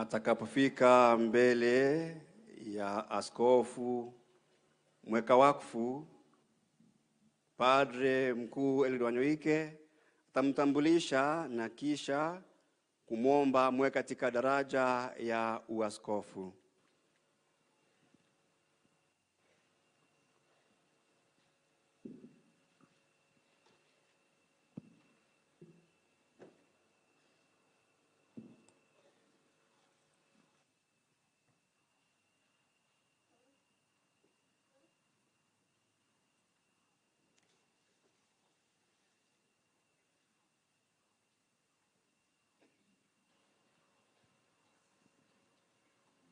atakapofika mbele ya askofu mweka wakfu Padre Mkuu Eliud Wanyoike, atamtambulisha na kisha kumwomba mwe katika daraja ya uaskofu.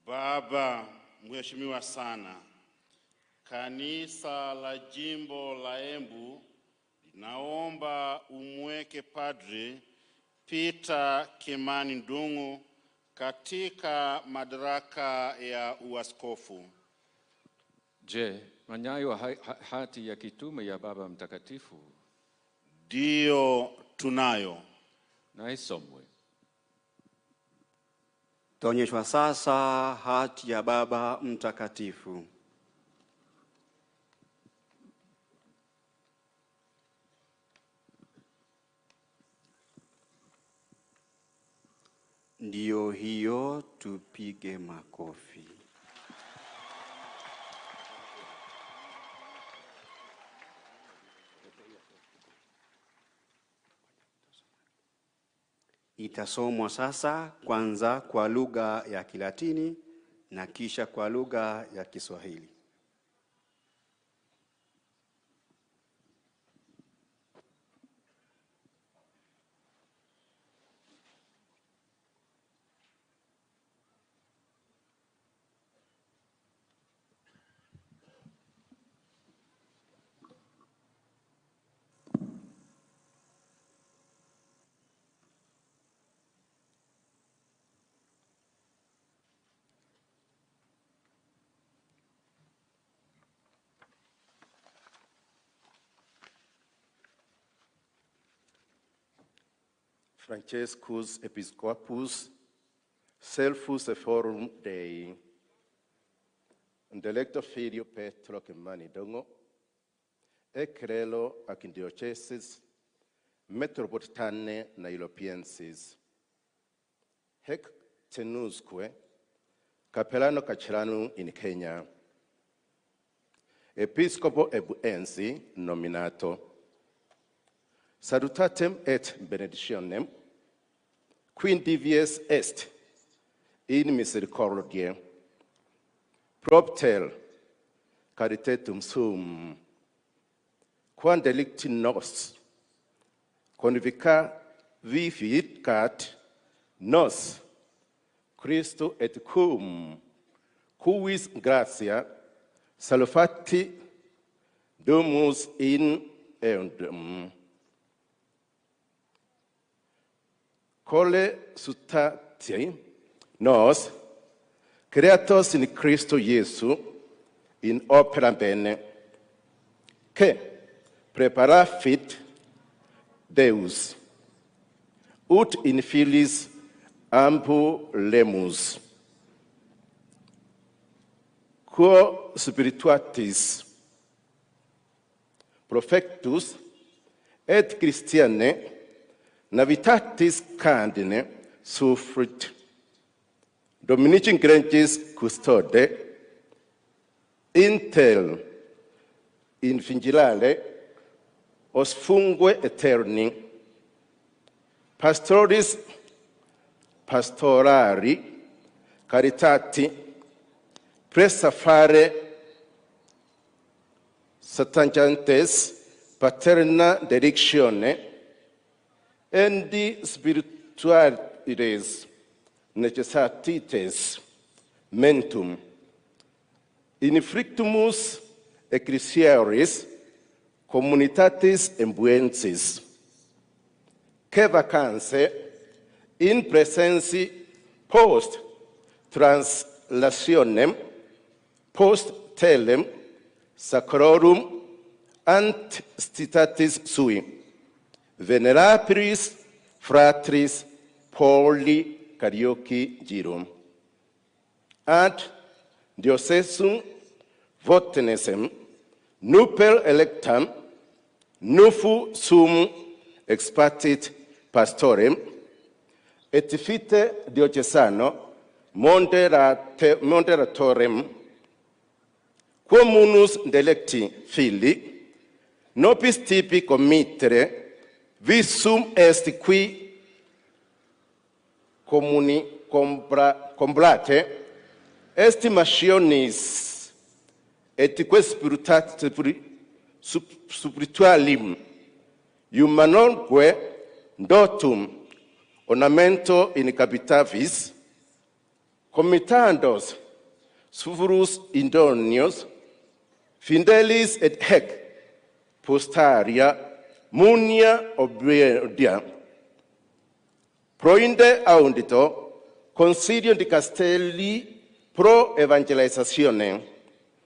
Baba mheshimiwa sana, kanisa la jimbo la Embu naomba umweke Padre Peter Kimani Ndung'u katika madaraka ya uaskofu. Je, mnayo hati ya kitume ya Baba Mtakatifu? Ndio, tunayo. Na isomwe. Taonyeshwa sasa hati ya Baba Mtakatifu. Ndio hiyo, tupige makofi. Itasomwa sasa kwanza kwa lugha ya Kilatini na kisha kwa lugha ya Kiswahili. Francescus Episcopus, Selfus Forum Dei, Delecto Filio Petro Kimani Ndung'u, Ecrelo ac Diocesis Metropolitane Nairobiensis, Hec tenusque, Capellano Cacellanum in Kenya, Episcopo Ebuensi nominato, Salutatem et benedictionem, quin divies est in misericordiae, propter caritatum sum, quam delicti nos, convica vivificat nos, Christo et cum, cuis gratia salvati domus in eundem. Cole sutati nos, creatos in Christo Iesu, in opera bene, que preparafit Deus, ut in filis ambulemus, quo spirituatis, profectus et Christiane, navitatis candine suffrit, Dominicum Grancis custode, intel in fingilale os fungue eterni, pastoris pastorari caritati pressa fare satangiantes paterna directione endi spiritualities necessitates mentum in frictumus ecclesiaris communitatis embuensis, que vacanse in presensi post translationem post telem sacrorum ant stitatis sui venerabilis fratris Pauli Carioci Girum. ad diocesum votenesem nuper electam nufu sum expartit pastorem et fite diocesano moderatorem quum unus delecti filii nobis tibi committere visum est qui communi combrate estimationis et spiritualim humanonque dotum ornamento in capitavis committandos suffrus idonios fidelis et hec postaria munia obedia proinde audito Consiglio di Castelli pro evangelizzazione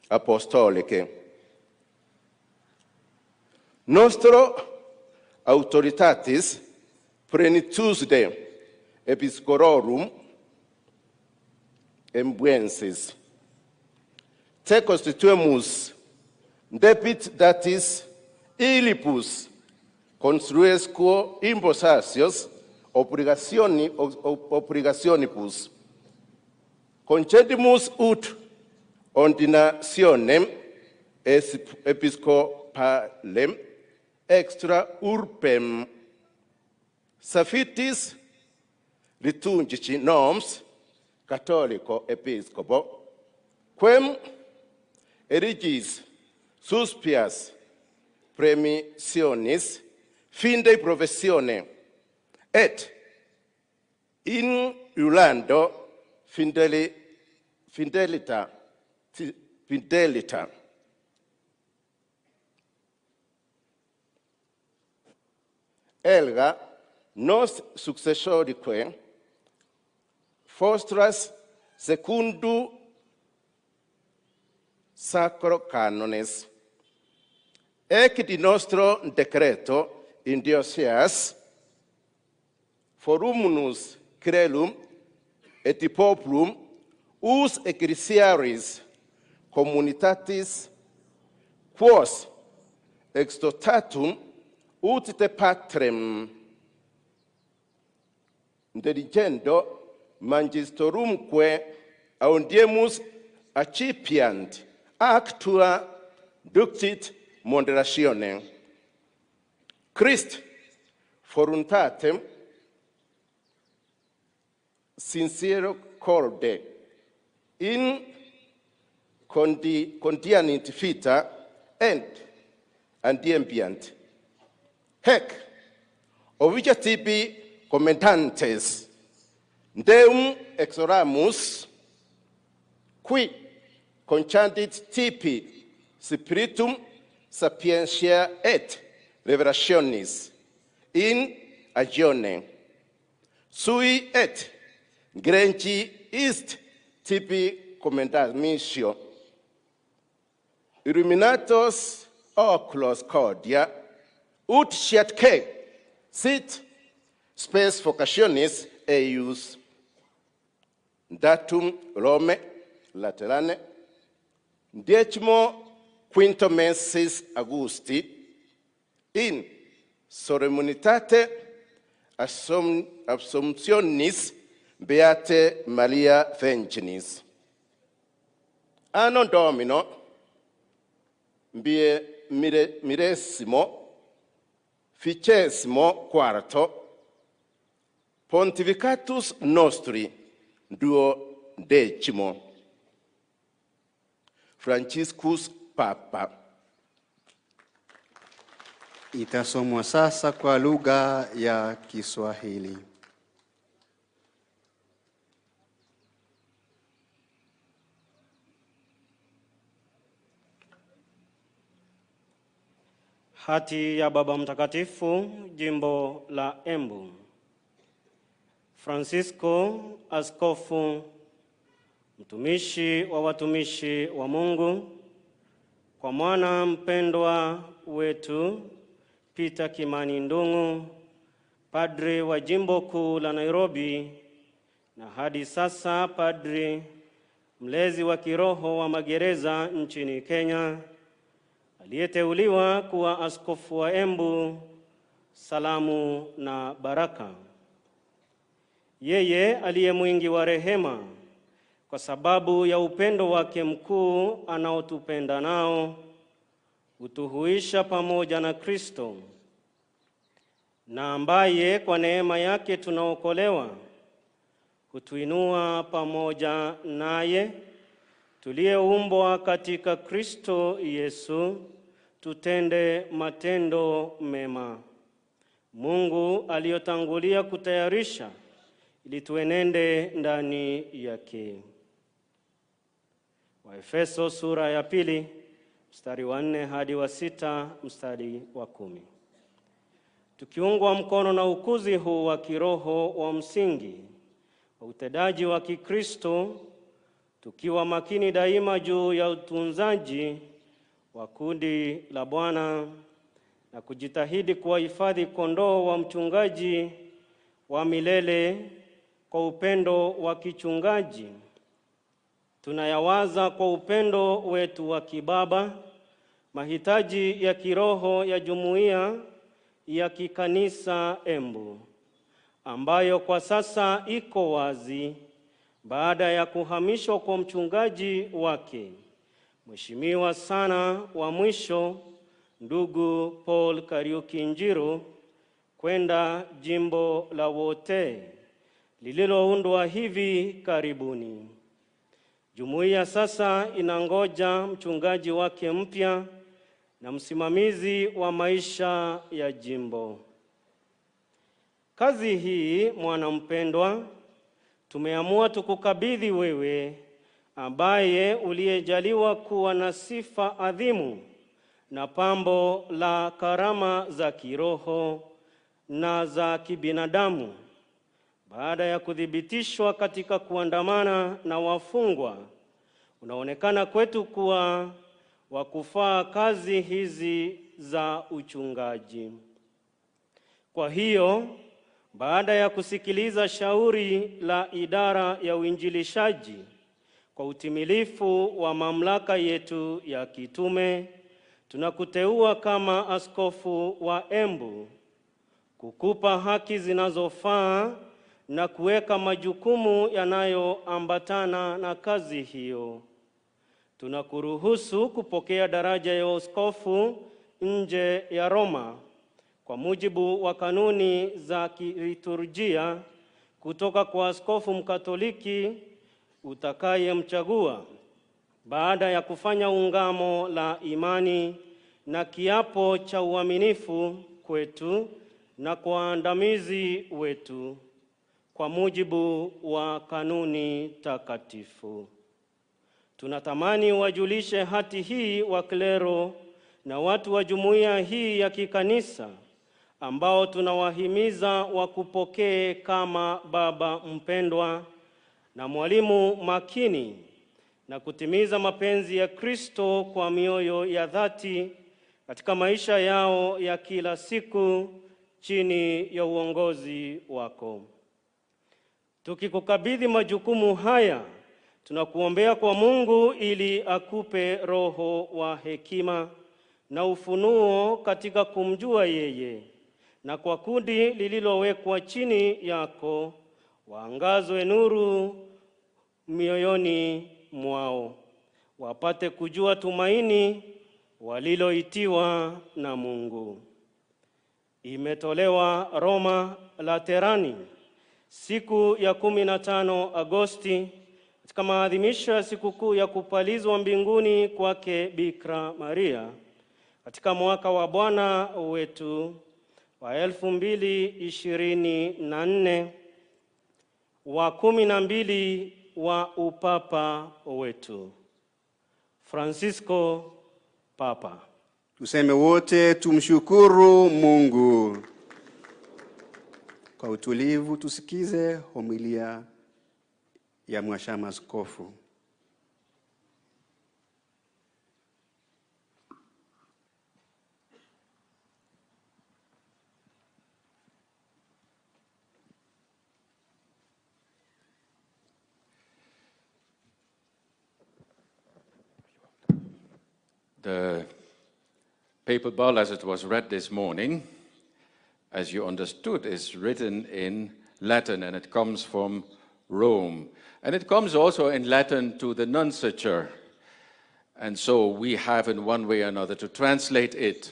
apostoliche. Nostro autoritatis plenitude episcororum embuensis. Te constituemus debit datis illipus construesquo imposatios obligationibus. Concedimus ut ordinationem episcopalem extra urbem suffitis liturgici noms catholico episcopo quem erigis suspias premissionis finde professione et in ulando fidelita elga nos successorique fostras secundu sacro canones ec di nostro decreto in dioceas forumunus crelum et populum us ecclesiaris communitatis quos extotatum ut te patrem dedigendo magistorumque audiemus accipiant actua ductit moderatione Christ voluntatem sincero corde in condianit vita and adembiant hec ovidia tibi commendantes deum exoramus qui conchandit tibi spiritum sapientia et revelationis in agione sui et Granci ist tibi commendatio illuminatos oculos cordia ut sciatque sit spes vocationis eius datum Rome Laterane 15 mensis Augusti in solemnitate Assumptionis Beate Maria Virginis. Anno Domino millesimo quarto pontificatus nostri duodecimo Franciscus Papa. Itasomwa sasa kwa lugha ya Kiswahili. Hati ya Baba Mtakatifu, Jimbo la Embu. Francisco, askofu, mtumishi wa watumishi wa Mungu, kwa mwana mpendwa wetu Peter Kimani Ndung'u, padri wa Jimbo Kuu la Nairobi, na hadi sasa padri mlezi wa kiroho wa magereza nchini Kenya, aliyeteuliwa kuwa askofu wa Embu, salamu na baraka. Yeye aliye mwingi wa rehema, kwa sababu ya upendo wake mkuu anaotupenda nao, hutuhuisha pamoja na Kristo, na ambaye kwa neema yake tunaokolewa, hutuinua pamoja naye, tuliyeumbwa katika Kristo Yesu, tutende matendo mema, Mungu aliyotangulia kutayarisha ili tuenende ndani yake. Waefeso sura ya 2 mstari wa 4 hadi wa 6 mstari wa 10. Tukiungwa mkono na ukuzi huu wa kiroho wa msingi wa utendaji wa Kikristo, tukiwa makini daima juu ya utunzaji wa kundi la Bwana na kujitahidi kuwahifadhi kondoo wa mchungaji wa milele kwa upendo wa kichungaji, tunayawaza kwa upendo wetu wa kibaba mahitaji ya kiroho ya jumuiya ya kikanisa Embu, ambayo kwa sasa iko wazi baada ya kuhamishwa kwa mchungaji wake Mheshimiwa sana wa mwisho, ndugu Paul Kariuki Njiru, kwenda jimbo la Wote lililoundwa hivi karibuni. Jumuiya sasa inangoja mchungaji wake mpya na msimamizi wa maisha ya jimbo. Kazi hii, mwana mpendwa, tumeamua tukukabidhi wewe, ambaye uliyejaliwa kuwa na sifa adhimu na pambo la karama za kiroho na za kibinadamu. Baada ya kuthibitishwa katika kuandamana na wafungwa, unaonekana kwetu kuwa wa kufaa kazi hizi za uchungaji. Kwa hiyo, baada ya kusikiliza shauri la idara ya uinjilishaji kwa utimilifu wa mamlaka yetu ya kitume, tunakuteua kama askofu wa Embu, kukupa haki zinazofaa na kuweka majukumu yanayoambatana na kazi hiyo. Tunakuruhusu kupokea daraja ya askofu nje ya Roma kwa mujibu wa kanuni za kiliturujia kutoka kwa askofu Mkatoliki utakayemchagua, baada ya kufanya ungamo la imani na kiapo cha uaminifu kwetu na kwa waandamizi wetu kwa mujibu wa kanuni takatifu. Tunatamani wajulishe hati hii wa klero na watu wa jumuiya hii ya kikanisa, ambao tunawahimiza wakupokee kama baba mpendwa na mwalimu makini, na kutimiza mapenzi ya Kristo kwa mioyo ya dhati katika maisha yao ya kila siku chini ya uongozi wako. Tukikukabidhi majukumu haya, tunakuombea kwa Mungu ili akupe roho wa hekima na ufunuo katika kumjua yeye, na kwa kundi lililowekwa chini yako waangazwe nuru mioyoni mwao, wapate kujua tumaini waliloitiwa na Mungu. Imetolewa Roma Laterani siku ya 15 Agosti katika maadhimisho ya sikukuu ya kupalizwa mbinguni kwake Bikira Maria katika mwaka wa Bwana wetu wa 2024 wa 12 wa upapa wetu. Francisco Papa. Tuseme wote tumshukuru Mungu. Kwa utulivu tusikize homilia ya Mhashamu Askofu. The papal bull, as it was read this morning, as you understood, is written in Latin, and it comes from Rome. And it comes also in Latin to the nunciature. And so we have in one way or another to translate it,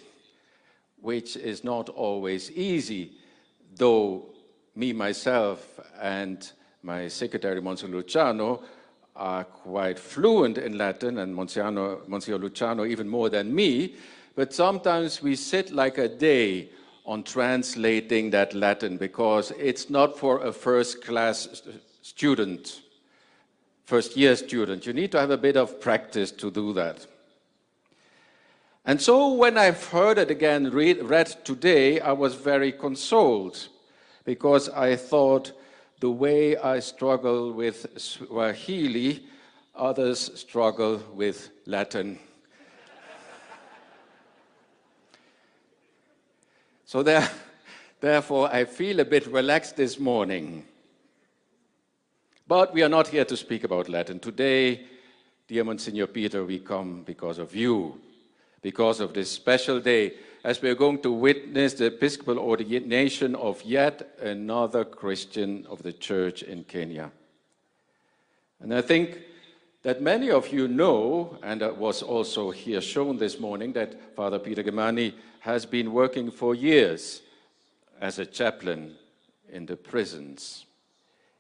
which is not always easy, though me, myself, and my secretary, Monsignor Luciano, are quite fluent in Latin, and Monsignor Luciano even more than me, but sometimes we sit like a day on translating that Latin because it's not for a first-class student, first-year student. You need to have a bit of practice to do that. And so when I've heard it again read today, I was very consoled because I thought the way I struggle with Swahili, others struggle with Latin. So therefore, I feel a bit relaxed this morning. But we are not here to speak about Latin. Today, dear Monsignor Peter, we come because of you, because of this special day, as we are going to witness the Episcopal ordination of yet another Christian of the Church in Kenya. And I think that many of you know, and that was also here shown this morning, that Father Peter Kimani has been working for years as a chaplain in the prisons.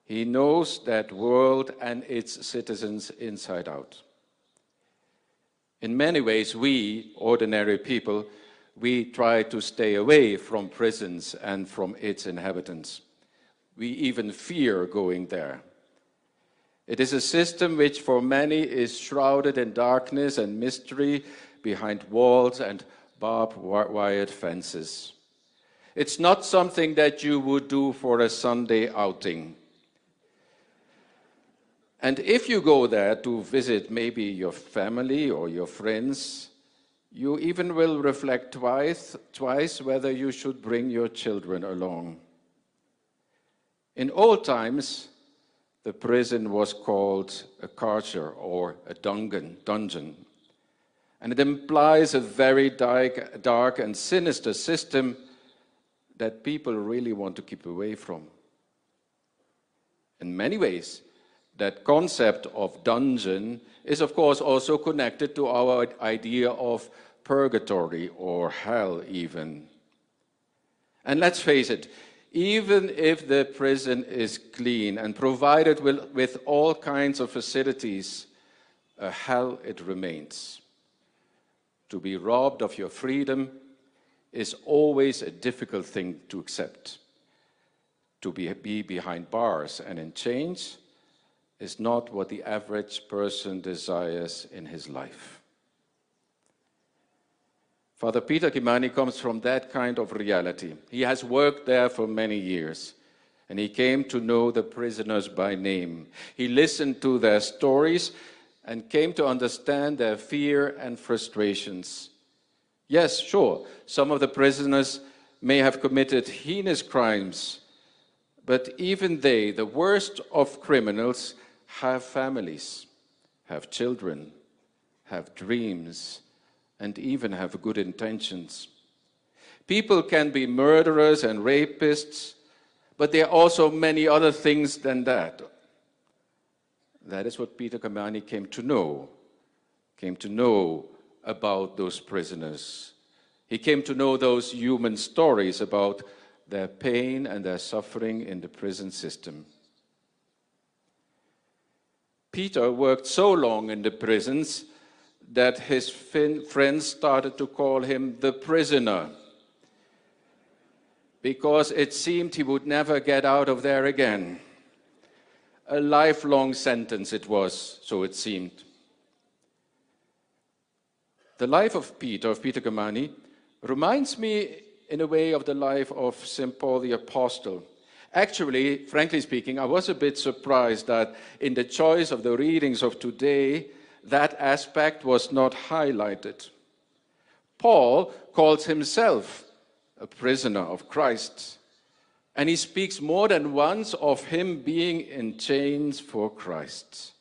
He knows that world and its citizens inside out. In many ways, we, ordinary people, we try to stay away from prisons and from its inhabitants. We even fear going there. It is a system which for many is shrouded in darkness and mystery behind walls and barbed wire fences. It's not something that you would do for a Sunday outing. And if you go there to visit maybe your family or your friends, you even will reflect twice whether you should bring your children along. In old times, the prison was called a carcer or a dungeon. And it implies a very dark and sinister system that people really want to keep away from. In many ways, that concept of dungeon is, of course, also connected to our idea of purgatory or hell even. And let's face it, even if the prison is clean and provided with all kinds of facilities, a hell it remains. To be robbed of your freedom is always a difficult thing to accept. To be behind bars and in chains is not what the average person desires in his life. Father Peter Kimani comes from that kind of reality. He has worked there for many years, and he came to know the prisoners by name. He listened to their stories and came to understand their fear and frustrations. Yes, sure, some of the prisoners may have committed heinous crimes, but even they, the worst of criminals, have families, have children, have dreams, and even have good intentions. People can be murderers and rapists, but there are also many other things than that. That is what Peter Kimani came to know about those prisoners. He came to know those human stories about their pain and their suffering in the prison system. Peter worked so long in the prisons that his friends started to call him the prisoner, because it seemed he would never get out of there again. A lifelong sentence it was, so it seemed. The life of Peter Kimani, reminds me in a way of the life of St. Paul the Apostle. Actually, frankly speaking, I was a bit surprised that in the choice of the readings of today, that aspect was not highlighted. Paul calls himself a prisoner of Christ, and he speaks more than once of him being in chains for Christ.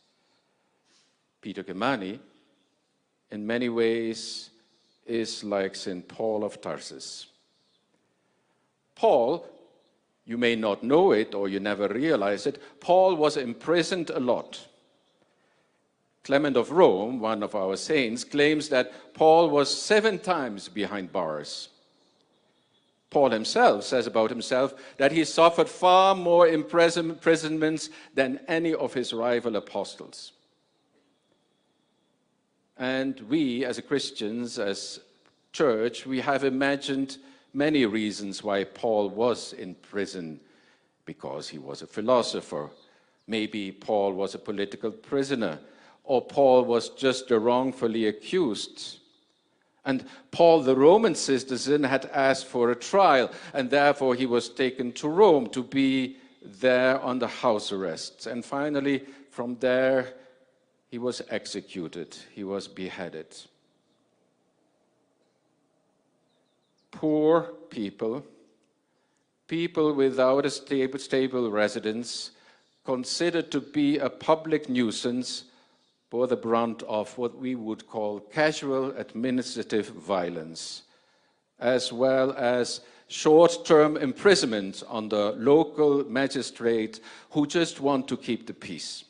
Peter Kimani in many ways is like St. Paul of Tarsus. Paul, you may not know it or you never realize it, Paul was imprisoned a lot. Clement of Rome, one of our saints, claims that Paul was 7 times behind bars. Paul himself says about himself that he suffered far more imprisonments than any of his rival apostles. And we, as Christians, as church, we have imagined many reasons why Paul was in prison. Because he was a philosopher. Maybe Paul was a political prisoner. Or Paul was just wrongfully accused. And Paul, the Roman citizen, had asked for a trial, and therefore he was taken to Rome to be there under house arrest. And finally, from there, he was executed. He was beheaded. Poor people, people without a stable residence, considered to be a public nuisance, bore the brunt of what we would call casual administrative violence, as well as short-term imprisonment under local magistrates who just want to keep the peace.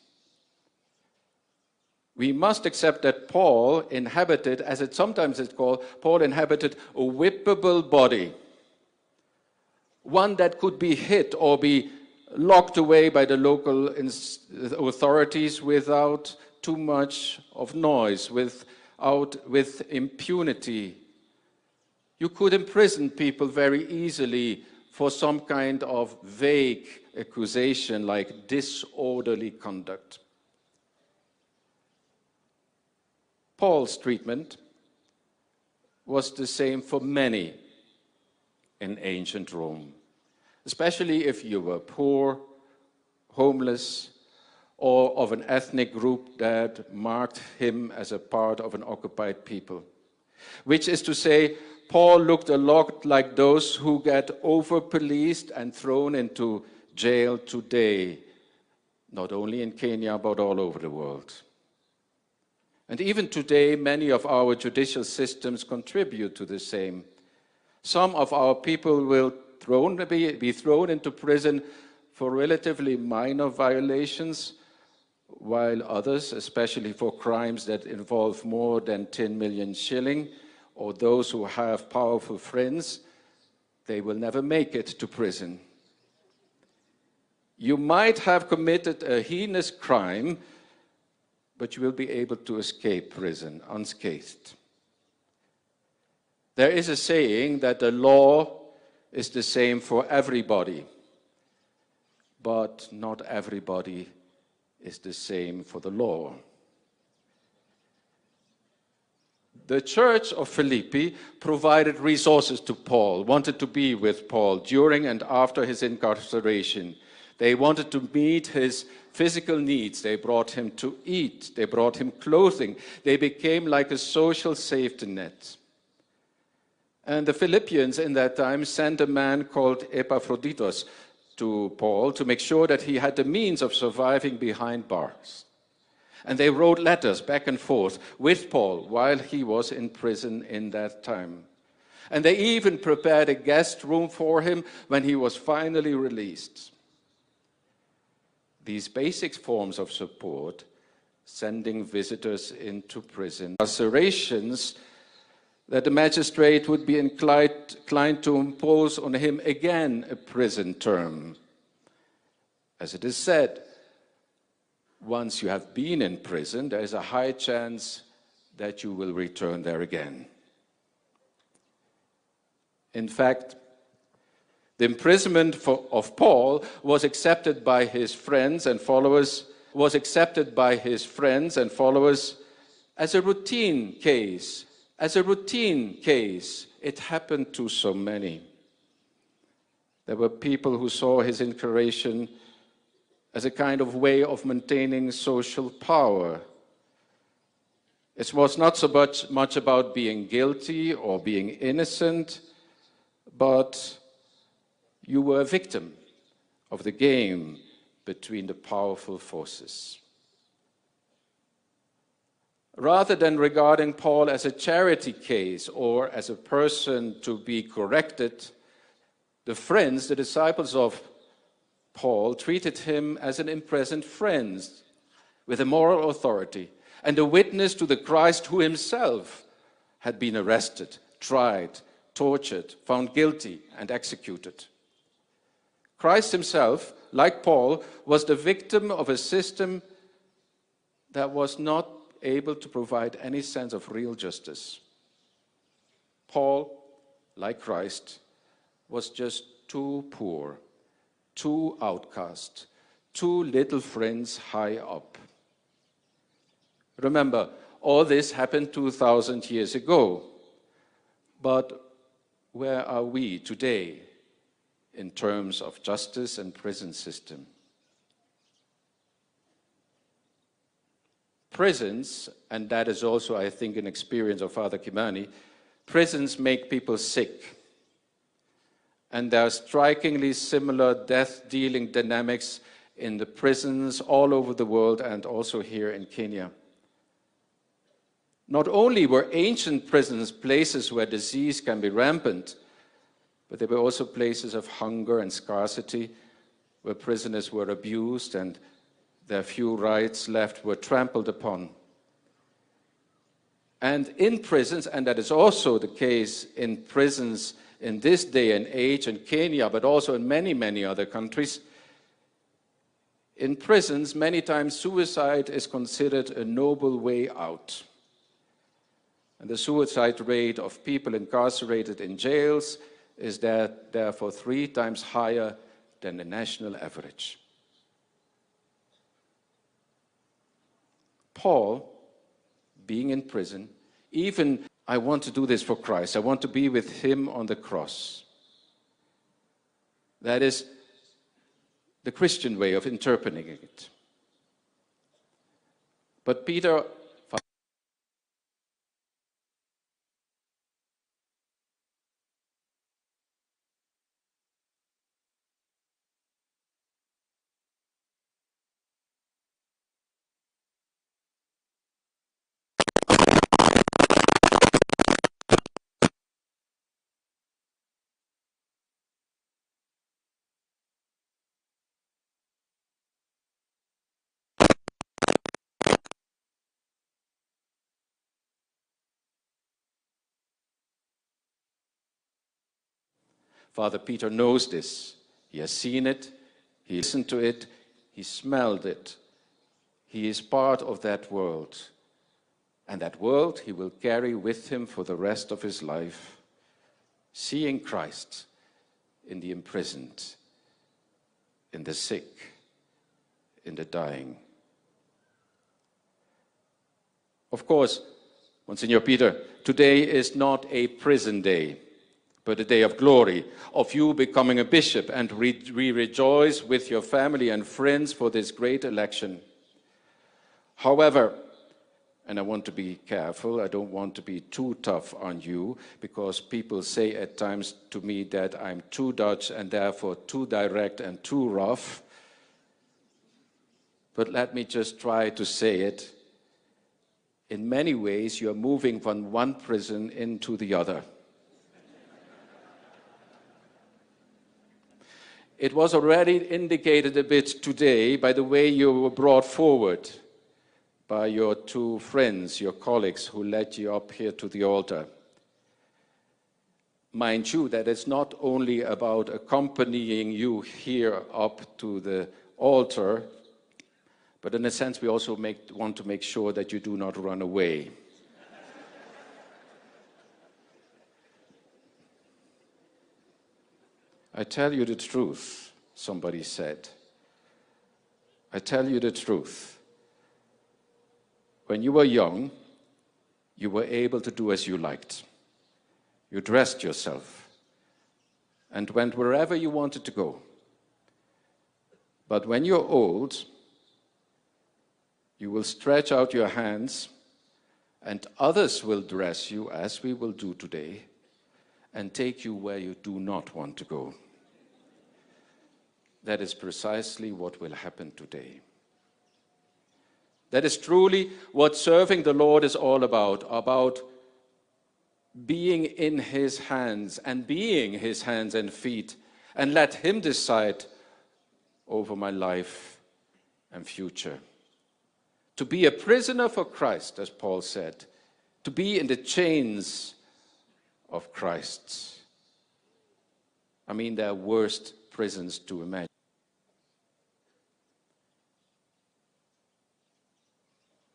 We must accept that Paul inhabited, as it sometimes is called, Paul inhabited a whippable body, one that could be hit or be locked away by the local authorities without too much of noise, with impunity. You could imprison people very easily for some kind of vague accusation like disorderly conduct. Paul's treatment was the same for many in ancient Rome, especially if you were poor, homeless, or of an ethnic group that marked him as a part of an occupied people. Which is to say, Paul looked a lot like those who get over-policed and thrown into jail today, not only in Kenya, but all over the world. And even today, many of our judicial systems contribute to the same. Some of our people will be thrown into prison for relatively minor violations, while others, especially for crimes that involve more than 10 million shilling, or those who have powerful friends, they will never make it to prison. You might have committed a heinous crime, but you will be able to escape prison unscathed. There is a saying that the law is the same for everybody, but not everybody is the same for the law. The church of Philippi provided resources to Paul, wanted to be with Paul during and after his incarceration. They wanted to meet his physical needs. They brought him to eat. They brought him clothing. They became like a social safety net. And the Philippians in that time sent a man called Epaphroditus to Paul to make sure that he had the means of surviving behind bars. And they wrote letters back and forth with Paul while he was in prison in that time. And they even prepared a guest room for him when he was finally released. These basic forms of support, sending visitors into prison, incarcerations, that the magistrate would be inclined to impose on him again a prison term. As it is said, once you have been in prison, there is a high chance that you will return there again. In fact, the imprisonment of Paul was accepted by his friends and followers, as a routine case. It happened to so many. There were people who saw his incarceration as a kind of way of maintaining social power. It was not so much about being guilty or being innocent, but you were a victim of the game between the powerful forces. Rather than regarding Paul as a charity case or as a person to be corrected, the friends, the disciples of Paul, treated him as an imprisoned friend with a moral authority and a witness to the Christ who himself had been arrested, tried, tortured, found guilty, and executed. Christ himself, like Paul, was the victim of a system that was not able to provide any sense of real justice. Paul, like Christ, was just too poor, too outcast, too little friends high up. Remember, all this happened 2,000 years ago. But where are we today in terms of justice and prison system? Prisons, and that is also, I think, an experience of Father Kimani, prisons make people sick. And there are strikingly similar death-dealing dynamics in the prisons all over the world and also here in Kenya. Not only were ancient prisons places where disease can be rampant, but they were also places of hunger and scarcity, where prisoners were abused and their few rights left were trampled upon. And in prisons, and that is also the case in prisons in this day and age in Kenya, but also in many, many other countries, in prisons, many times suicide is considered a noble way out. And the suicide rate of people incarcerated in jails is therefore 3 times higher than the national average. Paul, being in prison, even, I want to do this for Christ, I want to be with him on the cross. That is the Christian way of interpreting it. But Peter, Father Peter knows this. He has seen it, he listened to it, he smelled it. He is part of that world. And that world he will carry with him for the rest of his life, seeing Christ in the imprisoned, in the sick, in the dying. Of course, Monsignor Peter, today is not a prison day, but a day of glory, of you becoming a bishop, and we rejoice with your family and friends for this great election. However, and I want to be careful, I don't want to be too tough on you, because people say at times to me that I'm too Dutch and therefore too direct and too rough. But let me just try to say it. In many ways, you're moving from one prison into the other. It was already indicated a bit today by the way you were brought forward by your 2 friends, your colleagues who led you up here to the altar. Mind you, that it's not only about accompanying you here up to the altar, but in a sense we also want to make sure that you do not run away. I tell you the truth, somebody said. I tell you the truth. When you were young, you were able to do as you liked. You dressed yourself and went wherever you wanted to go. But when you're old, you will stretch out your hands and others will dress you, as we will do today, and take you where you do not want to go. That is precisely what will happen today. That is truly what serving the Lord is all about being in his hands and being his hands and feet, and let him decide over my life and future. To be a prisoner for Christ, as Paul said, to be in the chains of Christ. I mean, there are worse prisons to imagine.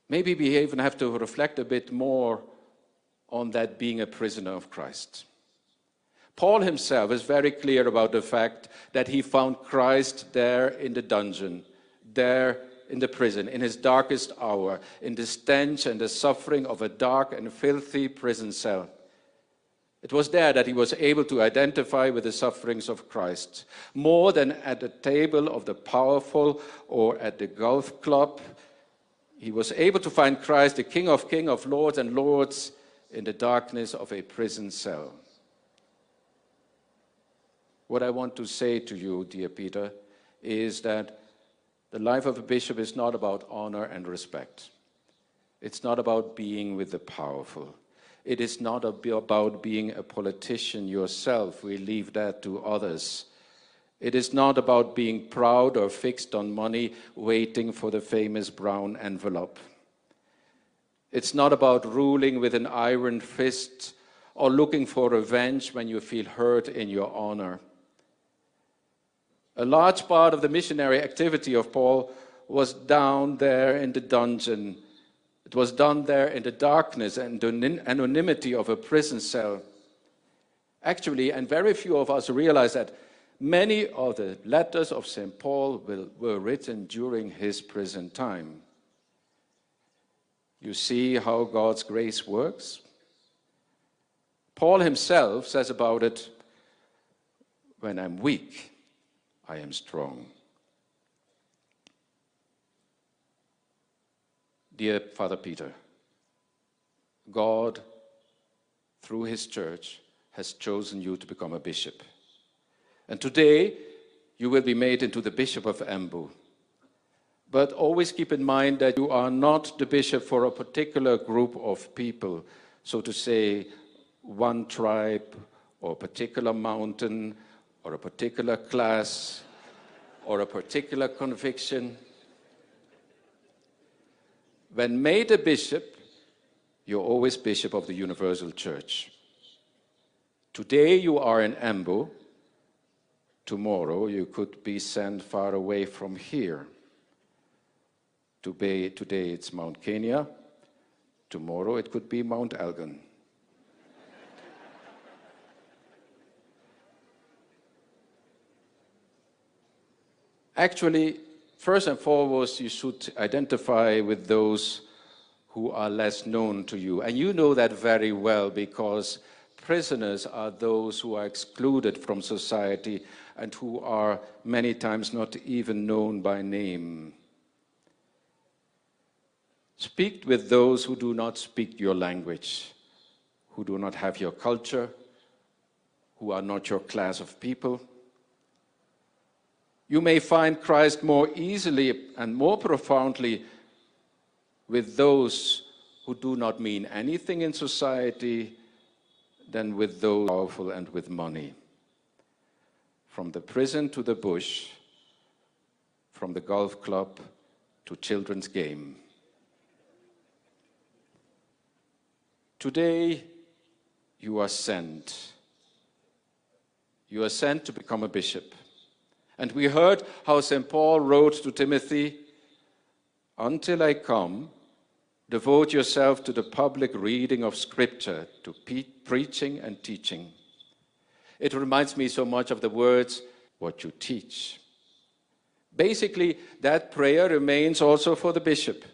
Maybe we even have to reflect a bit more on that being a prisoner of Christ. Paul himself is very clear about the fact that he found Christ there in the dungeon, there in the prison, in his darkest hour, in the stench and the suffering of a dark and filthy prison cell. It was there that he was able to identify with the sufferings of Christ, more than at the table of the powerful or at the golf club. He was able to find Christ, the King of Kings, of Lords and Lords, in the darkness of a prison cell. What I want to say to you, dear Peter, is that the life of a bishop is not about honor and respect. It's not about being with the powerful. It is not about being a politician yourself. We leave that to others. It is not about being proud or fixed on money, waiting for the famous brown envelope. It's not about ruling with an iron fist or looking for revenge when you feel hurt in your honor. A large part of the missionary activity of Paul was down there in the dungeon. It was done there in the darkness and the anonymity of a prison cell. Actually, and very few of us realize that many of the letters of St. Paul were written during his prison time. You see how God's grace works? Paul himself says about it, "When I'm weak, I am strong." Dear Father Peter, God, through his church, has chosen you to become a bishop. And today, you will be made into the Bishop of Embu. But always keep in mind that you are not the bishop for a particular group of people, so to say, one tribe, or a particular mountain, or a particular class, or a particular conviction. When made a bishop, you're always bishop of the universal church. Today you are in Embu. Tomorrow you could be sent far away from here. Today it's Mount Kenya. Tomorrow it could be Mount Elgin. Actually, first and foremost, you should identify with those who are less known to you. And you know that very well, because prisoners are those who are excluded from society and who are many times not even known by name. Speak with those who do not speak your language, who do not have your culture, who are not your class of people. You may find Christ more easily and more profoundly with those who do not mean anything in society than with those powerful and with money. From the prison to the bush, from the golf club to children's game. Today, you are sent. You are sent to become a bishop. And we heard how St. Paul wrote to Timothy, "Until I come, devote yourself to the public reading of Scripture, to preaching and teaching." It reminds me so much of the words, "what you teach." Basically, that prayer remains also for the bishop.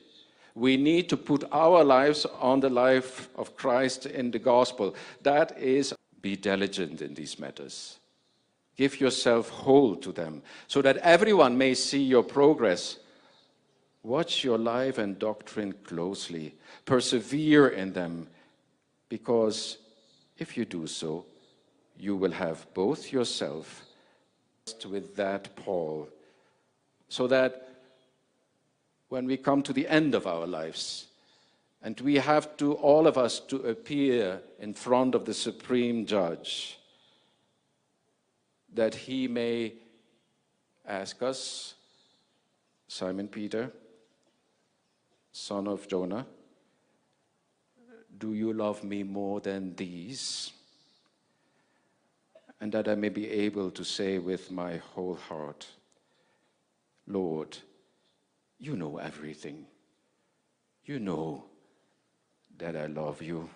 We need to put our lives on the life of Christ in the gospel. That is, be diligent in these matters. Give yourself whole to them, so that everyone may see your progress. Watch your life and doctrine closely. Persevere in them, because if you do so, you will have both yourself with that Paul, so that when we come to the end of our lives, and we have to, all of us, to appear in front of the Supreme Judge, that he may ask us, Simon Peter, son of Jonah, do you love me more than these? And that I may be able to say with my whole heart, Lord, you know everything. You know that I love you.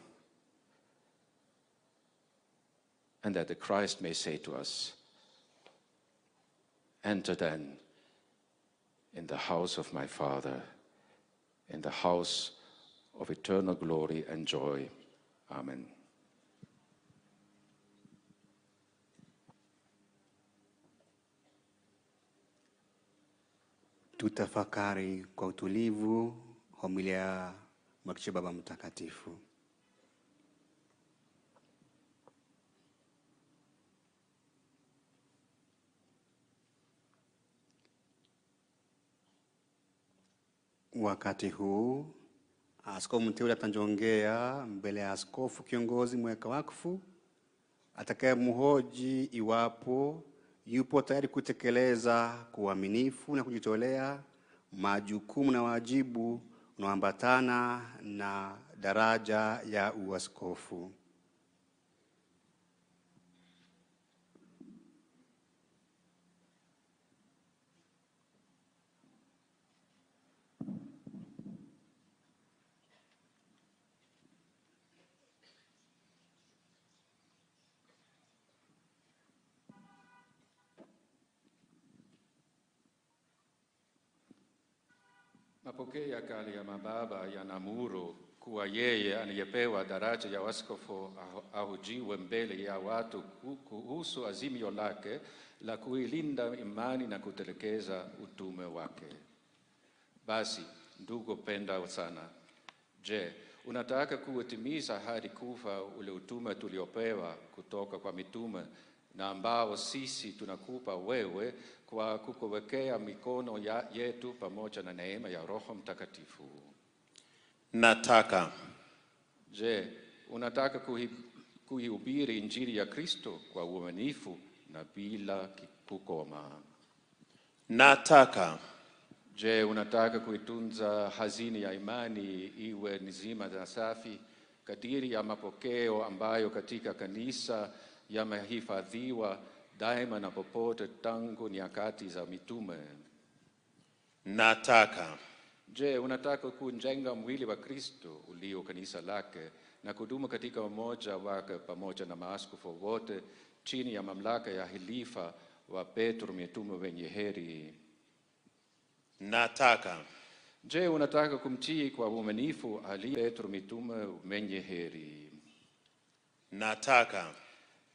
And that the Christ may say to us, enter then in the house of my Father, in the house of eternal glory and joy. Amen. Tutafakari kwa utulivu homilia ya Mwakilishi Baba Mtakatifu. Wakati huu askofu mteule atajongea mbele ya askofu kiongozi mweka wakfu atakayemhoji iwapo yupo tayari kutekeleza kwa uaminifu na kujitolea majukumu na wajibu unaoambatana na daraja ya uaskofu. Mapokea kali ya mababa yanaamuru kuwa yeye aliyepewa daraja ya askofu ahojiwe mbele ya watu kuhusu azimio lake la kuilinda imani na kutekeleza utume wake. Basi, ndugu pendwa sana, je, unataka kutimiza hadi kufa ule utume tuliopewa kutoka kwa mitume na ambao sisi tunakupa wewe kwa kukuwekea mikono yetu pamoja na neema ya Roho Mtakatifu? Nataka. Je, unataka kuihubiri Injili ya Kristo kwa uaminifu na bila kukoma? Nataka. Je, unataka kuitunza hazini ya imani iwe nzima na safi kadiri ya mapokeo ambayo katika kanisa yamehifadhiwa daima na popote tangu nyakati za mitume? Nataka. Je, unataka kujenga mwili wa Kristo ulio kanisa lake na kudumu katika umoja wake pamoja na maaskofu wote chini ya mamlaka ya halifa wa Petro mitume wenye heri? Nataka. Je, unataka kumtii kwa uaminifu Petro mitume wenye heri? Nataka.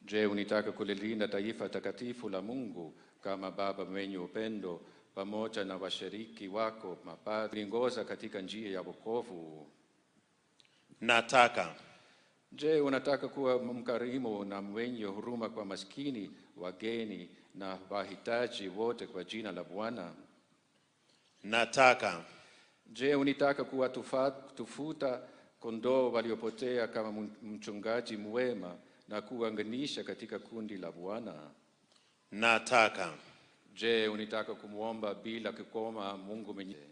Je, unataka kulilinda taifa takatifu la Mungu kama baba mwenye upendo pamoja na washiriki wako mapadri ongoza katika njia ya wokovu? Nataka. Je, unataka kuwa mkarimu na mwenye huruma kwa maskini, wageni na wahitaji wote kwa jina la Bwana? Nataka. Je, unataka kuwatafuta kondoo waliopotea kama mchungaji mwema na kuwaunganisha katika kundi la Bwana? Nataka. Je, unataka kumwomba bila kukoma Mungu mwenyewe?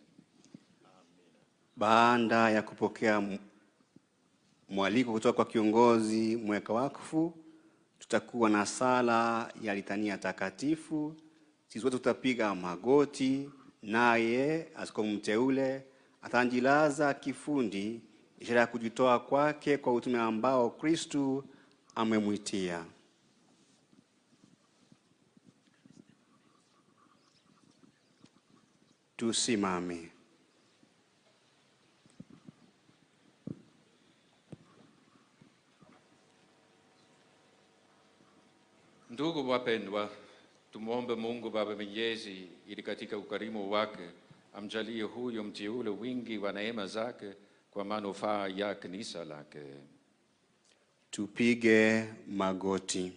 Baada ya kupokea mwaliko kutoka kwa kiongozi mweka wakfu, tutakuwa na sala ya litania takatifu. Sisi wote tutapiga magoti, naye askofu mteule atajilaza kifundi, ishara ya kujitoa kwake kwa utume ambao Kristo amemwitia. Tusimame. Ndugu wapendwa, tumwombe Mungu Baba Mwenyezi ili katika ukarimu wake amjalie huyo mteule wingi wa neema zake kwa manufaa ya kanisa lake. Tupige magoti.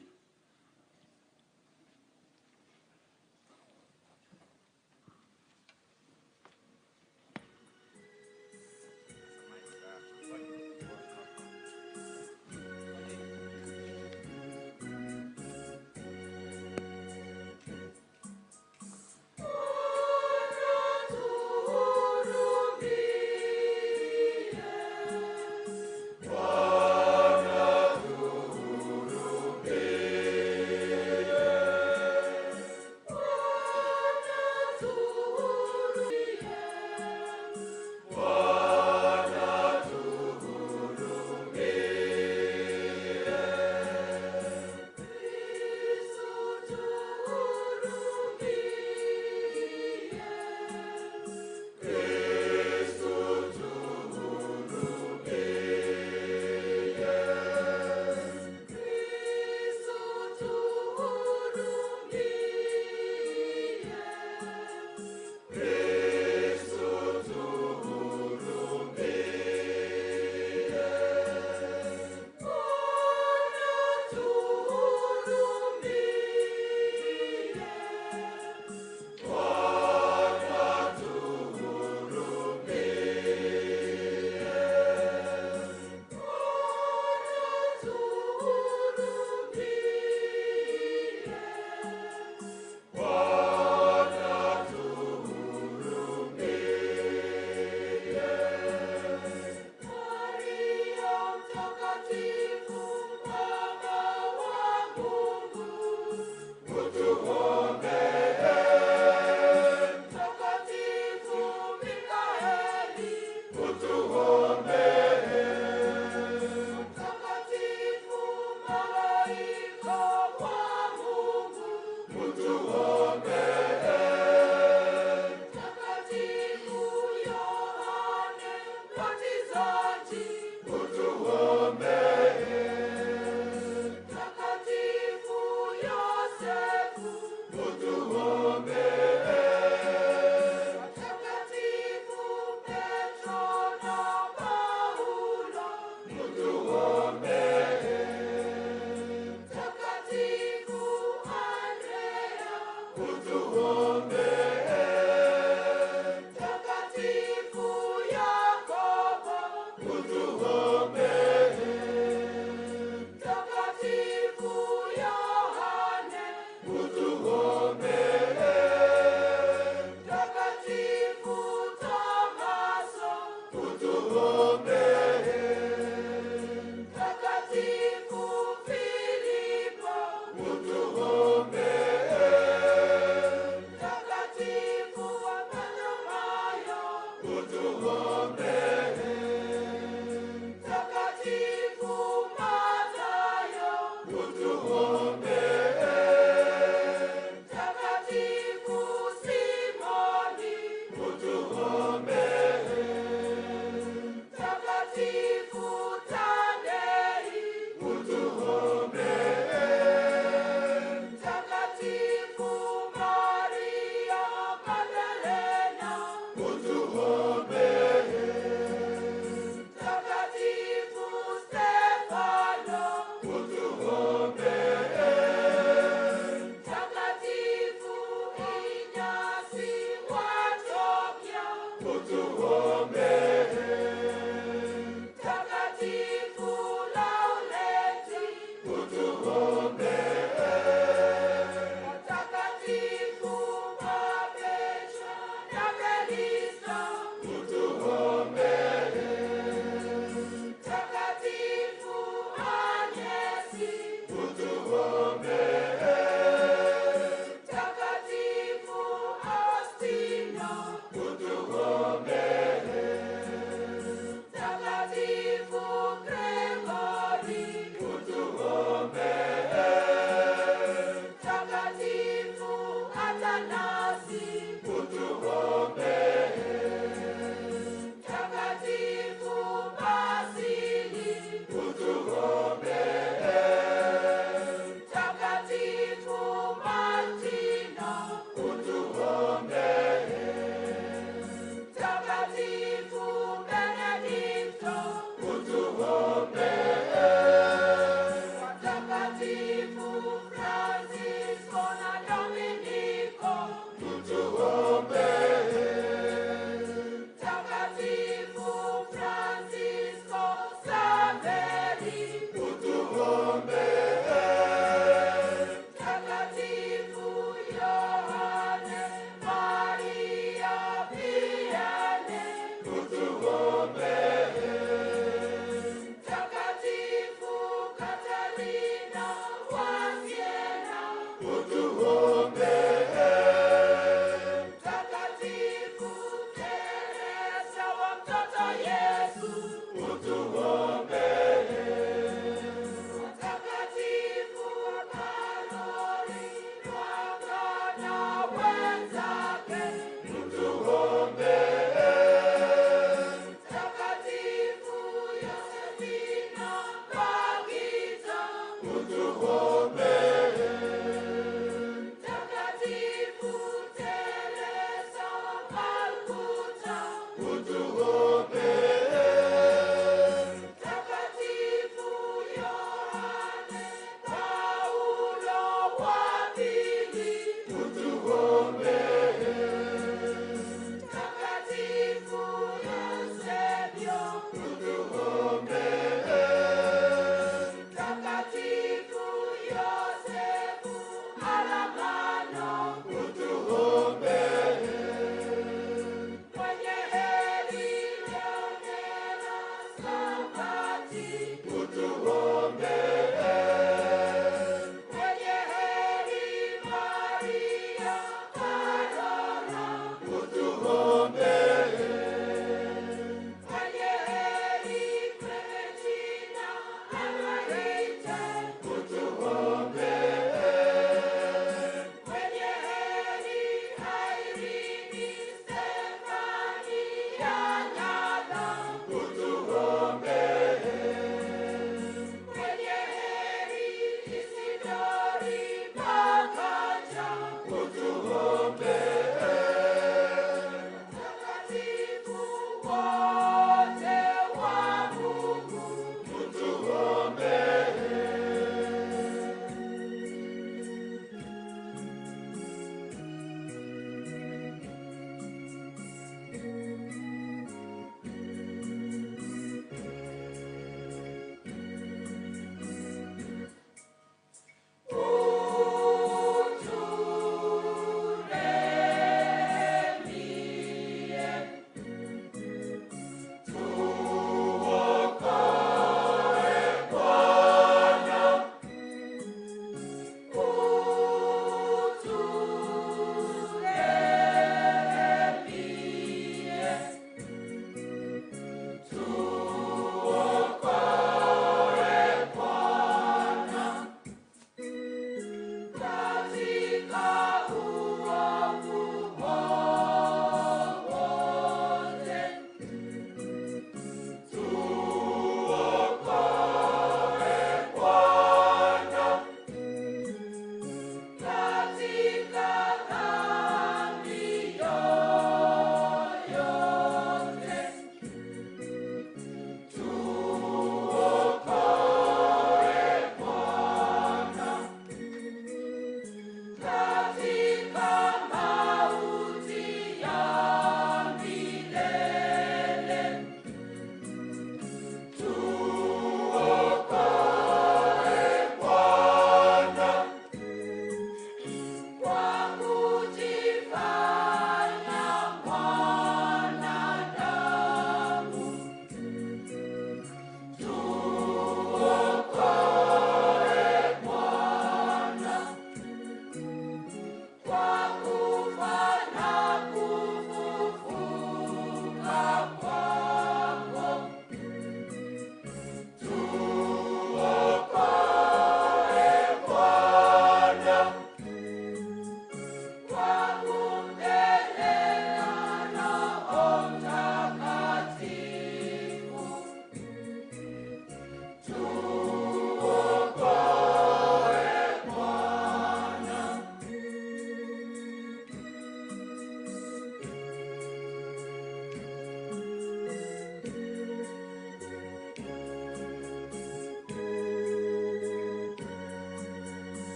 Takatifu Atanasi, utuombee.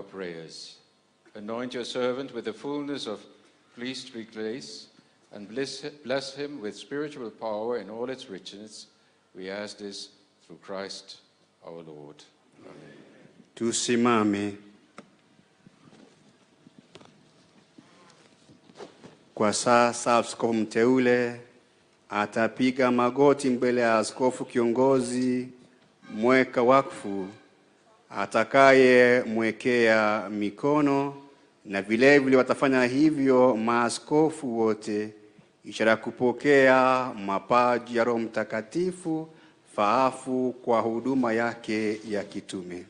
our prayers. Anoint your servant with the fullness of priestly grace, and bless him with spiritual power in all its richness. We ask this through Christ our Lord. Amen. Tusimame. Kwa sasa askofu mteule atapiga magoti mbele ya askofu kiongozi mweka wakfu atakaye mwekea mikono, na vile vile watafanya hivyo maaskofu wote, ishara kupokea mapaji ya Roho Mtakatifu faafu kwa huduma yake ya kitume.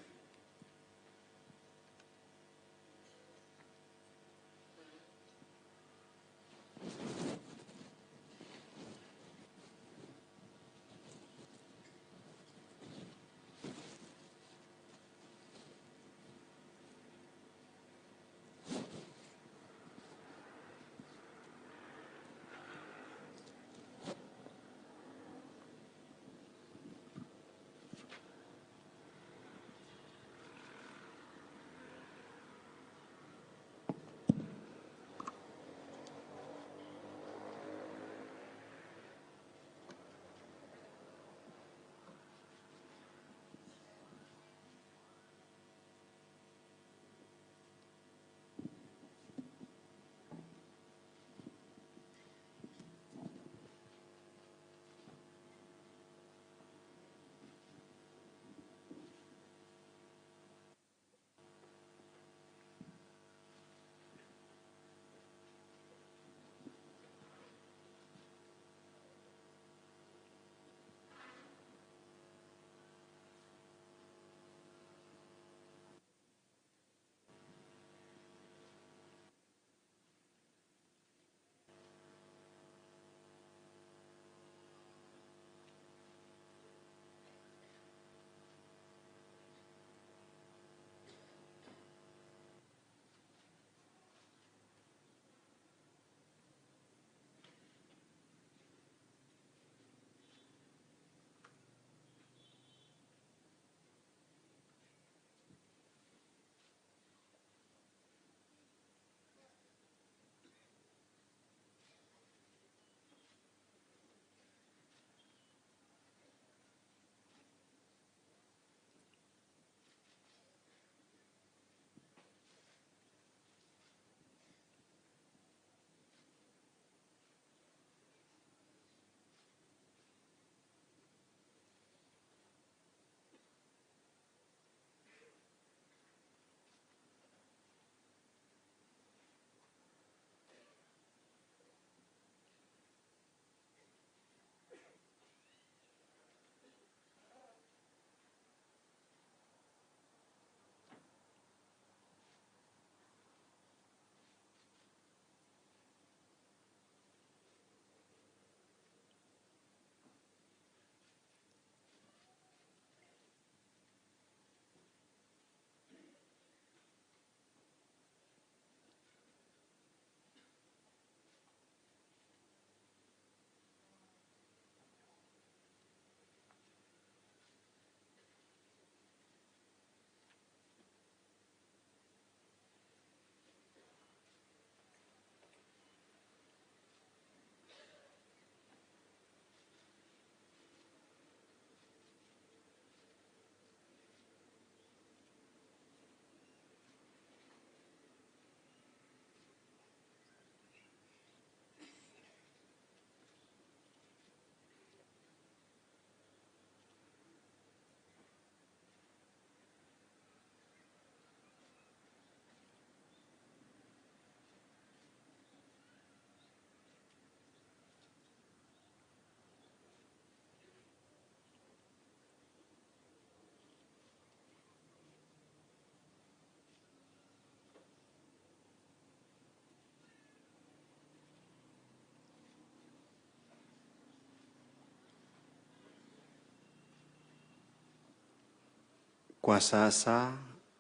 Kwa sasa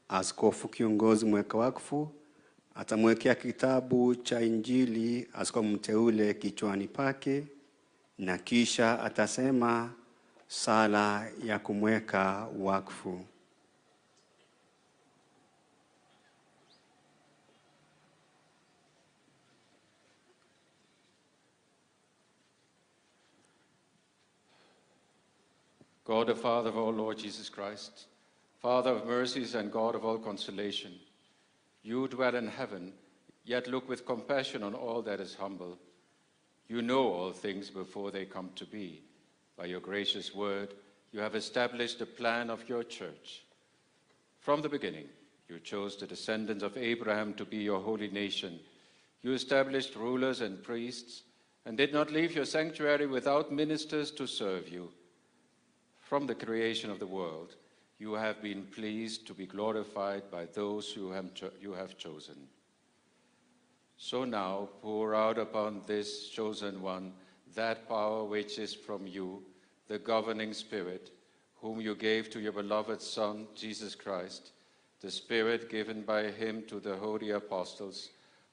askofu kiongozi mweka wakfu atamwekea kitabu cha Injili askofu mteule kichwani pake, na kisha atasema sala ya kumweka wakfu. God the Father of our Lord Jesus Christ, Father of mercies and God of all consolation, you dwell in heaven, yet look with compassion on all that is humble. You know all things before they come to be. By your gracious word, you have established the plan of your church. From the beginning, you chose the descendants of Abraham to be your holy nation. You established rulers and priests, and did not leave your sanctuary without ministers to serve you. From the creation of the world, you have been pleased to be glorified by those you have chosen. So now pour out upon this chosen one that power which is from you, the governing Spirit, whom you gave to your beloved Son, Jesus Christ, the Spirit given by him to the holy apostles,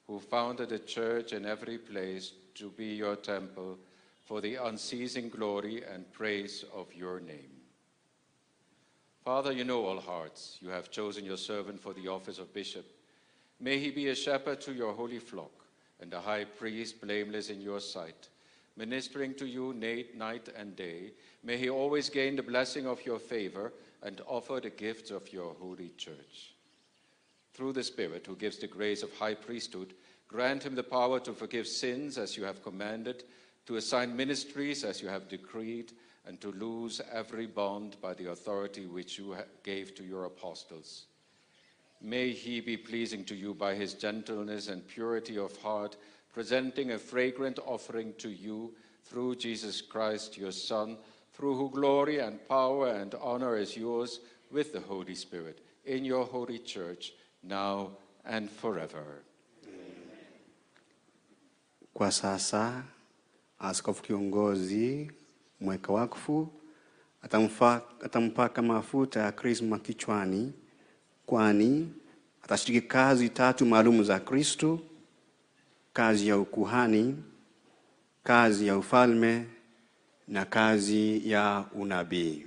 who founded the church in every place to be your temple for the unceasing glory and praise of your name. Father, you know all hearts. You have chosen your servant for the office of bishop. May he be a shepherd to your holy flock and a high priest blameless in your sight, ministering to you night and day. May he always gain the blessing of your favor and offer the gifts of your holy church. Through the Spirit, who gives the grace of high priesthood, grant him the power to forgive sins as you have commanded, to assign ministries as you have decreed, and to loose every bond by the authority which you gave to your apostles. May he be pleasing to you by his gentleness and purity of heart, presenting a fragrant offering to you through Jesus Christ, your Son, through whom glory and power and honor is yours with the Holy Spirit, in your holy church, now and forever. Kwa sasa, askofu kiongozi mweka wakfu atampaka mafuta ya krisma kichwani, kwani atashiriki kazi tatu maalum za Kristo: kazi ya ukuhani, kazi ya ufalme na kazi ya unabii.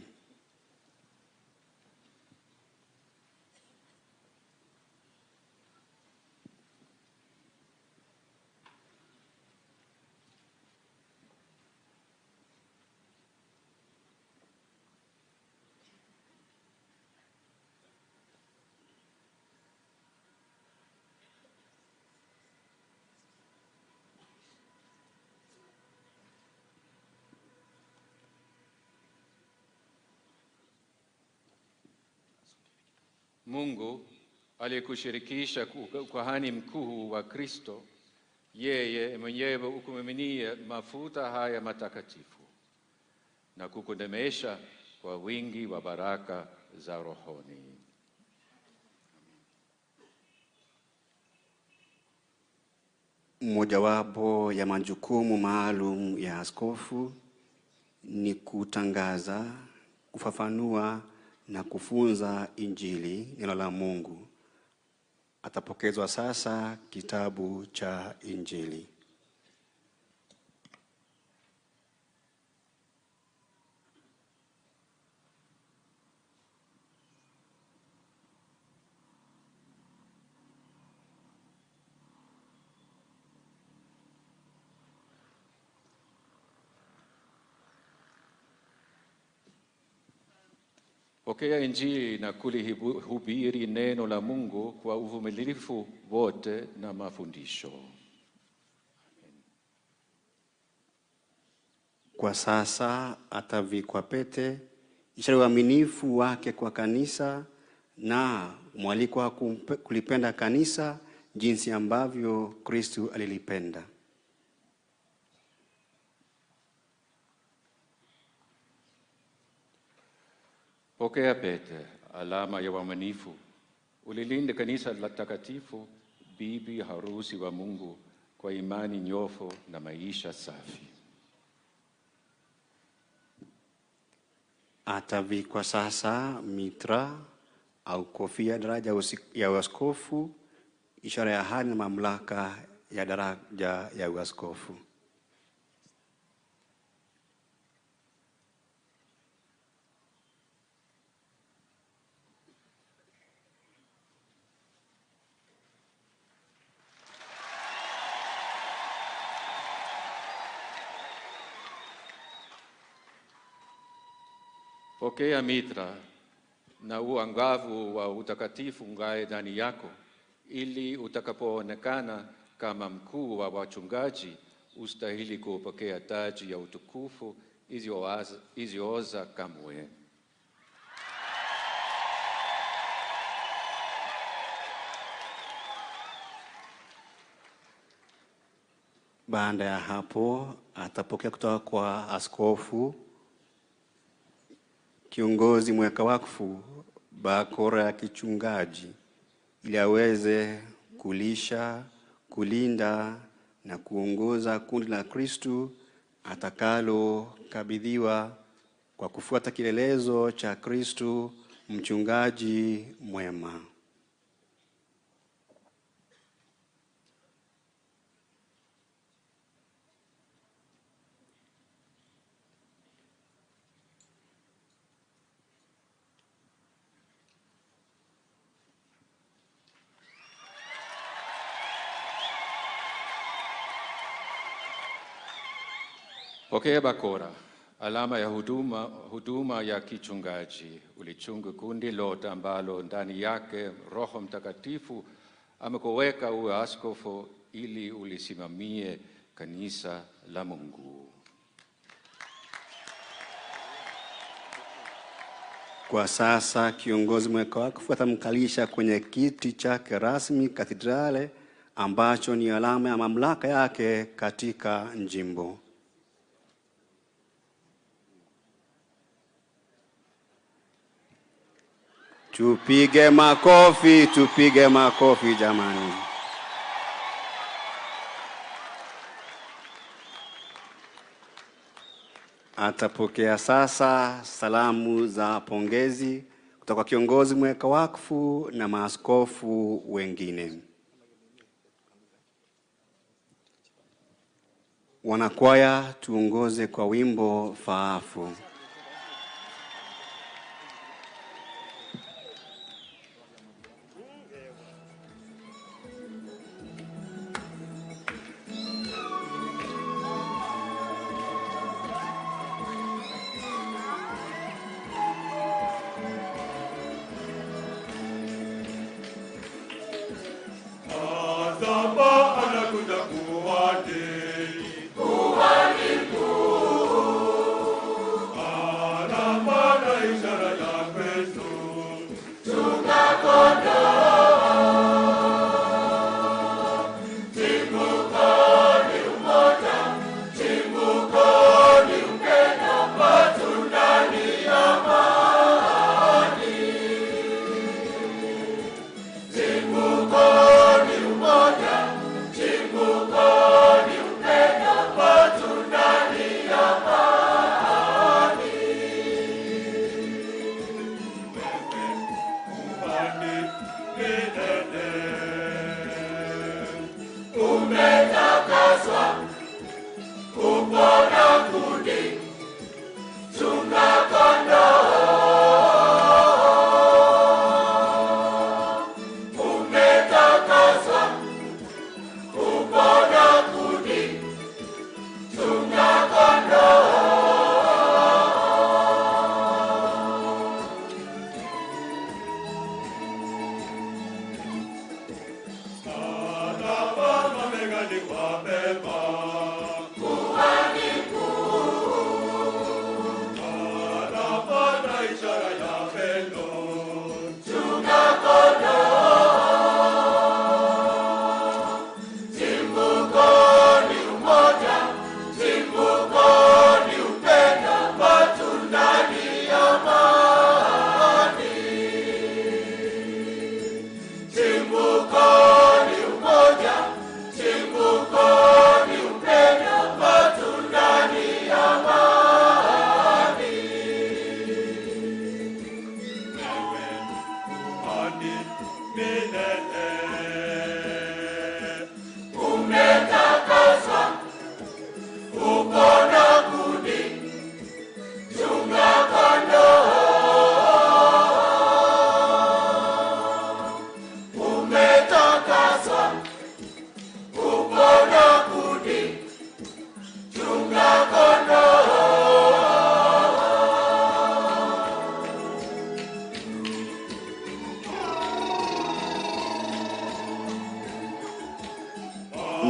Mungu aliyekushirikisha ukuhani mkuu wa Kristo, yeye mwenyewe ukumiminia mafuta haya matakatifu na kukunemesha kwa wingi wa baraka za rohoni. Mojawapo ya majukumu maalum ya askofu ni kutangaza, kufafanua na kufunza Injili, neno la Mungu. Atapokezwa sasa kitabu cha Injili. Pokea Injili na kulihubiri neno la Mungu kwa uvumilivu wote na mafundisho. Kwa sasa atavikwa pete, ishara ya uaminifu wake kwa kanisa na mwaliko wa kulipenda kanisa jinsi ambavyo Kristo alilipenda. Pokea pete, alama ya uaminifu. Ulilinde kanisa la takatifu, bibi harusi wa Mungu, kwa imani nyofu na maisha safi. Atavikwa sasa mitra au kofia daraja ya uaskofu, ishara ya hali na mamlaka ya daraja ya uaskofu. Pokea mitra na uangavu wa utakatifu ngae ndani yako, ili utakapoonekana kama mkuu wa wachungaji ustahili kupokea taji ya utukufu isiyooza kamwe. Baada ya hapo atapokea kutoka kwa askofu kiongozi mweka wakfu bakora ya kichungaji ili aweze kulisha, kulinda na kuongoza kundi la Kristo atakalo kabidhiwa kwa kufuata kielelezo cha Kristo mchungaji mwema. Pokea bakora, alama ya huduma ya kichungaji. Ulichunge kundi lote ambalo ndani yake Roho Mtakatifu amekuweka uwe askofu ili ulisimamie kanisa la Mungu. Kwa sasa kiongozi mweka wakfu atamkalisha kwenye kiti chake rasmi katedrale ambacho ni alama ya mamlaka yake katika jimbo. Tupige makofi jamani. Atapokea sasa salamu za pongezi kutoka kwa kiongozi mweka wakfu na maaskofu wengine. Wanakwaya tuongoze kwa wimbo faafu.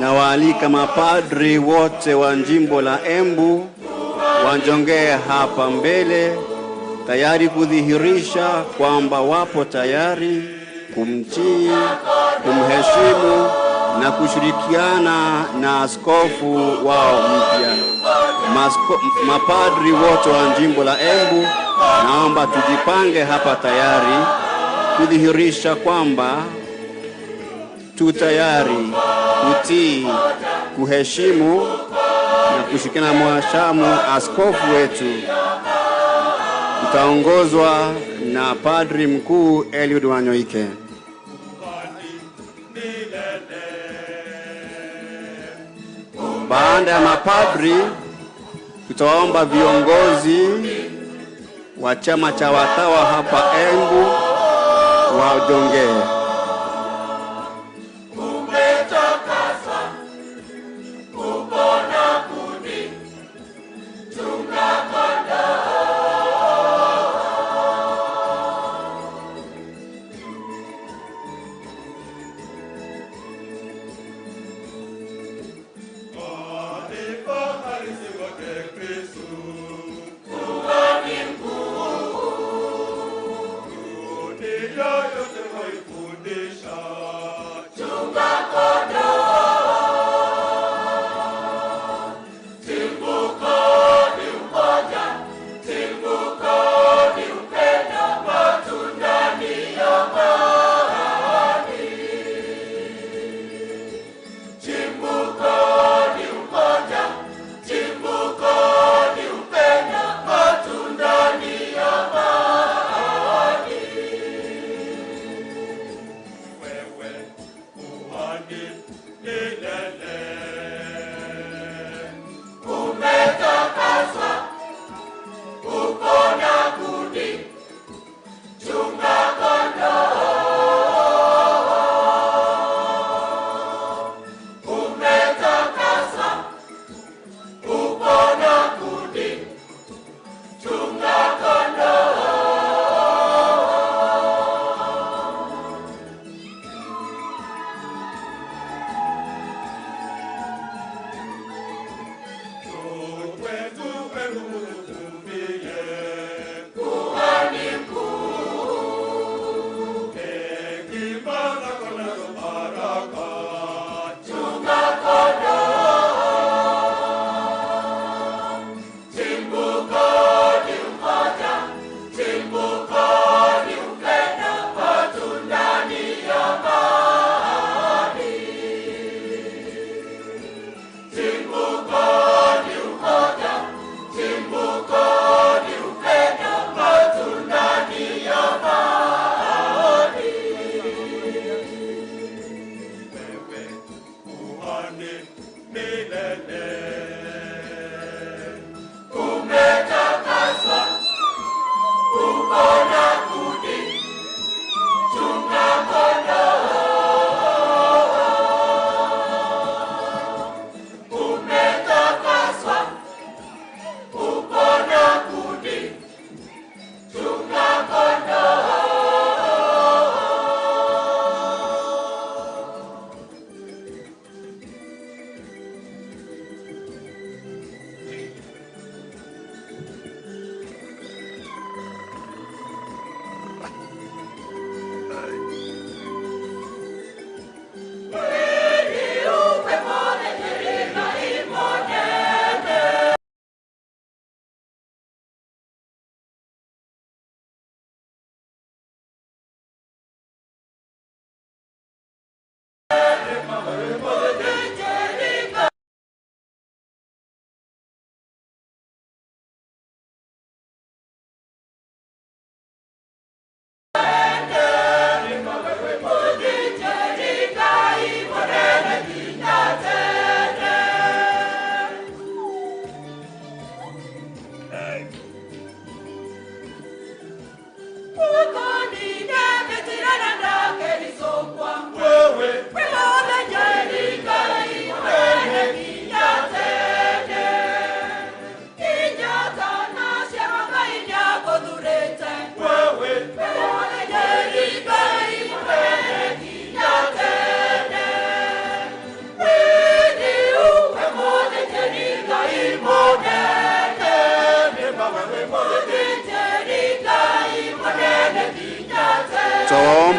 nawaalika mapadri wote wa jimbo la Embu wanjongee hapa mbele, tayari kudhihirisha kwamba wapo tayari kumtii, kumheshimu na kushirikiana na askofu wao mpya. Mapadri wote wa jimbo la Embu, naomba tujipange hapa tayari kudhihirisha kwamba tu tayari kutii, kuheshimu na kushirikiana na mwashamu askofu wetu. Tutaongozwa na Padri Mkuu Eliud Wanyoike. Baada ya mapadri, tutaomba viongozi wa chama cha watawa hapa Embu wajongee. Yo, yo te voy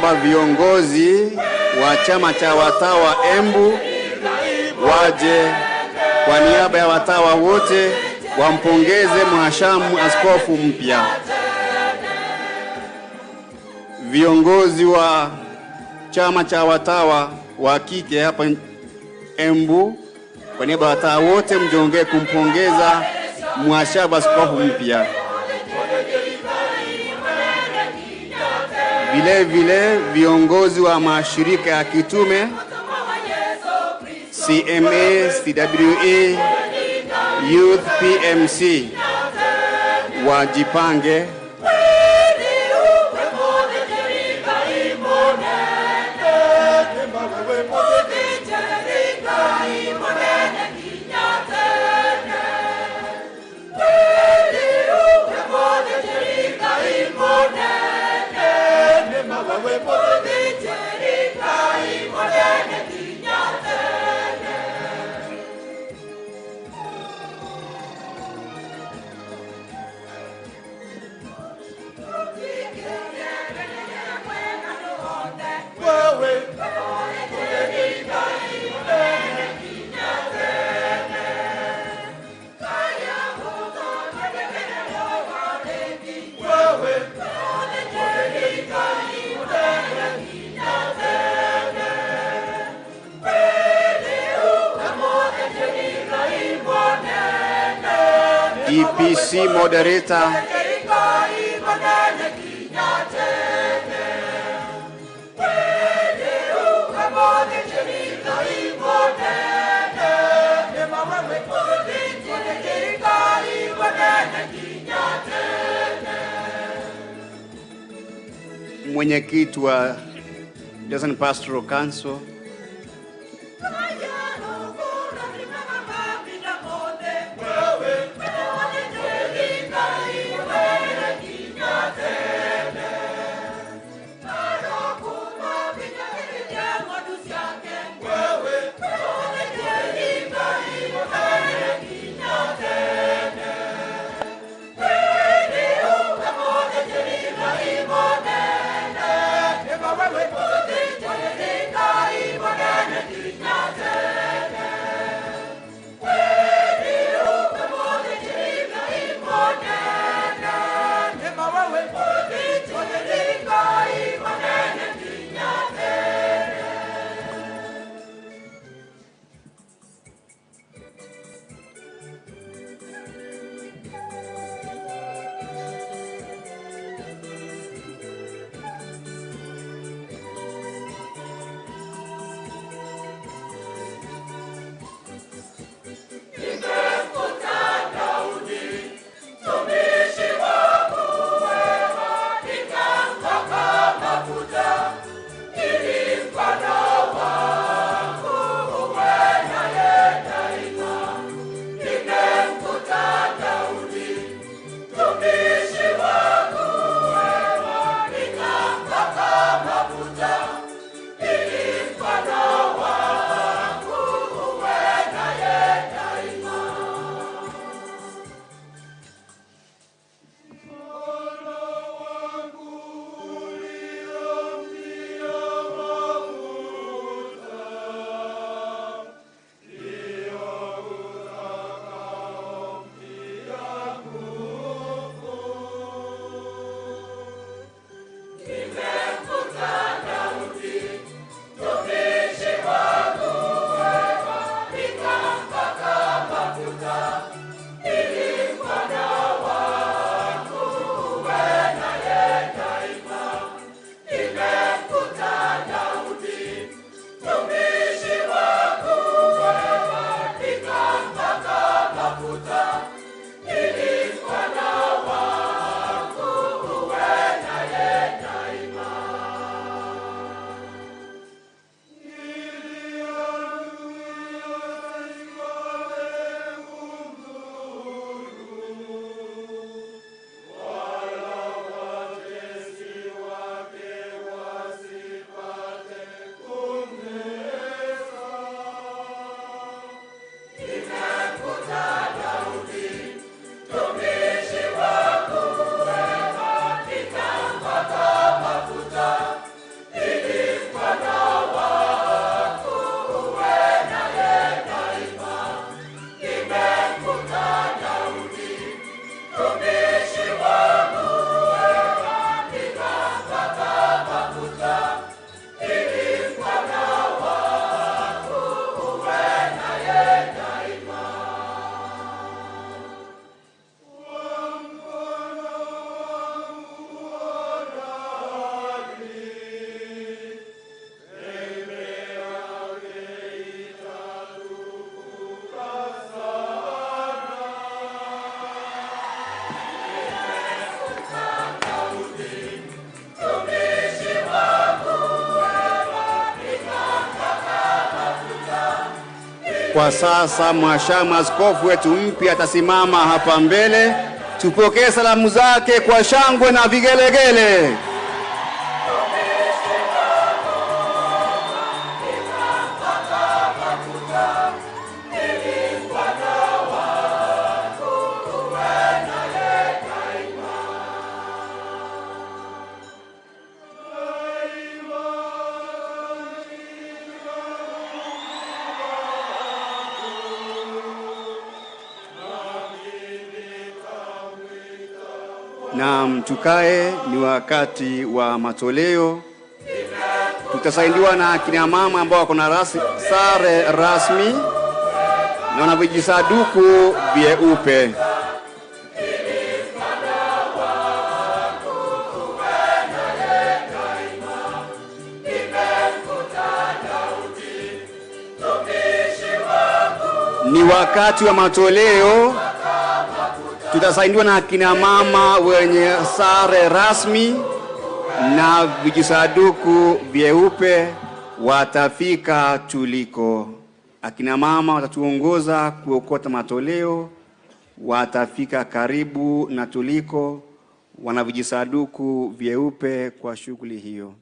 naomba viongozi wa chama cha watawa Embu waje kwa niaba ya watawa wote wampongeze mhashamu askofu mpya. Viongozi wa chama cha watawa wa kike hapa Embu, kwa niaba ya watawa wote mjongee kumpongeza mhashamu askofu mpya. Vile vile viongozi wa mashirika ya kitume CMA, CWA, Youth PMC wajipange. EPC moderator mwenyekiti wa Diocesan Pastoral Council Kwa sasa Mhashamu Askofu wetu mpya atasimama hapa mbele. Tupokee salamu zake kwa shangwe na vigelegele. Na tukae, ni wakati wa matoleo. Tutasaidiwa na kina mama ambao wako na sare rasmi na wanavijisaduku vyeupe. Ni wakati wa matoleo. Tutasaidiwa na akina mama wenye sare rasmi na vijisaduku vyeupe, watafika tuliko. Akina mama watatuongoza kuokota matoleo, watafika karibu na tuliko, wana vijisaduku vyeupe kwa shughuli hiyo.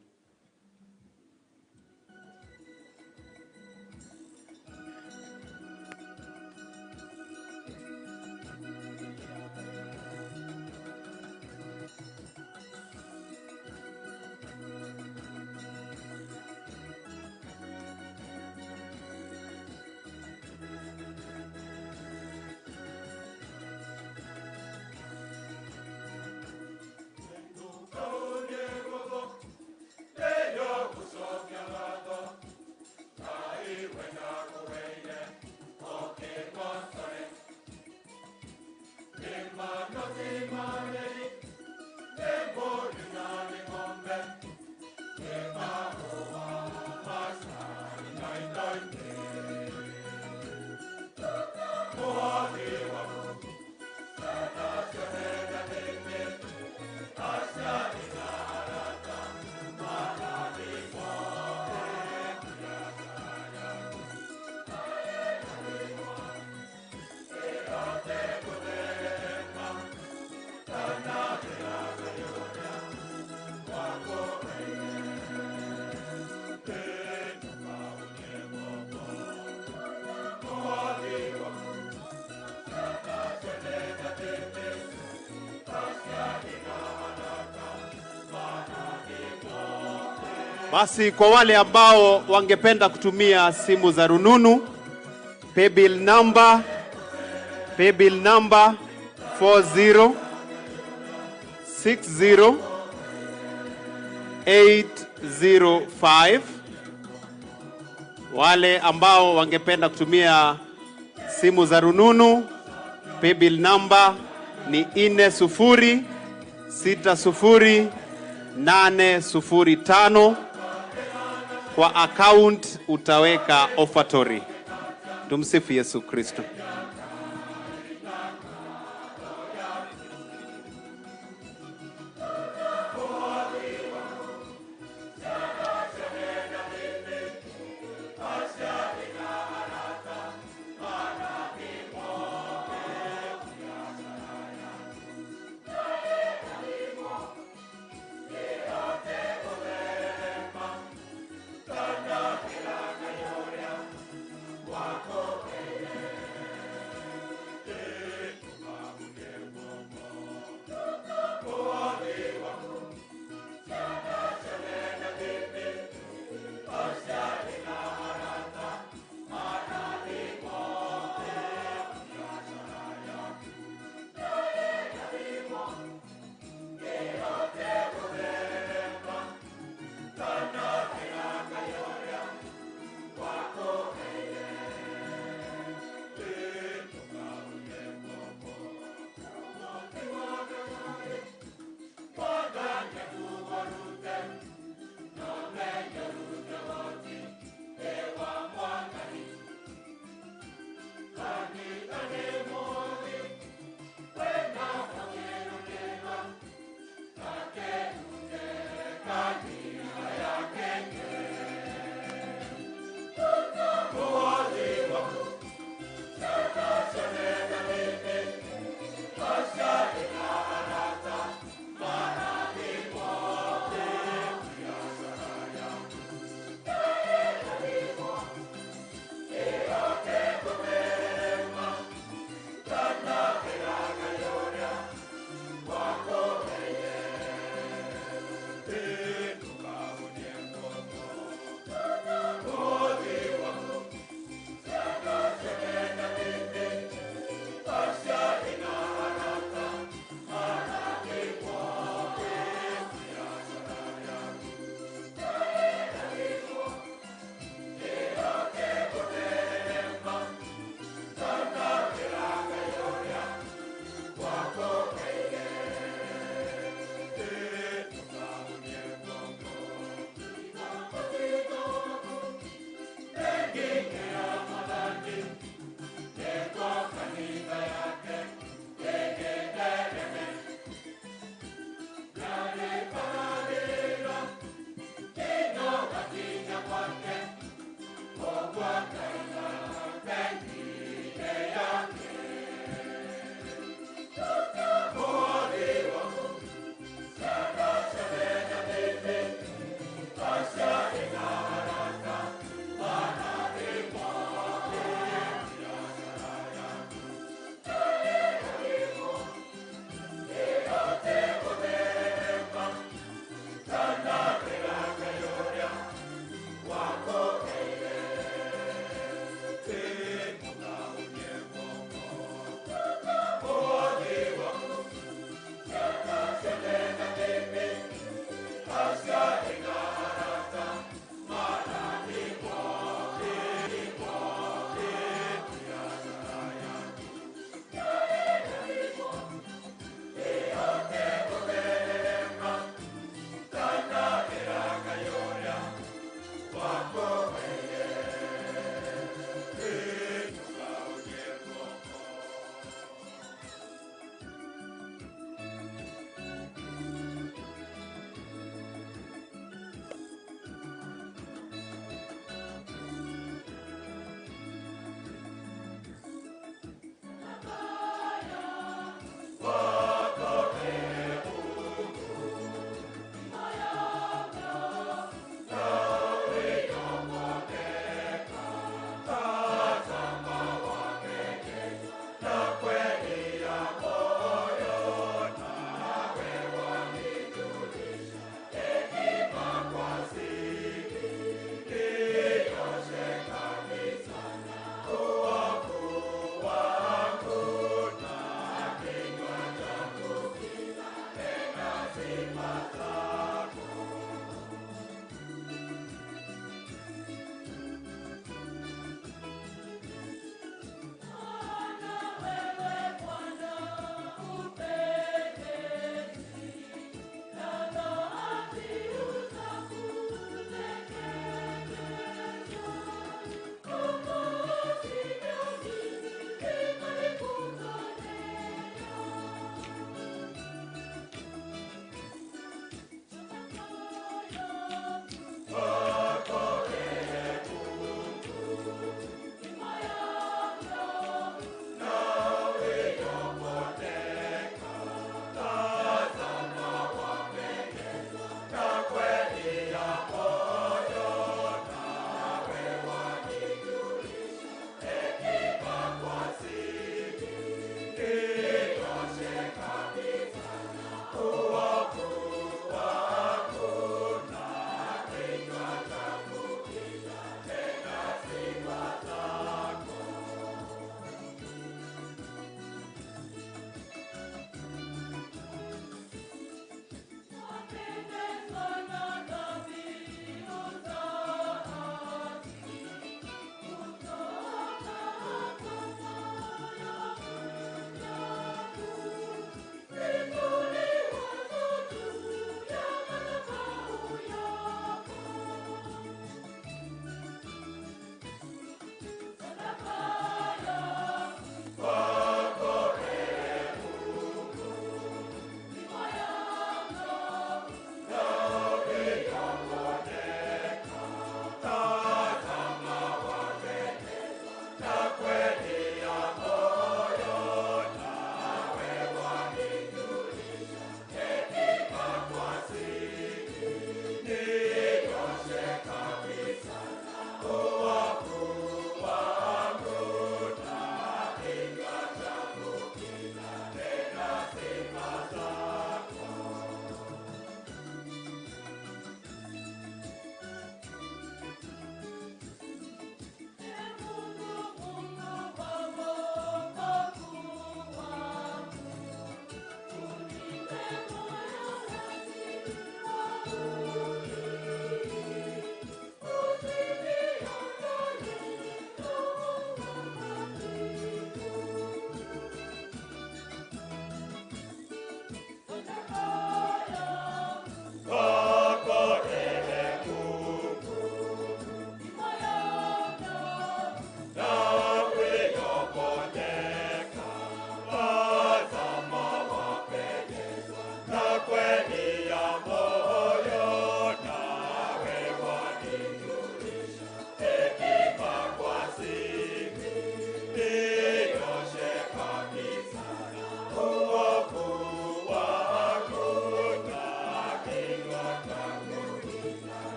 Basi kwa wale ambao wangependa kutumia simu za rununu, paybill number 4060805. Wale ambao wangependa kutumia simu za rununu, paybill number ni 4060805. Kwa account utaweka offertory. Tumsifu Yesu Kristo.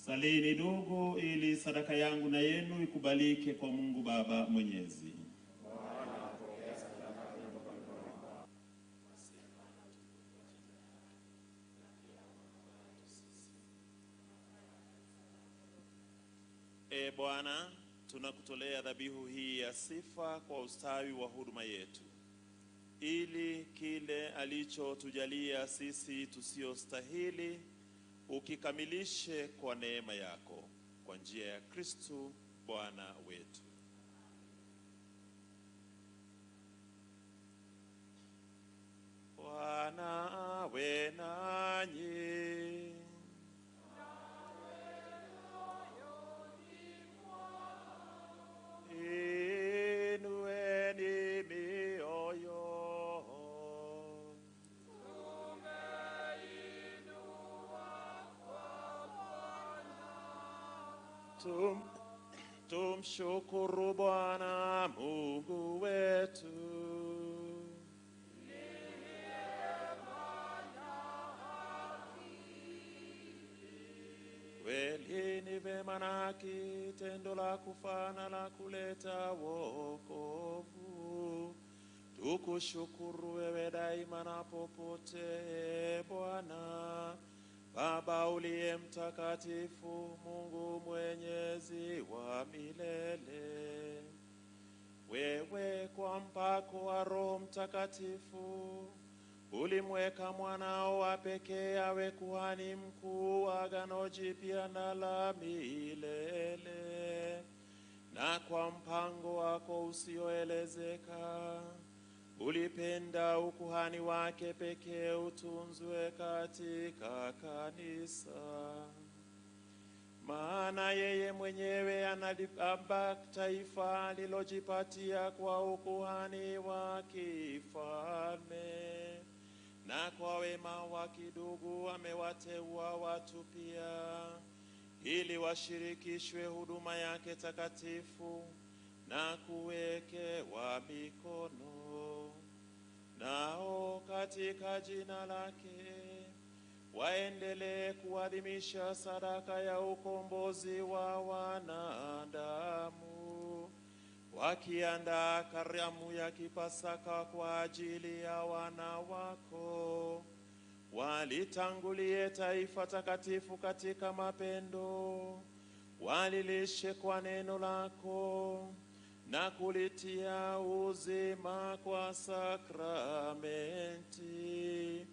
Salini ndugu, ili sadaka yangu na yenu ikubalike kwa Mungu Baba Mwenyezi. E Bwana, tunakutolea dhabihu hii ya sifa kwa ustawi wa huduma yetu, ili kile alichotujalia sisi tusiostahili ukikamilishe kwa neema yako, kwa njia ya Kristo Bwana wetu. Bwana awe nanyi. Inueni mioyo. Tumshukuru Bwana Mungu wetu. Kweli ni vema na haki, tendo la kufana la kuleta wokovu. Tukushukuru wewe daima na popote, Bwana Baba uliye mtakatifu, Mungu mwenyezi wa milele. Wewe kwa mpako wa Roho Mtakatifu ulimweka mwanao wa pekee awe kuhani mkuu wa Agano Jipya na la milele, na kwa mpango wako usioelezeka ulipenda ukuhani wake pekee utunzwe katika kanisa. Maana yeye mwenyewe analiamba taifa alilojipatia kwa ukuhani wa kifalme, na kwa wema wa kidugu amewateua watu pia, ili washirikishwe huduma yake takatifu na kuwekewa mikono. Nao katika jina lake waendelee kuadhimisha sadaka ya ukombozi wa wanadamu, wakiandaa karamu ya kipasaka kwa ajili ya wana wako. Walitangulie taifa takatifu katika mapendo, walilishe kwa neno lako na kulitia uzima kwa sakramenti.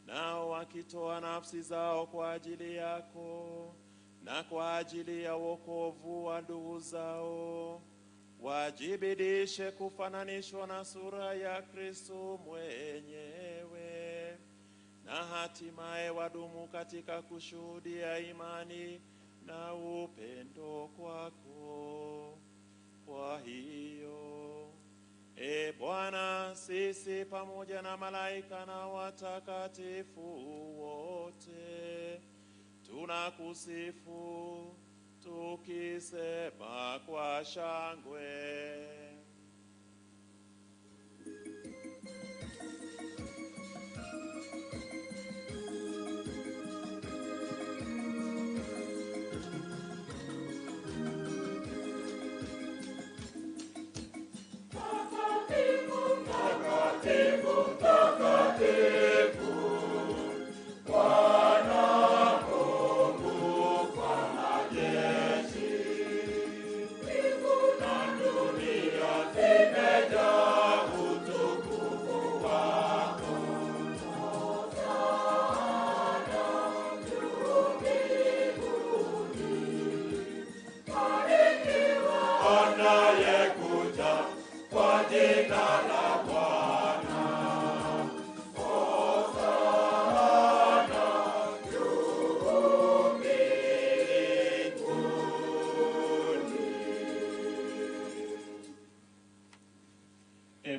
Nao wakitoa nafsi zao kwa ajili yako na kwa ajili ya wokovu wa ndugu zao, wajibidishe kufananishwa na sura ya Kristo mwenyewe, na hatimaye wadumu katika kushuhudia imani na upendo kwako. Kwa hiyo, e Bwana, sisi pamoja na malaika na watakatifu wote tunakusifu tukisema kwa shangwe.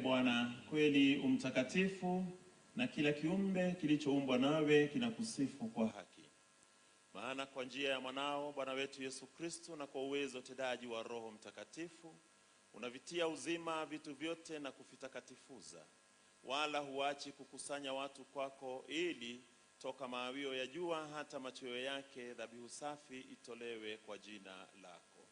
Bwana, kweli umtakatifu, na kila kiumbe kilichoumbwa nawe kinakusifu kwa haki. Maana kwa njia ya mwanao Bwana wetu Yesu Kristo, na kwa uwezo tedaji wa Roho Mtakatifu, unavitia uzima vitu vyote na kuvitakatifuza, wala huachi kukusanya watu kwako, ili toka mawio ya jua hata machweo yake, dhabihu safi itolewe kwa jina lako.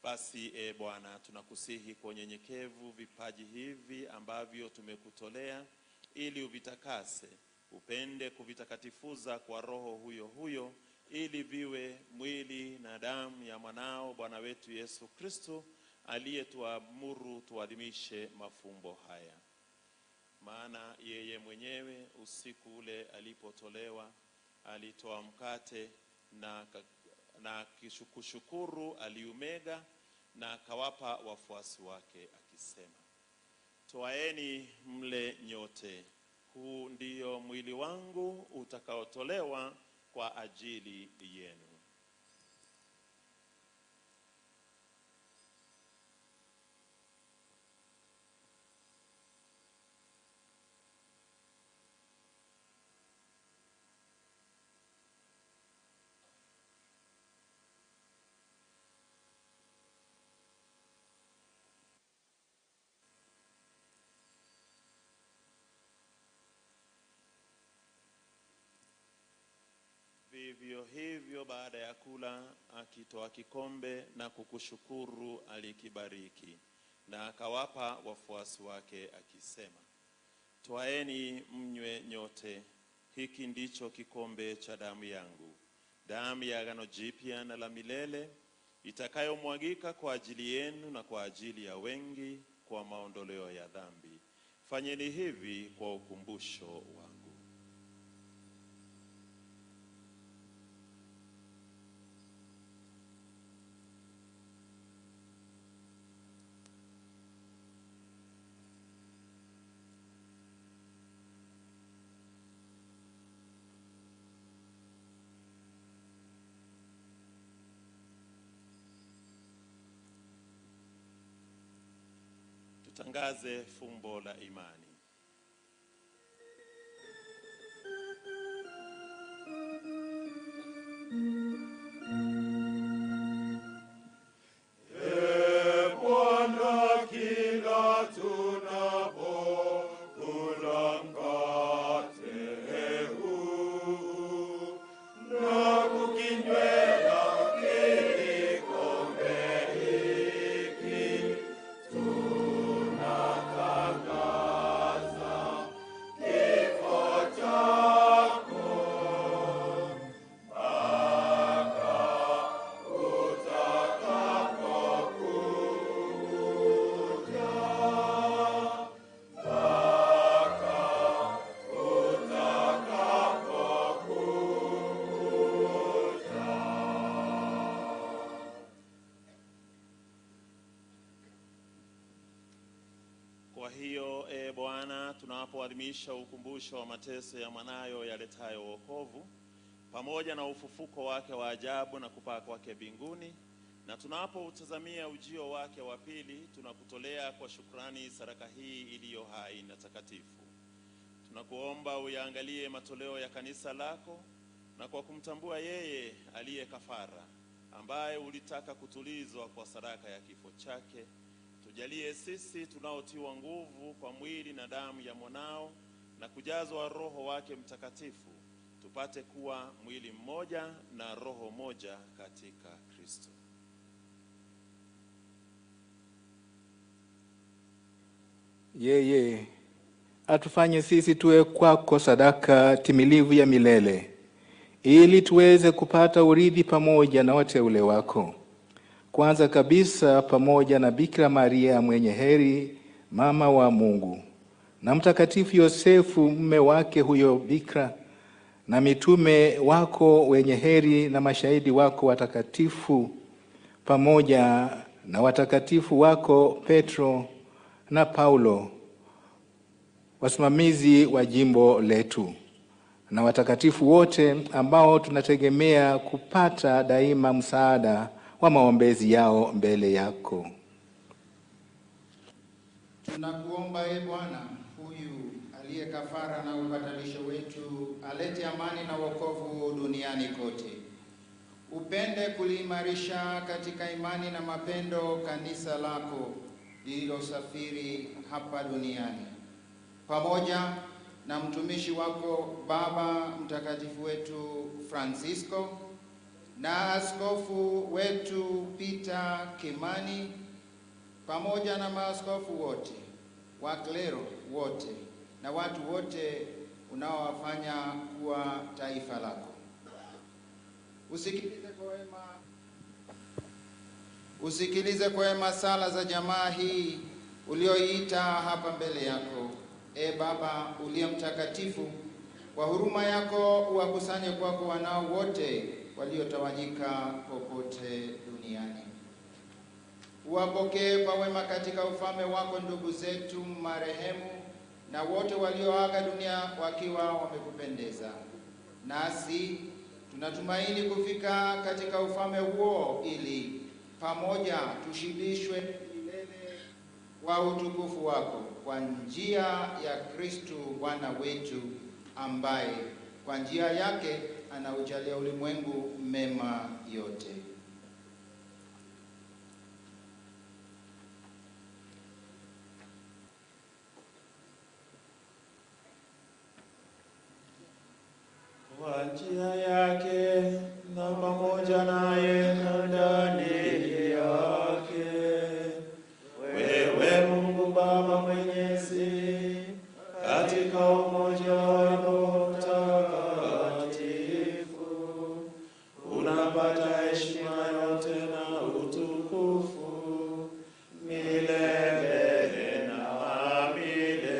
Basi Bwana, tunakusihi kwa unyenyekevu vipaji hivi ambavyo tumekutolea, ili uvitakase, upende kuvitakatifuza kwa Roho huyo huyo, ili viwe mwili na damu ya mwanao Bwana wetu Yesu Kristo, aliyetuamuru tuadhimishe mafumbo haya. Maana yeye mwenyewe usiku ule alipotolewa, alitoa mkate na kushukuru aliumega na akawapa wafuasi wake akisema, "Twaeni mle nyote, huu ndio mwili wangu utakaotolewa kwa ajili yenu." Vivyo hivyo baada ya kula, akitoa kikombe na kukushukuru, alikibariki na akawapa wafuasi wake akisema, "Twaeni mnywe nyote, hiki ndicho kikombe cha damu yangu, damu ya agano jipya na la milele, itakayomwagika kwa ajili yenu na kwa ajili ya wengi kwa maondoleo ya dhambi. Fanyeni hivi kwa ukumbusho wangu." Tutangaze fumbo la imani. Kwa hiyo Bwana, tunapoadhimisha ukumbusho wa mateso ya mwanayo yaletayo wokovu, pamoja na ufufuko wake wa ajabu na kupaa kwake mbinguni, na tunapoutazamia ujio wake wa pili, tunakutolea kwa shukrani sadaka hii iliyo hai na takatifu. Tunakuomba uyaangalie matoleo ya kanisa lako, na kwa kumtambua yeye aliye kafara, ambaye ulitaka kutulizwa kwa sadaka ya kifo chake, tujalie sisi tunaotiwa nguvu kwa mwili na damu ya mwanao na kujazwa Roho wake Mtakatifu, tupate kuwa mwili mmoja na roho moja katika Kristo. Yeye atufanye sisi tuwe kwako sadaka timilivu ya milele, ili tuweze kupata urithi pamoja na wateule wako. Kwanza kabisa pamoja na Bikira Maria mwenye heri, mama wa Mungu, na Mtakatifu Yosefu mume wake huyo bikira, na mitume wako wenye heri na mashahidi wako watakatifu, pamoja na watakatifu wako Petro na Paulo, wasimamizi wa jimbo letu, na watakatifu wote ambao tunategemea kupata daima msaada wa maombezi yao mbele yako. Tunakuomba Bwana, huyu aliye kafara na upatanisho wetu, alete amani na wokovu duniani kote. Upende kuliimarisha katika imani na mapendo kanisa lako lililosafiri hapa duniani, pamoja na mtumishi wako Baba Mtakatifu wetu Francisco na askofu wetu Peter Kimani pamoja na maaskofu wote, waklero wote na watu wote unaowafanya kuwa taifa lako. Usikilize kwa wema sala za jamaa hii ulioita hapa mbele yako. E Baba uliye mtakatifu, kwa huruma yako uwakusanye kwako wanao wote waliotawanyika popote duniani. Uwapokee kwa wema katika ufalme wako ndugu zetu marehemu na wote walioaga dunia wakiwa wamekupendeza. Nasi tunatumaini kufika katika ufalme huo ili pamoja tushibishwe milele kwa utukufu wako kwa njia ya Kristo Bwana wetu, ambaye kwa njia yake anaujalia ulimwengu mema yote. Kwa njia yake na pamoja naye na ndani yake, wewe Mungu Baba Mwenyezi, katika umoja wa Roho Mtakatifu, unapata heshima yote na utukufu milele na milele.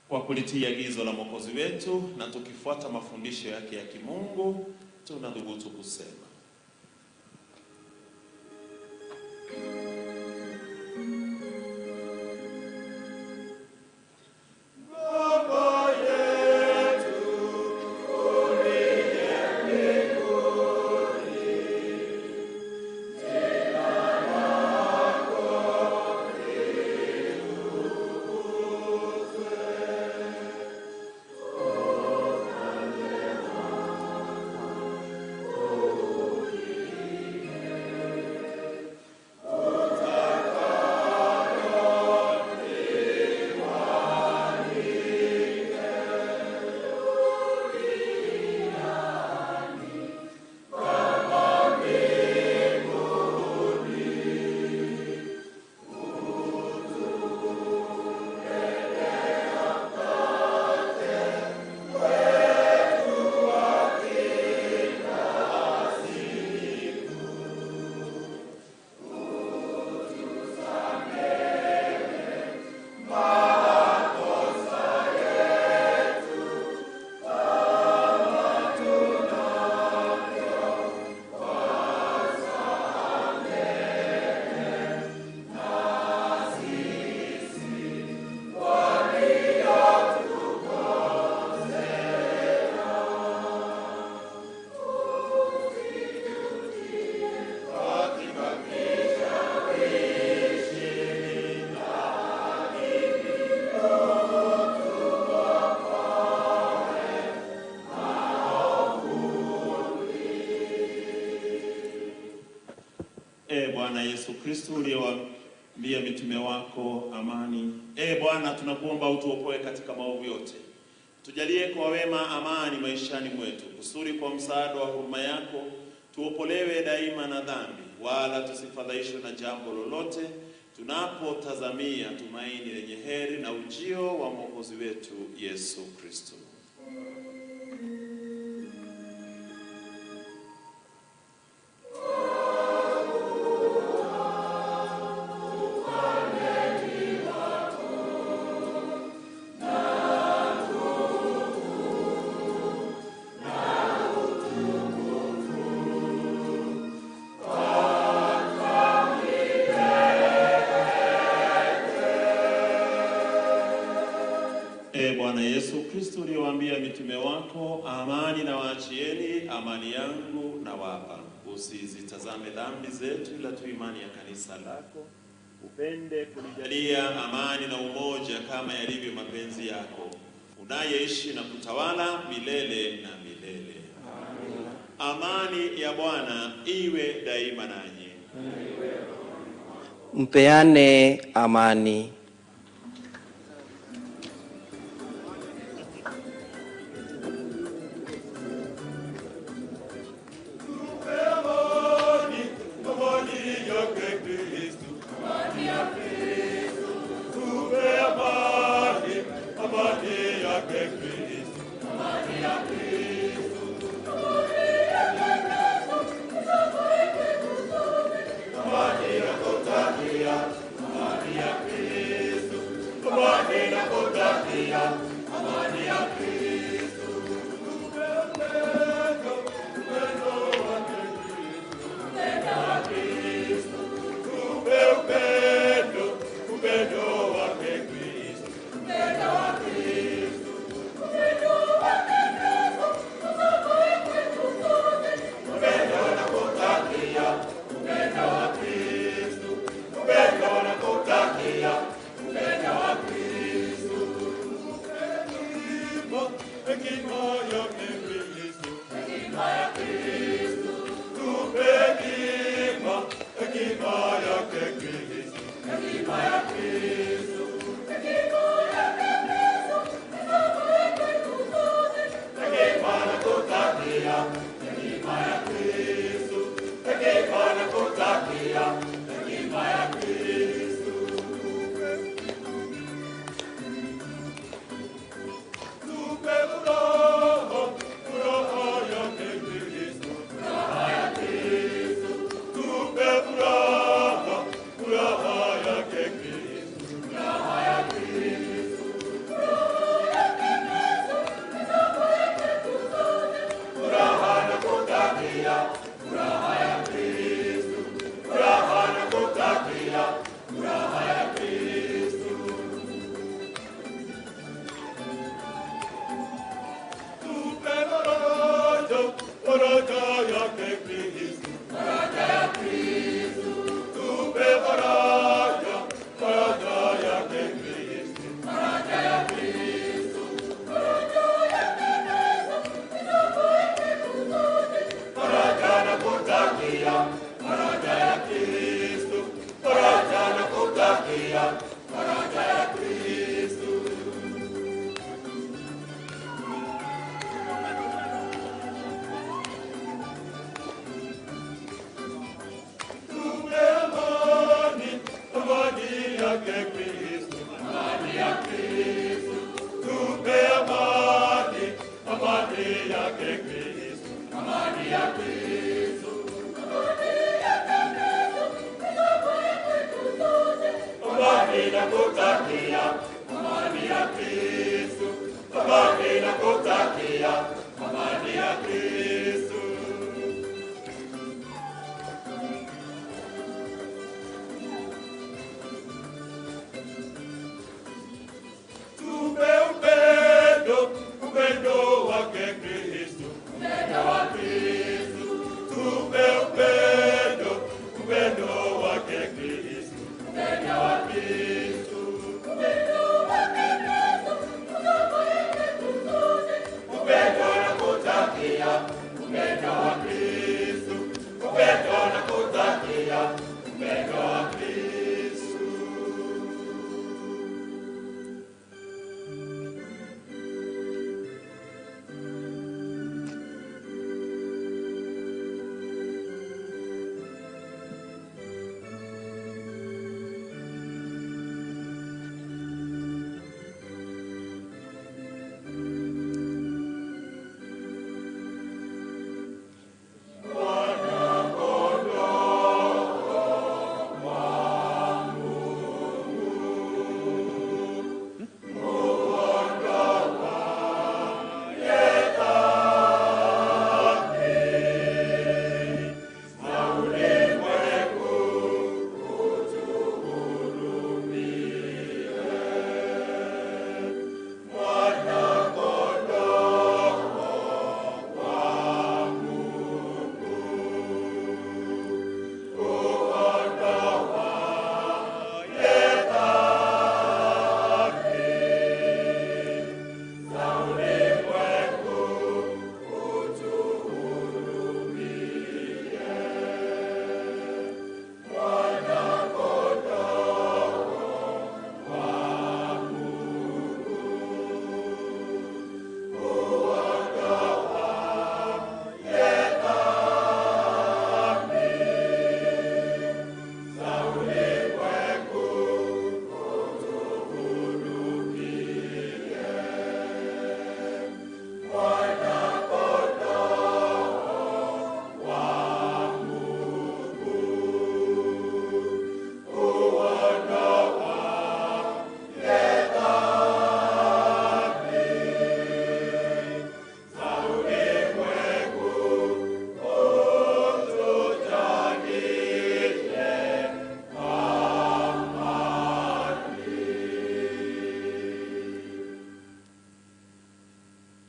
Kwa kulitii agizo la Mwokozi wetu na tukifuata mafundisho yake ya kimungu, tunadhubutu kusema: Bwana Yesu Kristo uliyewaambia mitume wako amani. Bwana, tunakuomba utuokoe katika maovu yote. Tujalie kwa wema amani maishani mwetu, kusudi kwa msaada wa huruma yako tuopolewe daima na dhambi, wala tusifadhaishwe na jambo lolote, tunapotazamia tumaini lenye heri na ujio wa Mwokozi wetu Yesu Kristo. Oh Bwana Yesu Kristo uliyowaambia mitume wako, amani na waachieni, amani yangu na wapa. Usizitazame dhambi zetu, ila tu imani ya kanisa lako. Upende kulijalia amani na umoja kama yalivyo mapenzi yako, unayeishi na kutawala milele na milele. Amen. Amani ya Bwana iwe daima nanyi. Mpeane amani.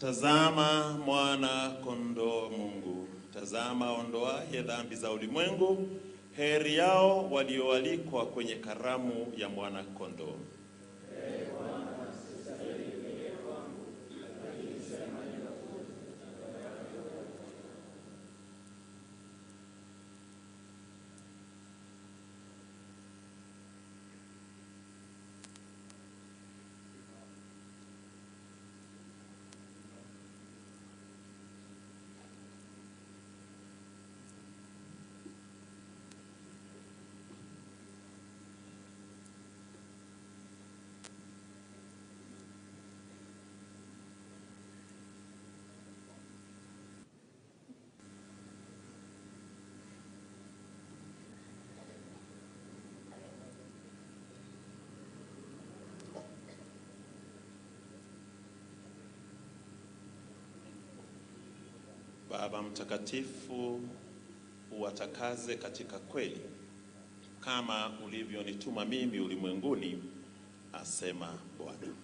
Tazama mwana kondoo Mungu, tazama ondoaye dhambi za ulimwengu. Heri yao walioalikwa kwenye karamu ya mwana kondoo. Baba mtakatifu, uwatakaze katika kweli kama ulivyonituma mimi ulimwenguni, asema Bwana.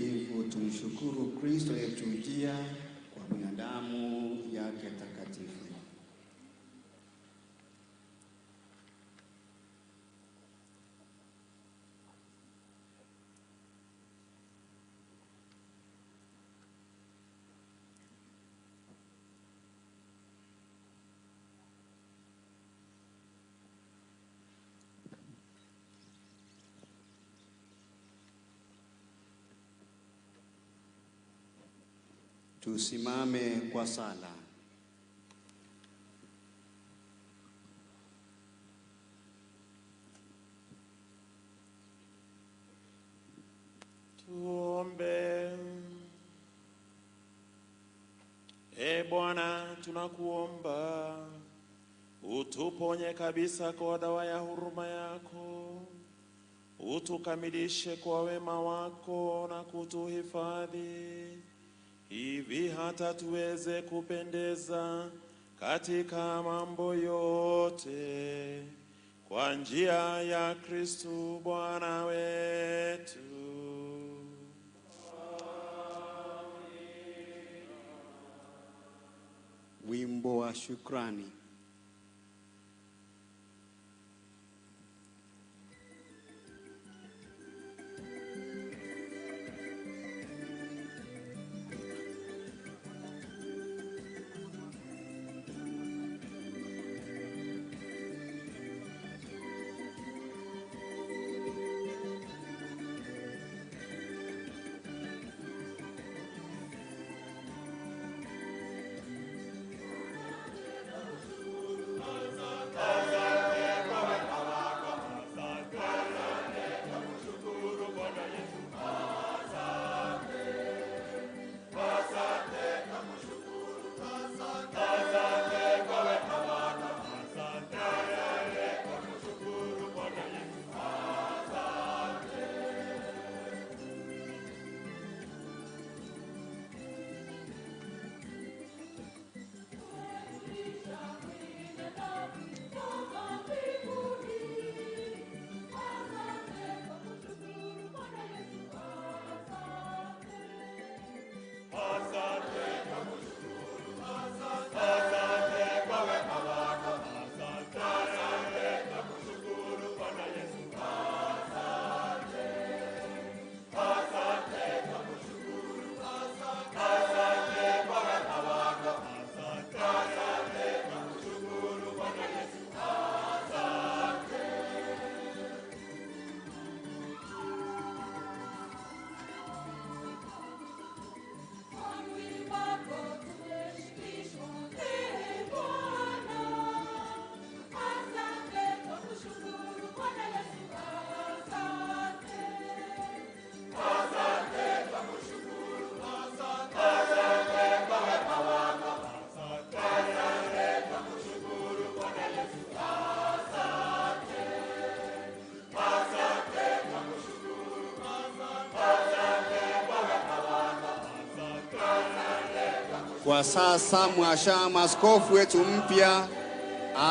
ukamilifu, tumshukuru Kristo aliyetujia kwa binadamu yake takatifu. Tusimame kwa sala. Tuombe. E Bwana, tunakuomba utuponye kabisa kwa dawa ya huruma yako, utukamilishe kwa wema wako na kutuhifadhi hivi hata tuweze kupendeza katika mambo yote kwa njia ya Kristo Bwana wetu. Wimbo wa shukrani. Kwa sasa mhashamu askofu wetu mpya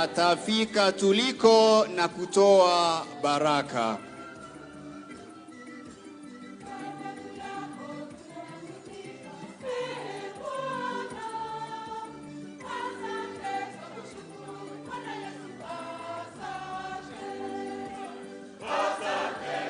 atafika tuliko na kutoa baraka. Asante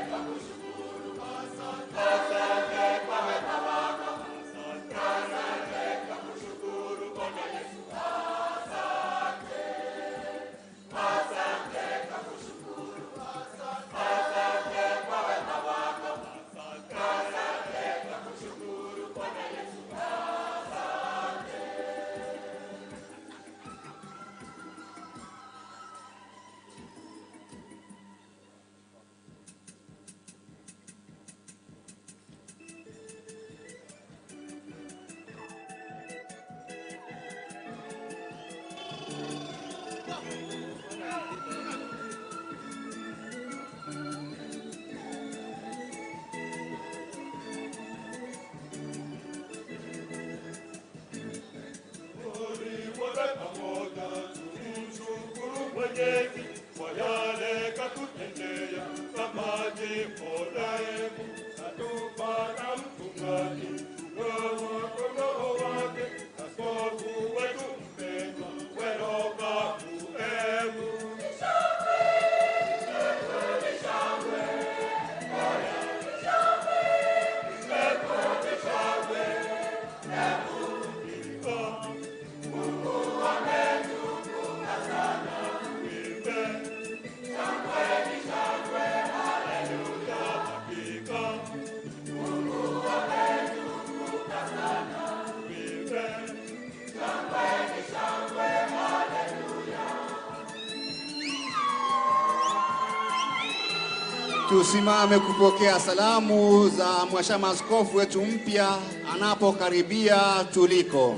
Tusimame kupokea salamu za Mhashamu Askofu wetu mpya anapokaribia tuliko.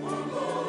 Mungu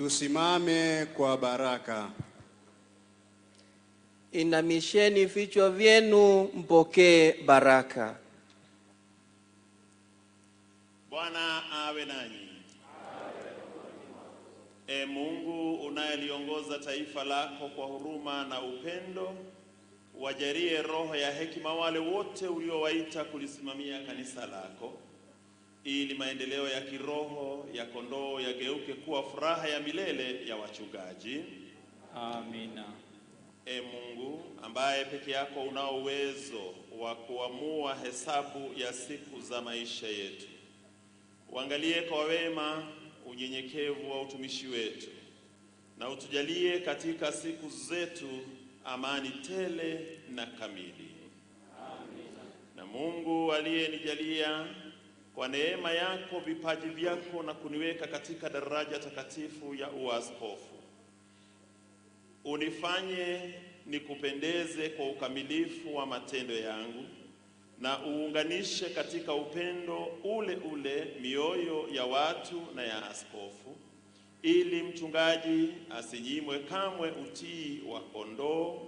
Tusimame kwa baraka. Inamisheni vichwa vyenu mpokee baraka. Bwana awe nanyi. E Mungu unayeliongoza taifa lako kwa huruma na upendo, wajalie roho ya hekima wale wote uliowaita kulisimamia kanisa lako, ili maendeleo ya kiroho ya kondoo yageuke kuwa furaha ya milele ya wachungaji. Amina. E Mungu ambaye peke yako unao uwezo wa kuamua hesabu ya siku za maisha yetu, uangalie kwa wema unyenyekevu wa utumishi wetu, na utujalie katika siku zetu amani tele na kamili. Amina. Na Mungu aliyenijalia kwa neema yako vipaji vyako na kuniweka katika daraja takatifu ya uaskofu, unifanye nikupendeze kwa ukamilifu wa matendo yangu, na uunganishe katika upendo ule ule mioyo ya watu na ya askofu, ili mchungaji asinyimwe kamwe utii wa kondoo,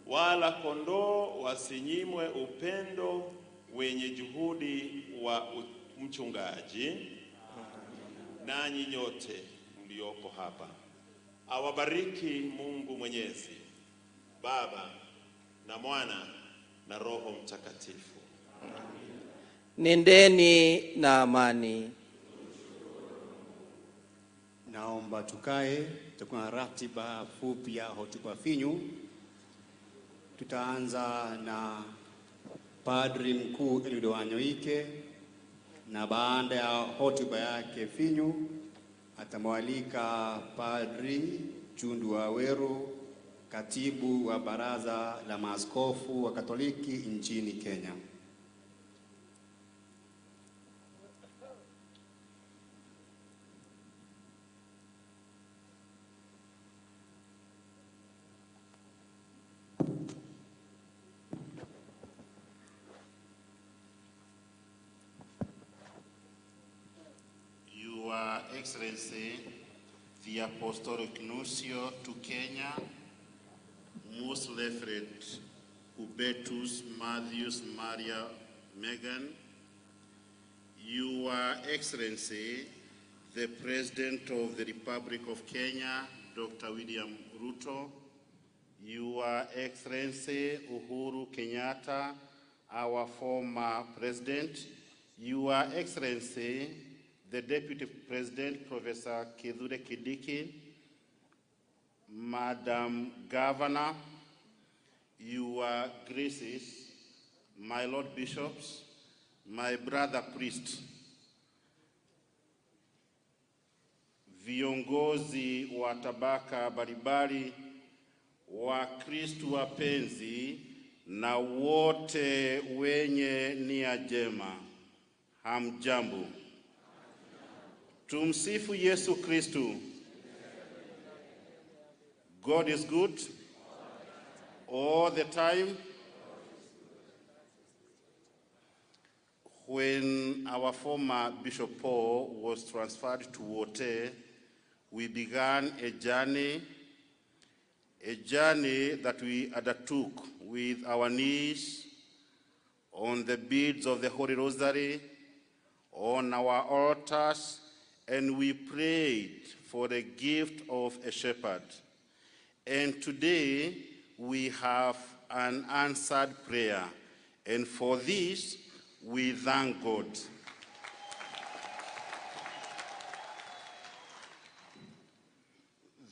wala kondoo wasinyimwe upendo wenye juhudi wa mchungaji. Nanyi nyote mliopo hapa, awabariki Mungu Mwenyezi, Baba na Mwana na Roho Mtakatifu. Nendeni na amani. Naomba tukae. Tutakuwa na ratiba fupi ya hotuba finyu. Tutaanza na Padri Mkuu Eliud Wanyoike, na baada ya hotuba yake finyu atamwalika Padri Chundu Waweru, katibu wa Baraza la Maaskofu wa Katoliki nchini Kenya. Your Excellency, the Apostolic Nuncio to Kenya, Most Reverend Hubertus Matthews Maria Megan, Your Excellency, the President of the Republic of Kenya, Dr. William Ruto, Your Excellency Uhuru Kenyatta, our former President, Your Excellency, the Deputy President, Professor Kithure Kindiki, Madam Governor, Your Graces, my Lord Bishops, my brother priest, viongozi wa tabaka mbalimbali, Wakristo wapenzi na wote wenye nia njema, hamjambo. Tumsifu Yesu Kristo. God is good all the time. When our former Bishop Paul was transferred to Wote, we began a journey that we undertook with our knees on the beads of the Holy Rosary, on our altars, and we prayed for the gift of a shepherd. And today we have an answered prayer, and for this we thank God.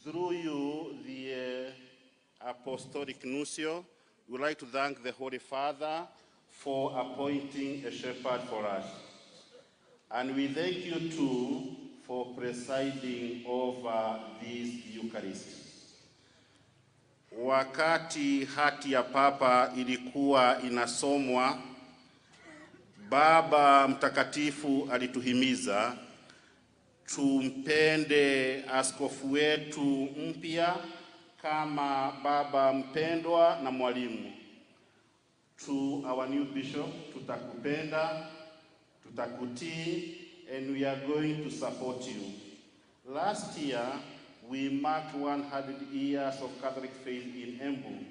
Through you, the Apostolic Nuncio, we would like to thank the Holy Father for appointing a shepherd for us. And we thank you too for presiding over this Eucharist. Wakati hati ya Papa ilikuwa inasomwa, Baba Mtakatifu alituhimiza tumpende askofu wetu mpya kama baba mpendwa na mwalimu. To our new bishop, tutakupenda, tutakutii, and we are going to support you. Last year, we marked 100 years of Catholic faith in Embu.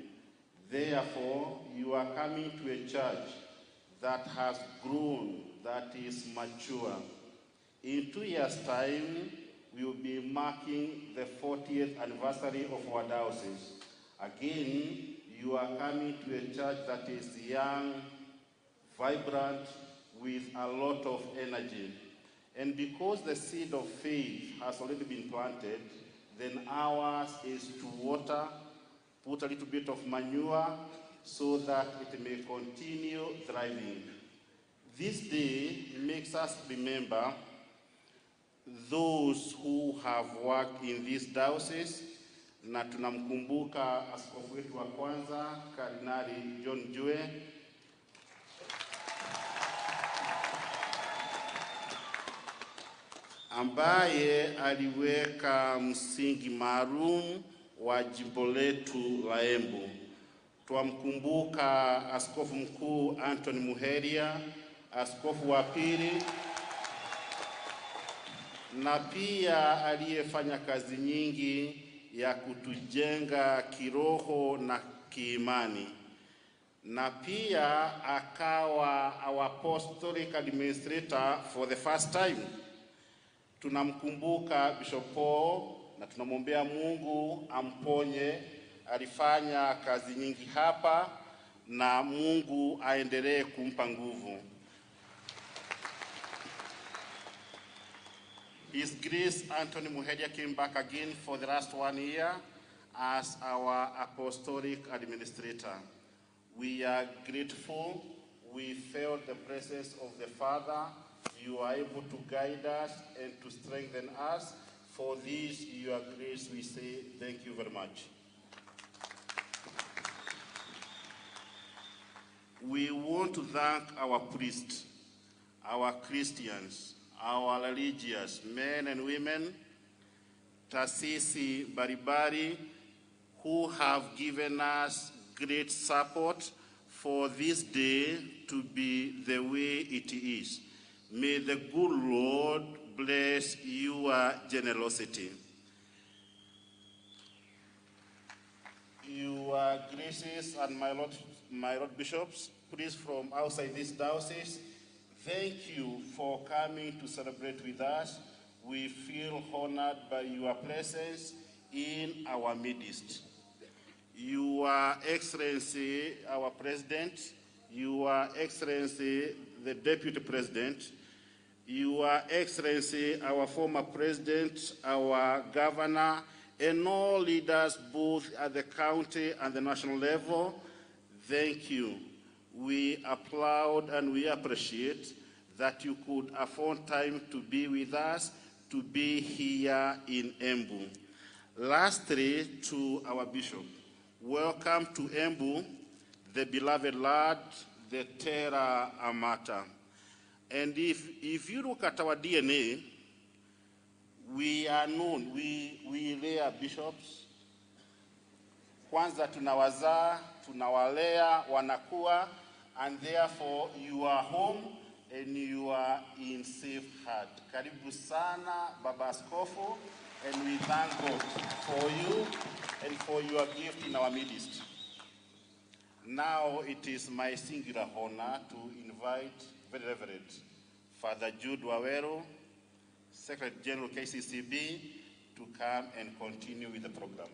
Therefore, you are coming to a church that has grown, that is mature. In 2 years' time, we will be marking the 40th anniversary of our diocese. Again, you are coming to a church that is young, vibrant, with a lot of energy. And because the seed of faith has already been planted, then ours is to water, put a little bit of manure, so that it may continue thriving. This day makes us remember those who have worked in this diocese, na tunamkumbuka askofu wetu wa kwanza Kardinali John Jue, ambaye aliweka msingi maalum wa jimbo letu la Embu. Twamkumbuka askofu mkuu Anthony Muheria, askofu wa pili, na pia aliyefanya kazi nyingi ya kutujenga kiroho na kiimani, na pia akawa our apostolic administrator for the first time. Tunamkumbuka Bishop Paul na tunamwombea Mungu amponye. Alifanya kazi nyingi hapa na Mungu aendelee kumpa nguvu. His Grace Anthony Muheria came back again for the last 1 year as our apostolic administrator. We are grateful. We felt the presence of the Father. You are able to guide us and to strengthen us. For this, your grace, we say thank you very much. We want to thank our priests, our Christians, our religious men and women, Taasisi Baribari, who have given us great support for this day to be the way it is. May the good Lord bless your generosity. Your graces and my Lord bishops, priests from outside this diocese, thank you for coming to celebrate with us. We feel honored by your presence in our midst. Your Excellency, our President, Your Excellency, the Deputy President, Your Excellency, our former President, our Governor, and all leaders both at the county and the national level, thank you. We applaud and we appreciate that you could afford time to be with us, to be here in Embu. Lastly, to our Bishop, welcome to Embu, the beloved lad, the terra amata. And if you look at our DNA, we are known, we rear bishops. Kwanza tunawazaa, tunawalea, wanakuwa, and therefore you are home and you are in safe heart. Karibu sana, Baba Askofu, and we thank God for you and for your gift in our midst. Now it is my singular honor to invite Very Reverend Father Jude Wawero, Secretary General KCCB, to come and continue with the program.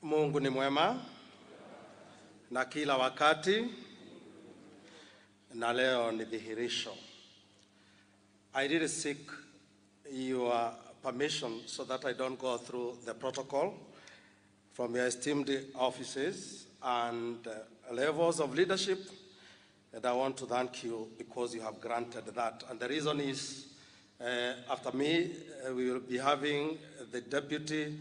Mungu ni mwema na kila wakati, na leo ni dhihirisho. I really seek your permission so that I don't go through the protocol from your esteemed offices and levels of leadership, and I want to thank you because you have granted that. And the reason is, after me, we will be having the Deputy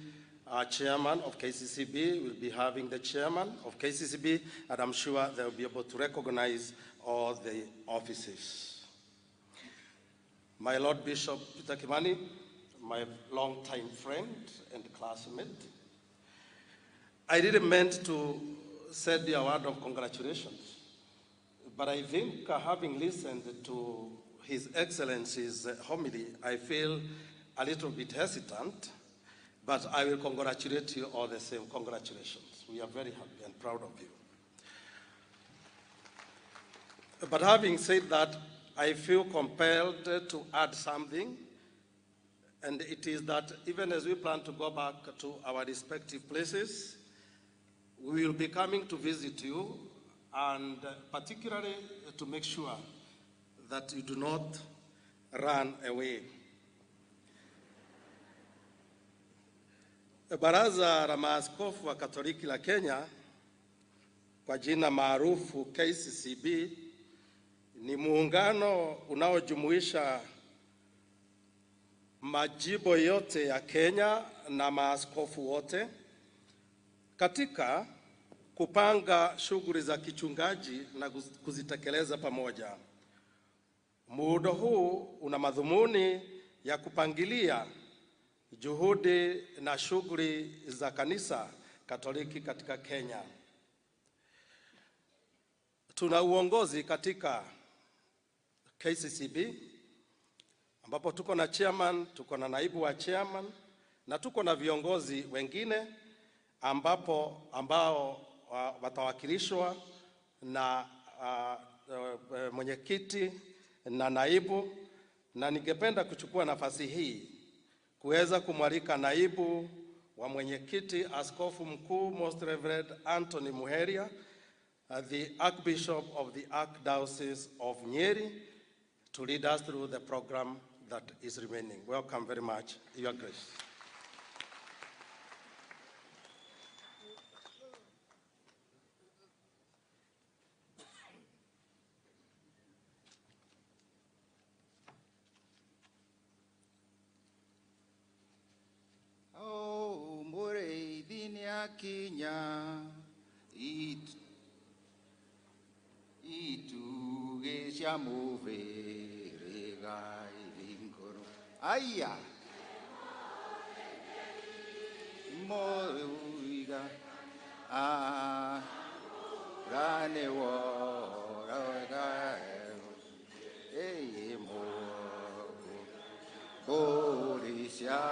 Chairman of KCCB, will be having the Chairman of KCCB, and I'm sure they'll be able to recognize all the offices. my Lord Bishop Peter Kimani, my longtime friend and classmate. I didn't meant to say a word of congratulations, but I think having listened to His Excellency's homily, I feel a little bit hesitant, but I will congratulate you all the same. Congratulations. We are very happy and proud of you. But having said that, I feel compelled to add something, and it is that even as we plan to go back to our respective places, we will be coming to visit you, and particularly to make sure that you do not run away. Baraza la Maaskofu wa Katoliki la Kenya, kwa jina maarufu KCCB, ni muungano unaojumuisha majimbo yote ya Kenya na maaskofu wote katika kupanga shughuli za kichungaji na kuzitekeleza pamoja. Muundo huu una madhumuni ya kupangilia juhudi na shughuli za kanisa Katoliki katika Kenya. Tuna uongozi katika KCCB ambapo tuko na chairman, tuko na naibu wa chairman na tuko na viongozi wengine ambao watawakilishwa na mwenyekiti na naibu, na ningependa kuchukua nafasi hii kuweza kumwalika naibu wa mwenyekiti Askofu Mkuu Most Reverend Anthony Muheria, the Archbishop of the Archdiocese of Nyeri, to lead us through the program that is remaining. Welcome very much, Your Grace. Oh, more dinia Kenya, itu gesha move rega irinkoro. Aya. Moiga. Ah. Rane wo raga. Hey mo. Borishaga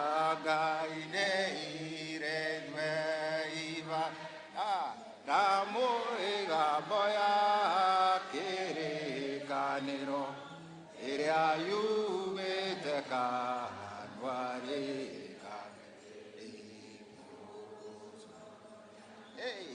ine iredwe iva. Ah. Ramoiga boya kere kanero ere ayume te kanware hey.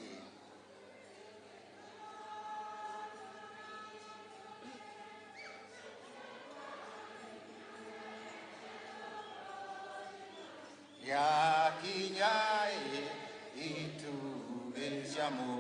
Ya kinyai itu beshamu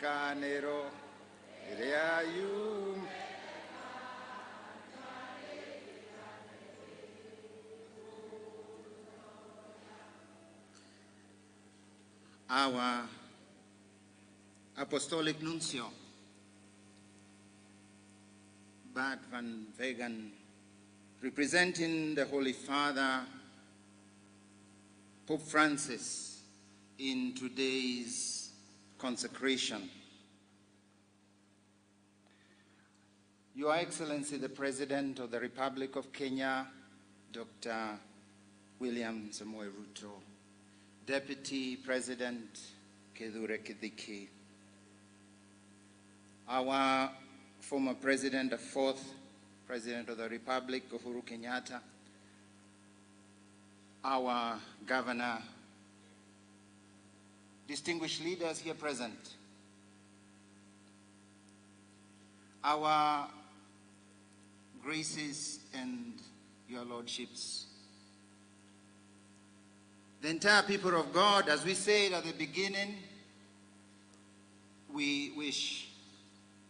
Canero, Reayum. Our Apostolic Nuncio, Bart van Wegen, representing the Holy Father, Pope Francis, in today's consecration. Your Excellency, the President of the Republic of Kenya, Dr. William Samoei Ruto, Deputy President Kithure Kindiki, our former President, the fourth President of the Republic, Uhuru Kenyatta, our Governor, distinguished leaders here present, our Graces and Your Lordships, The entire people of God, as we said at the beginning, we wish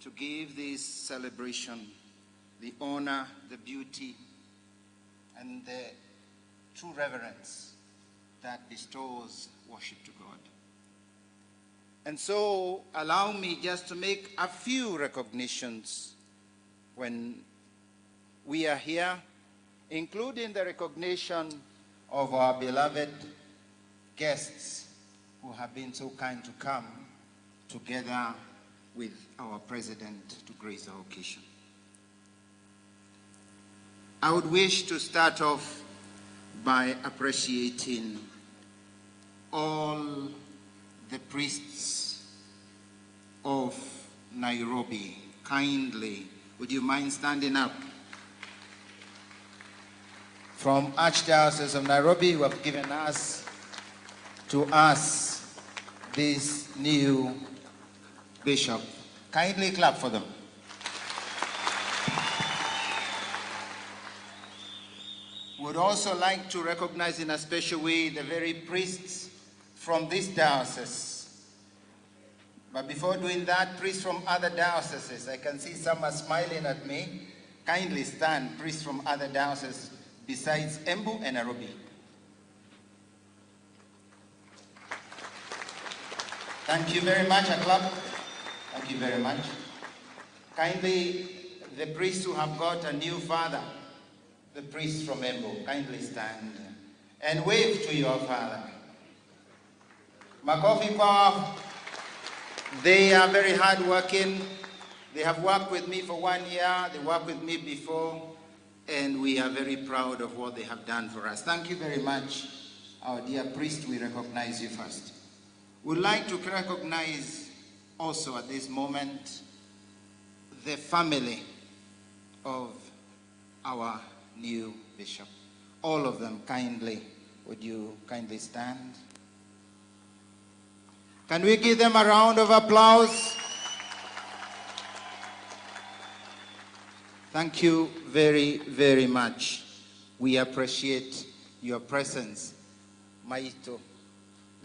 to give this celebration the honor, the beauty, and the true reverence that bestows worship to God. And so allow me just to make a few recognitions when we are here, including the recognition of our beloved guests who have been so kind to come together with our president to grace our occasion. I would wish to start off by appreciating all the priests of Nairobi. Kindly, would you mind standing up? From Archdiocese of Nairobi, who have given to us this new bishop. Kindly clap for them. Would also like to recognize in a special way the very priests from this diocese. But before doing that, priests from other dioceses. I can see some are smiling at me. Kindly stand, priests from other dioceses besides Embu and Nairobi. Thank you very much, a clap. Thank you very much. Kindly, the priests who have got a new father, the priests from Embu, kindly stand and wave to your father. Makofi kwao. They are very hardworking. They have worked with me for 1 year. They worked with me before, and we are very proud of what they have done for us. Thank you very much, our dear priest. We recognize you first. We'd like to recognize also at this moment the family of our new bishop. All of them, kindly, would you kindly stand? Can we give them a round of applause? Thank you very, very much. We appreciate your presence. Maito,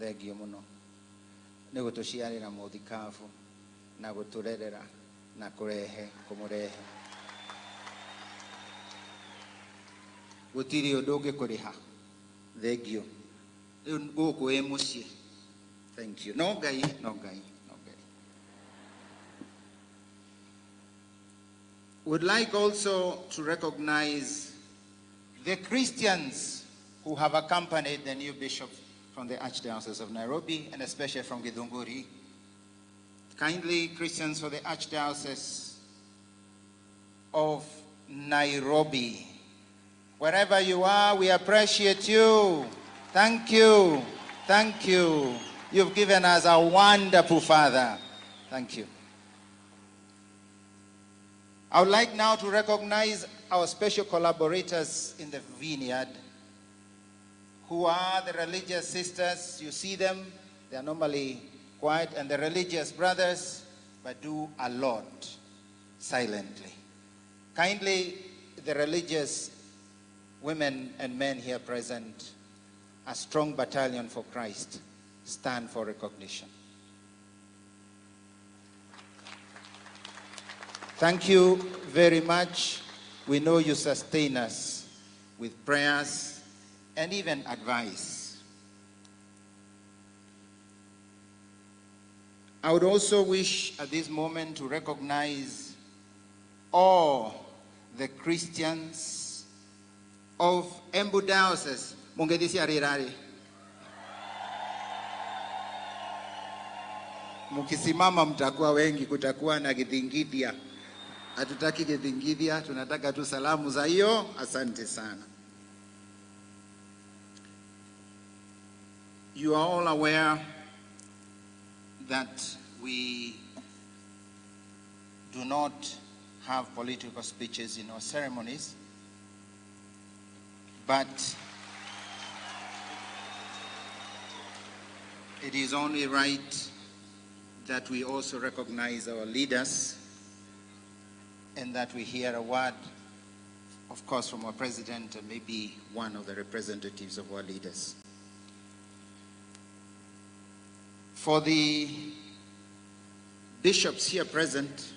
thengio muno. Nĩ gũtũciarĩra mũthikabu na gũtũrerera na kũmũrehe. Gũtirĩ ũndũ ũngĩkũrĩha. Thengio. Rĩu gũkũ wĩ mũciĩ. Thank you. No Ngai, no Ngai, no Ngai. Would like also to recognize the Christians who have accompanied the new bishop from the Archdiocese of Nairobi, and especially from Githunguri. Kindly, Christians for the Archdiocese of Nairobi. Wherever you are, we appreciate you. Thank you. Thank you. You've given us a wonderful father. Thank you. I would like now to recognize our special collaborators in the vineyard, who are the religious sisters. You see them, they are normally quiet, and the religious brothers, but do a lot silently. Kindly, the religious women and men here present, a strong battalion for Christ, stand for recognition. Thank you very much. We know you sustain us with prayers and even advice. I would also wish at this moment to recognize all the Christians of Embu Diocese. Mukisimama mtakuwa wengi, kutakuwa na githingithia. Hatutaki githingithia, tunataka tu salamu za hiyo. Asante sana. You are all aware that we do not have political speeches in our ceremonies, but it is only right that we also recognize our leaders and that we hear a word, of course, from our president and maybe one of the representatives of our leaders. For the bishops here present,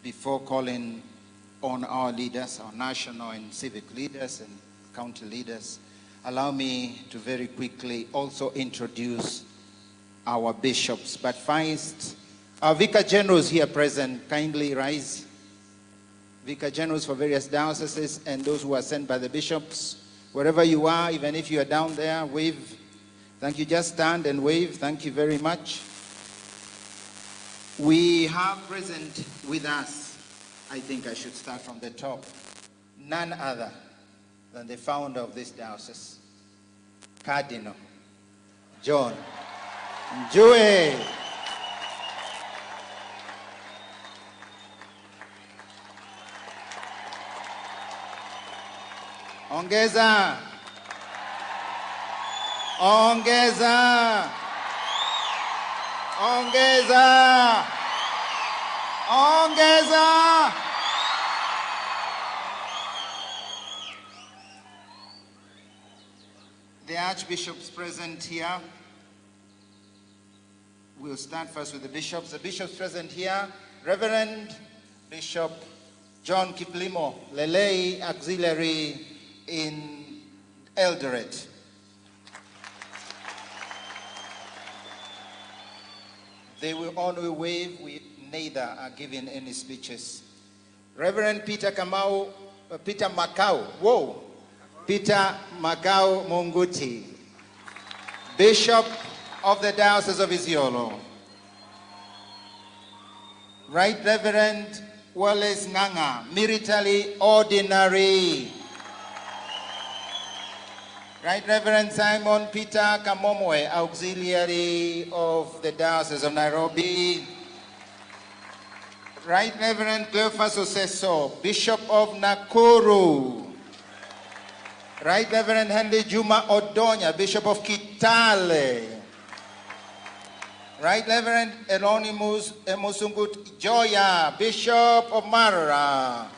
before calling on our leaders, our national and civic leaders and county leaders, allow me to very quickly also introduce our bishops. But first, our vicar generals here present, kindly rise. Vicar generals for various dioceses and those who are sent by the bishops. Wherever you are, even if you are down there, wave. Thank you. Just stand and wave. Thank you very much. We have present with us, I think I should start from the top, none other than the founder of this diocese, Cardinal John Njue. Ongeza. Ongeza. Ongeza. Ongeza. The archbishops present here. We'll start first with the bishops. The bishops present here, Reverend Bishop John Kiplimo, Lelei Auxiliary in Eldoret. They will only wave, we neither are giving any speeches. Reverend Peter Macau Munguti, Bishop of the Diocese of Isiolo. Right Reverend Wallace Nganga, military ordinary. Right Reverend Simon Peter Kamomwe, auxiliary of the Diocese of Nairobi. Right Reverend Cleophas Oseso, Bishop of Nakuru. Right Reverend Henry Juma Odonya, Bishop of Kitale. Right Reverend Eronimus Musungut Joya, Bishop of Mara.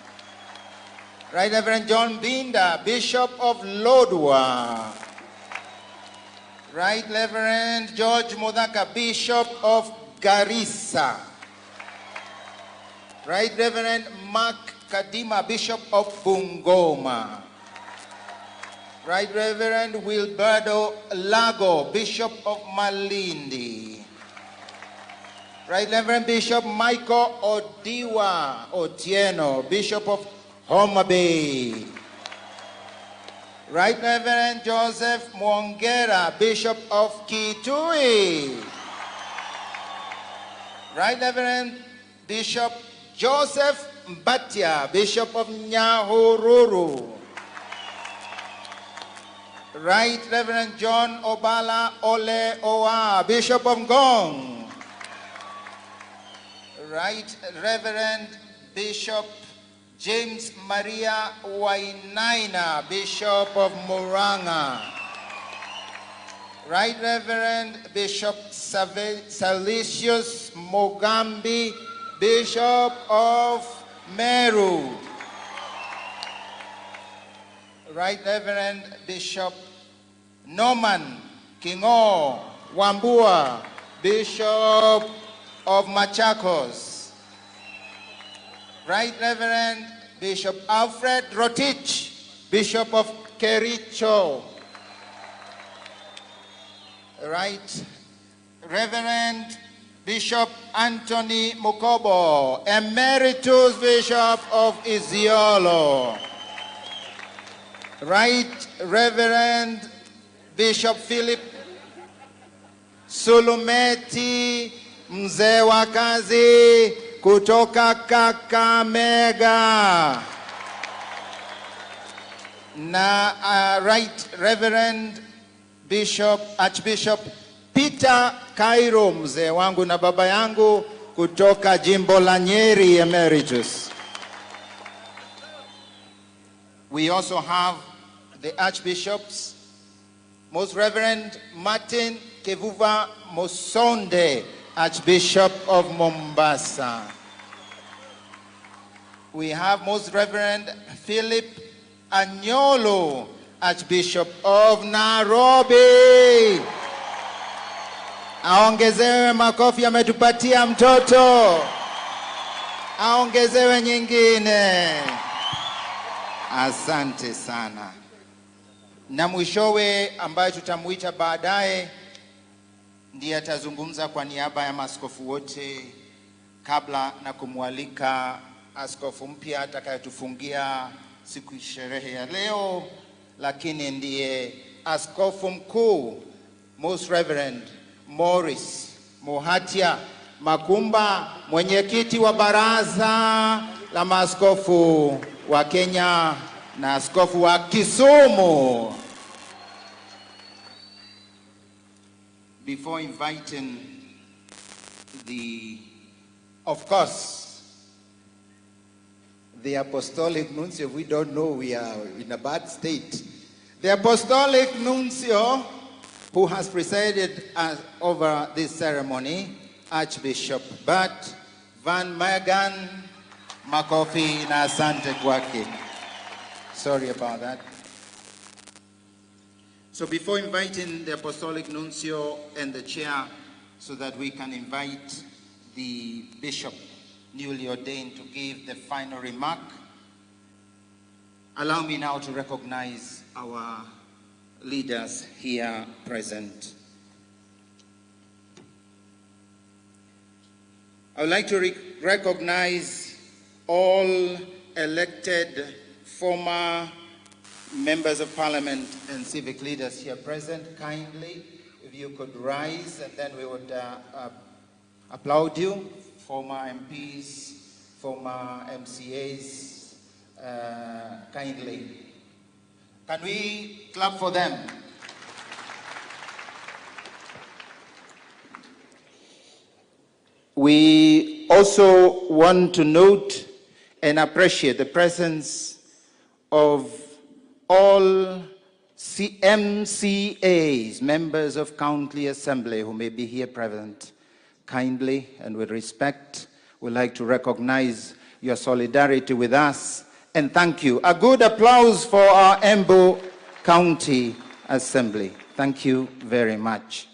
Right Reverend John Binda, Bishop of Lodwar. Right Reverend George Modaka, Bishop of Garissa. Right Reverend Mark Kadima, Bishop of Bungoma. Right Reverend Wilberto Lago, Bishop of Malindi. Right Reverend Bishop Michael Odiwa Otieno, Bishop of Homa Bay. Right Reverend Joseph Mwongera, Bishop of Kitui. Right Reverend Bishop Joseph Mbatia, Bishop of Nyahururu. Right Reverend John Obala Ole Owa, Bishop of Ngong. Right Reverend Bishop James Maria Wainaina, Bishop of Muranga. Right Reverend Bishop Salicius Mogambi, Bishop of Meru. Right Reverend Bishop Norman Kingo Wambua, Bishop of Machakos. Right Reverend Bishop Alfred Rotich, Bishop of Kericho. Right Reverend Bishop Anthony Mukobo, Emeritus Bishop of Isiolo. Right Reverend Bishop Philip Sulumeti, mzee wa kazi kutoka Kakamega. Na Right Reverend Bishop Archbishop Peter Kairo, mzee wangu na baba yangu kutoka Jimbo la Nyeri, Emeritus. We also have the Archbishops, Most Reverend Martin Kevuva Mosonde, Archbishop of Mombasa. We have Most Reverend Philip Anyolo, Archbishop of Nairobi. Aongezewe makofi, ametupatia mtoto. Aongezewe nyingine. Asante sana. Na mwishowe ambaye tutamuita baadaye ndiye atazungumza kwa niaba ya maaskofu wote kabla na kumwalika askofu mpya atakayetufungia siku sherehe ya leo, lakini ndiye askofu mkuu Most Reverend Morris Muhatia Makumba, mwenyekiti wa baraza la maaskofu wa Kenya na askofu wa Kisumu. Before inviting of course, the apostolic nuncio, if we don't know, we are in a bad state. The apostolic nuncio who has presided over this ceremony, Archbishop Bert Van Megan Makofi na asante kwake. Sorry about that. So before inviting the apostolic nuncio and the chair so that we can invite the bishop newly ordained to give the final remark, allow me now to recognize our leaders here present. I would like to recognize all elected former members of parliament and civic leaders here present. Kindly, if you could rise, and then we would applaud you. Former MPs, former MCAs, kindly. Can we clap for them? We also want to note and appreciate the presence of all MCAs, members of County Assembly, who may be here present. Kindly and with respect, we'd like to recognize your solidarity with us and thank you. A good applause for our Embu County Assembly. Thank you very much.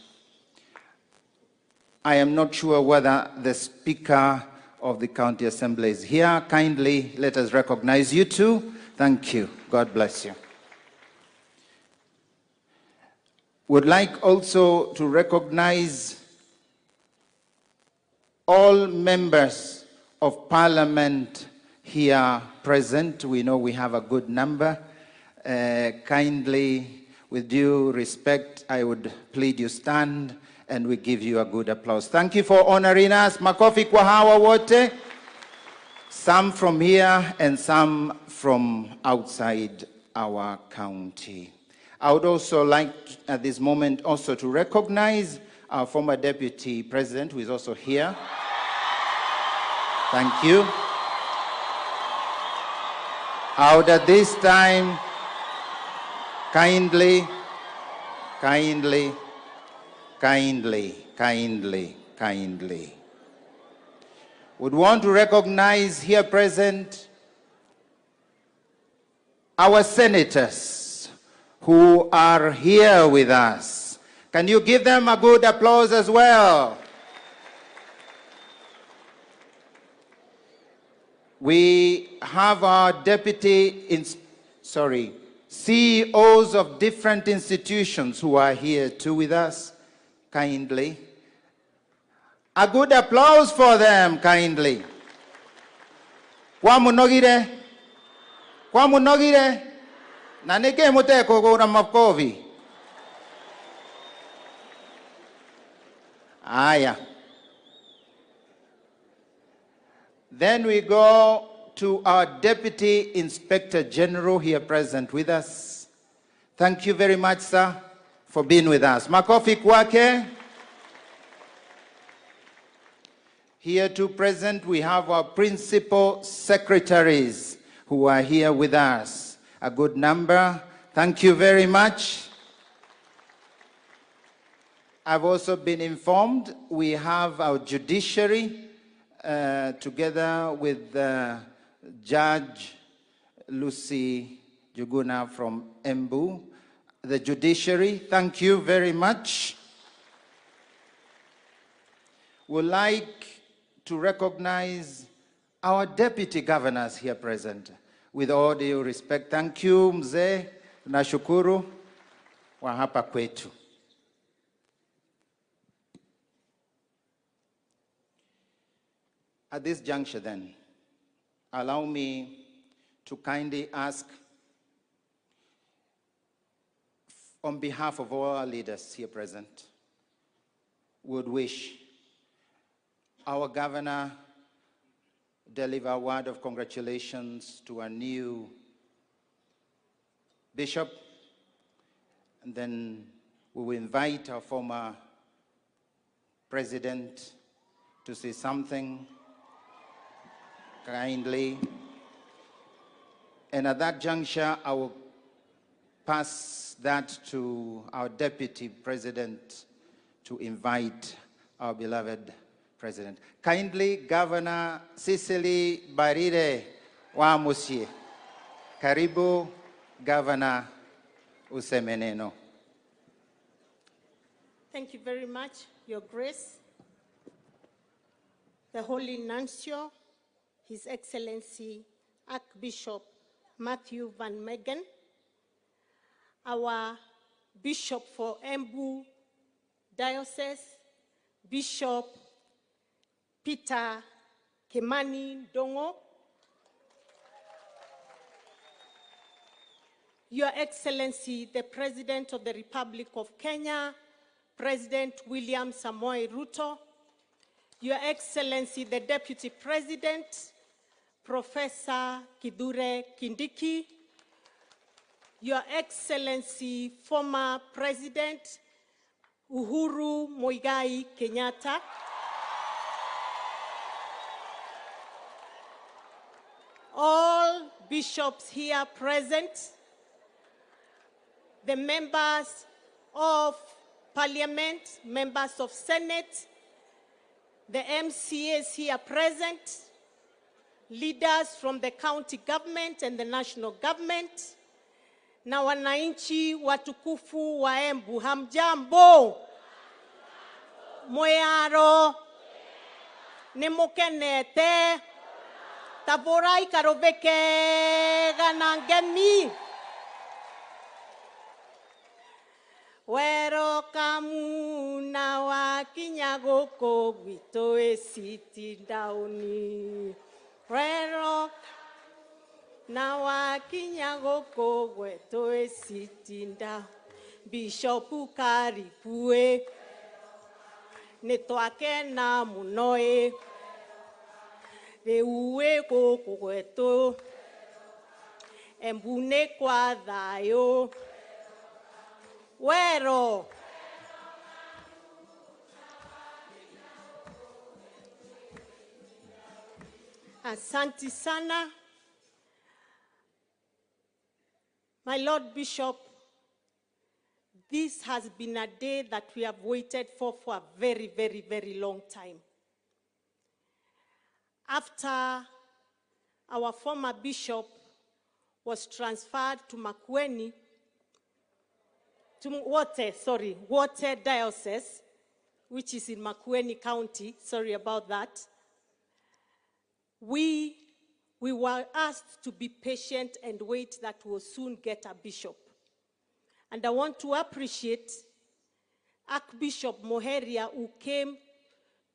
I am not sure whether the Speaker of the County Assembly is here. Kindly let us recognize you too. Thank you. God bless you. Would like also to recognize all members of Parliament here present. We know we have a good number. Kindly, with due respect, I would plead you stand and we give you a good applause. Thank you for honoring us. Makofi kwa hawa wote. Some from here and some from outside our county. I would also like at this moment also to recognize our former Deputy President, who is also here. Thank you. I would at this time kindly would want to recognize here present our senators who are here with us. Can you give them a good applause as well? We have our CEOs of different institutions who are here too with us. Kindly. A good applause for them, kindly. Kwa munogire? Kwa munogire? Na nike muteko gura makovi. Aya. Then we go to our Deputy Inspector General here present with us. Thank you very much, sir, for being with us. Makofi kwake. Here too present, we have our principal secretaries who are here with us. A good number. Thank you very much. I've also been informed we have our judiciary together with Judge Lucy Juguna from Embu. The judiciary, thank you very much. would like to recognize our deputy governors here present. With all due respect, thank you mzee, nashukuru wa hapa kwetu. At this juncture then, allow me to kindly ask, on behalf of all our leaders here present, would wish our governor deliver a word of congratulations to our new bishop, and then we will invite our former president to say something kindly. And at that juncture, I will pass that to our deputy president to invite our beloved president. Kindly, Governor Cicely Barire wa Musie. Karibu, Governor Usemeneno. Thank you very much, Your Grace, the Holy Nuncio, His Excellency Archbishop Matthew Van Meegen, our Bishop for Embu Diocese, Bishop Peter Kimani Ndong'o, Your Excellency, the President of the Republic of Kenya, President William Samoei Ruto, Your Excellency, the Deputy President, Professor Kithure Kindiki, Your Excellency, former President Uhuru Muigai Kenyatta, all bishops here present, the members of Parliament, members of Senate, the MCAs here present, leaders from the county government and the national government, na wananchi watukufu wa Embu, hamjambo? Moyaro, nemukenete, taborai karoveke ganangemi. Wero kamuna wa kinyagoko gwito esiti dauni. Wero na wa kinyagoko gwito esiti dauni. Bishopu karipue. Netwake na munoe. Reue koko gwito. Embune kwa thayo. Wero. Asante sana. My Lord Bishop, this has been a day that we have waited for a very, very, very long time. After our former bishop was transferred to Makueni, to Wote Diocese, which is in Makueni County, sorry about that. We were asked to be patient and wait that we'll soon get a bishop. And I want to appreciate Archbishop Muheria, who came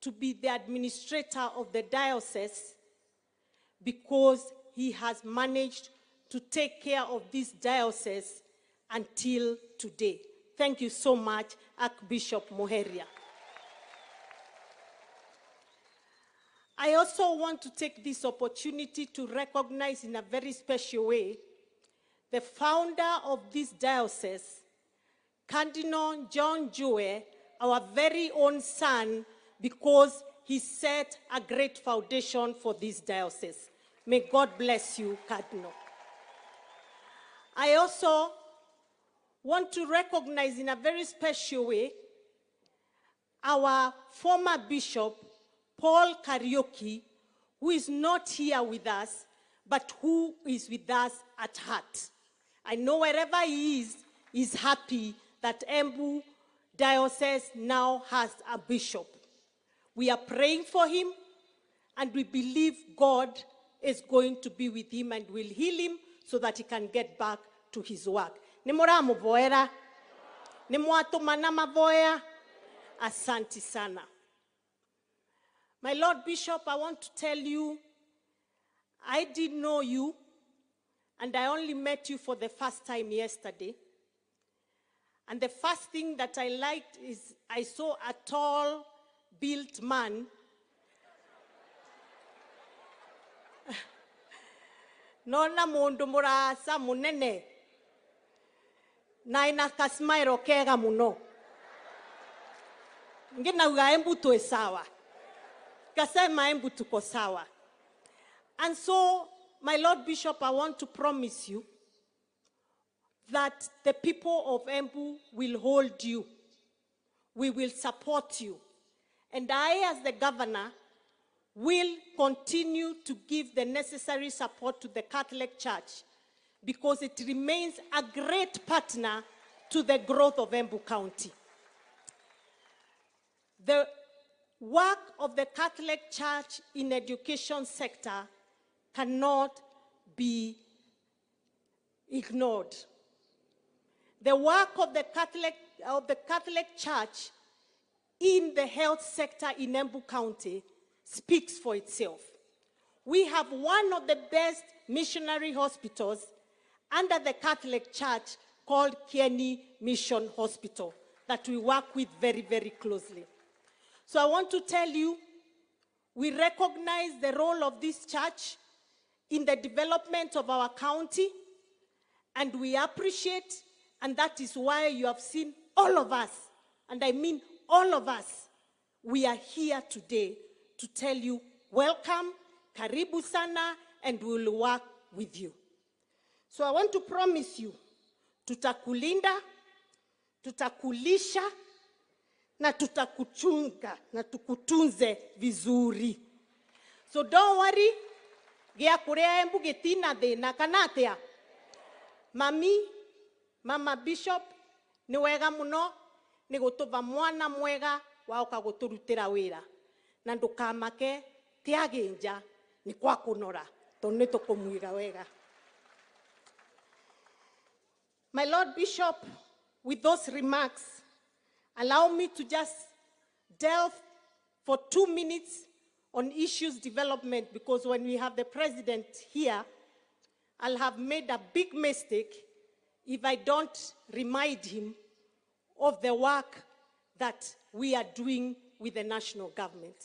to be the administrator of the diocese, because he has managed to take care of this diocese until today. Thank you so much, Archbishop Muheria. I also want to take this opportunity to recognize in a very special way the founder of this diocese, Cardinal John Joe, our very own son, because he set a great foundation for this diocese. May God bless you, Cardinal. I also want to recognize in a very special way our former bishop, Paul Kariuki, who is not here with us, but who is with us at heart. I know wherever he is happy that Embu Diocese now has a bishop. We are praying for him, and we believe God is going to be with him and will heal him so that he can get back to his work. Nimuramuvoera, nimwatumana mavoya, asanti sana. My Lord Bishop, I want to tell you, I didn't know you, and I only met you for the first time yesterday. And the first thing that I liked is I saw a tall, built man nona mundu murasa munene na ina kasmairo kega muno ngina uga Embu tu sawa kasema Embu tuko sawa. And so, my Lord Bishop, I want to promise you that the people of Embu will hold you. We will support you. And I, as the governor, will continue to give the necessary support to the Catholic Church because it remains a great partner to the growth of Embu County. The work of the Catholic Church in the education sector cannot be ignored. The work of the Catholic Church in the health sector in Embu County speaks for itself. We have one of the best missionary hospitals under the Catholic Church called Kieni Mission Hospital that we work with very, very closely. So I want to tell you, we recognize the role of this church in the development of our county, and we appreciate, and that is why you have seen all of us, and I mean all of us, we are here today to tell you, welcome, karibu sana, and we will work with you. So I want to promise you, tutakulinda, tutakulisha, na tutakuchunga, na tukutunze vizuri. So don't worry, gea kurea Embu getina thina kanatea. Mama Bishop, ni wega muno, ni gutuva mwana mwega wa ukaguturutira wira. Na ndukamake tiagenja ni kwa kunora, tondu tukumwiga wega. My Lord Bishop, with those remarks, allow me to just delve for 2 minutes on issues development, because when we have the president here, I'll have made a big mistake if I don't remind him of the work that we are doing with the national government.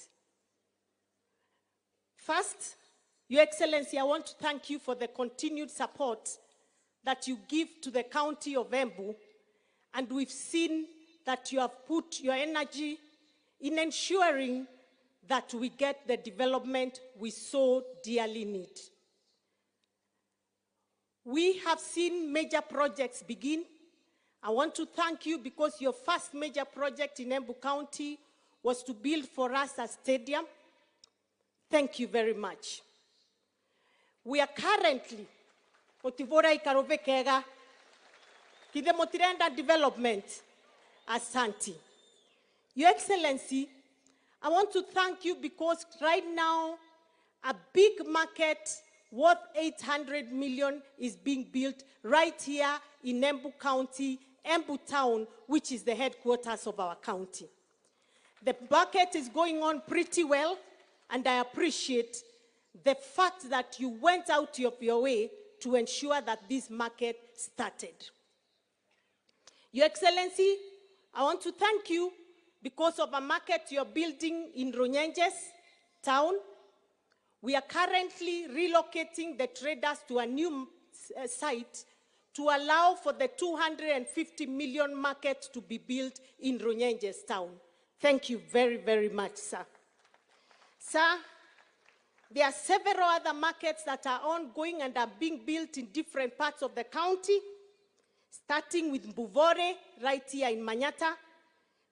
First, Your Excellency, I want to thank you for the continued support that you give to the county of Embu, and we've seen that you have put your energy in ensuring that we get the development we so dearly need. We have seen major projects begin. I want to thank you because your first major project in Embu County was to build for us a stadium. Thank you very much. We are currently, Otivora Ikarovekega, Kidemotirenda Development, Asante. Your Excellency, I want to thank you because right now, a big market worth 800 million is being built right here in Embu County, Embu Town, which is the headquarters of our county. The market is going on pretty well, and I appreciate the fact that you went out of your way to ensure that this market started. Your Excellency, I want to thank you because of a market you're building in Runyenjes town. We are currently relocating the traders to a new site to allow for the 250 million market to be built in Runyenjes town. Thank you very, very much, sir. Sir, there are several other markets that are ongoing and are being built in different parts of the county, starting with Mbuvore, right here in Manyata,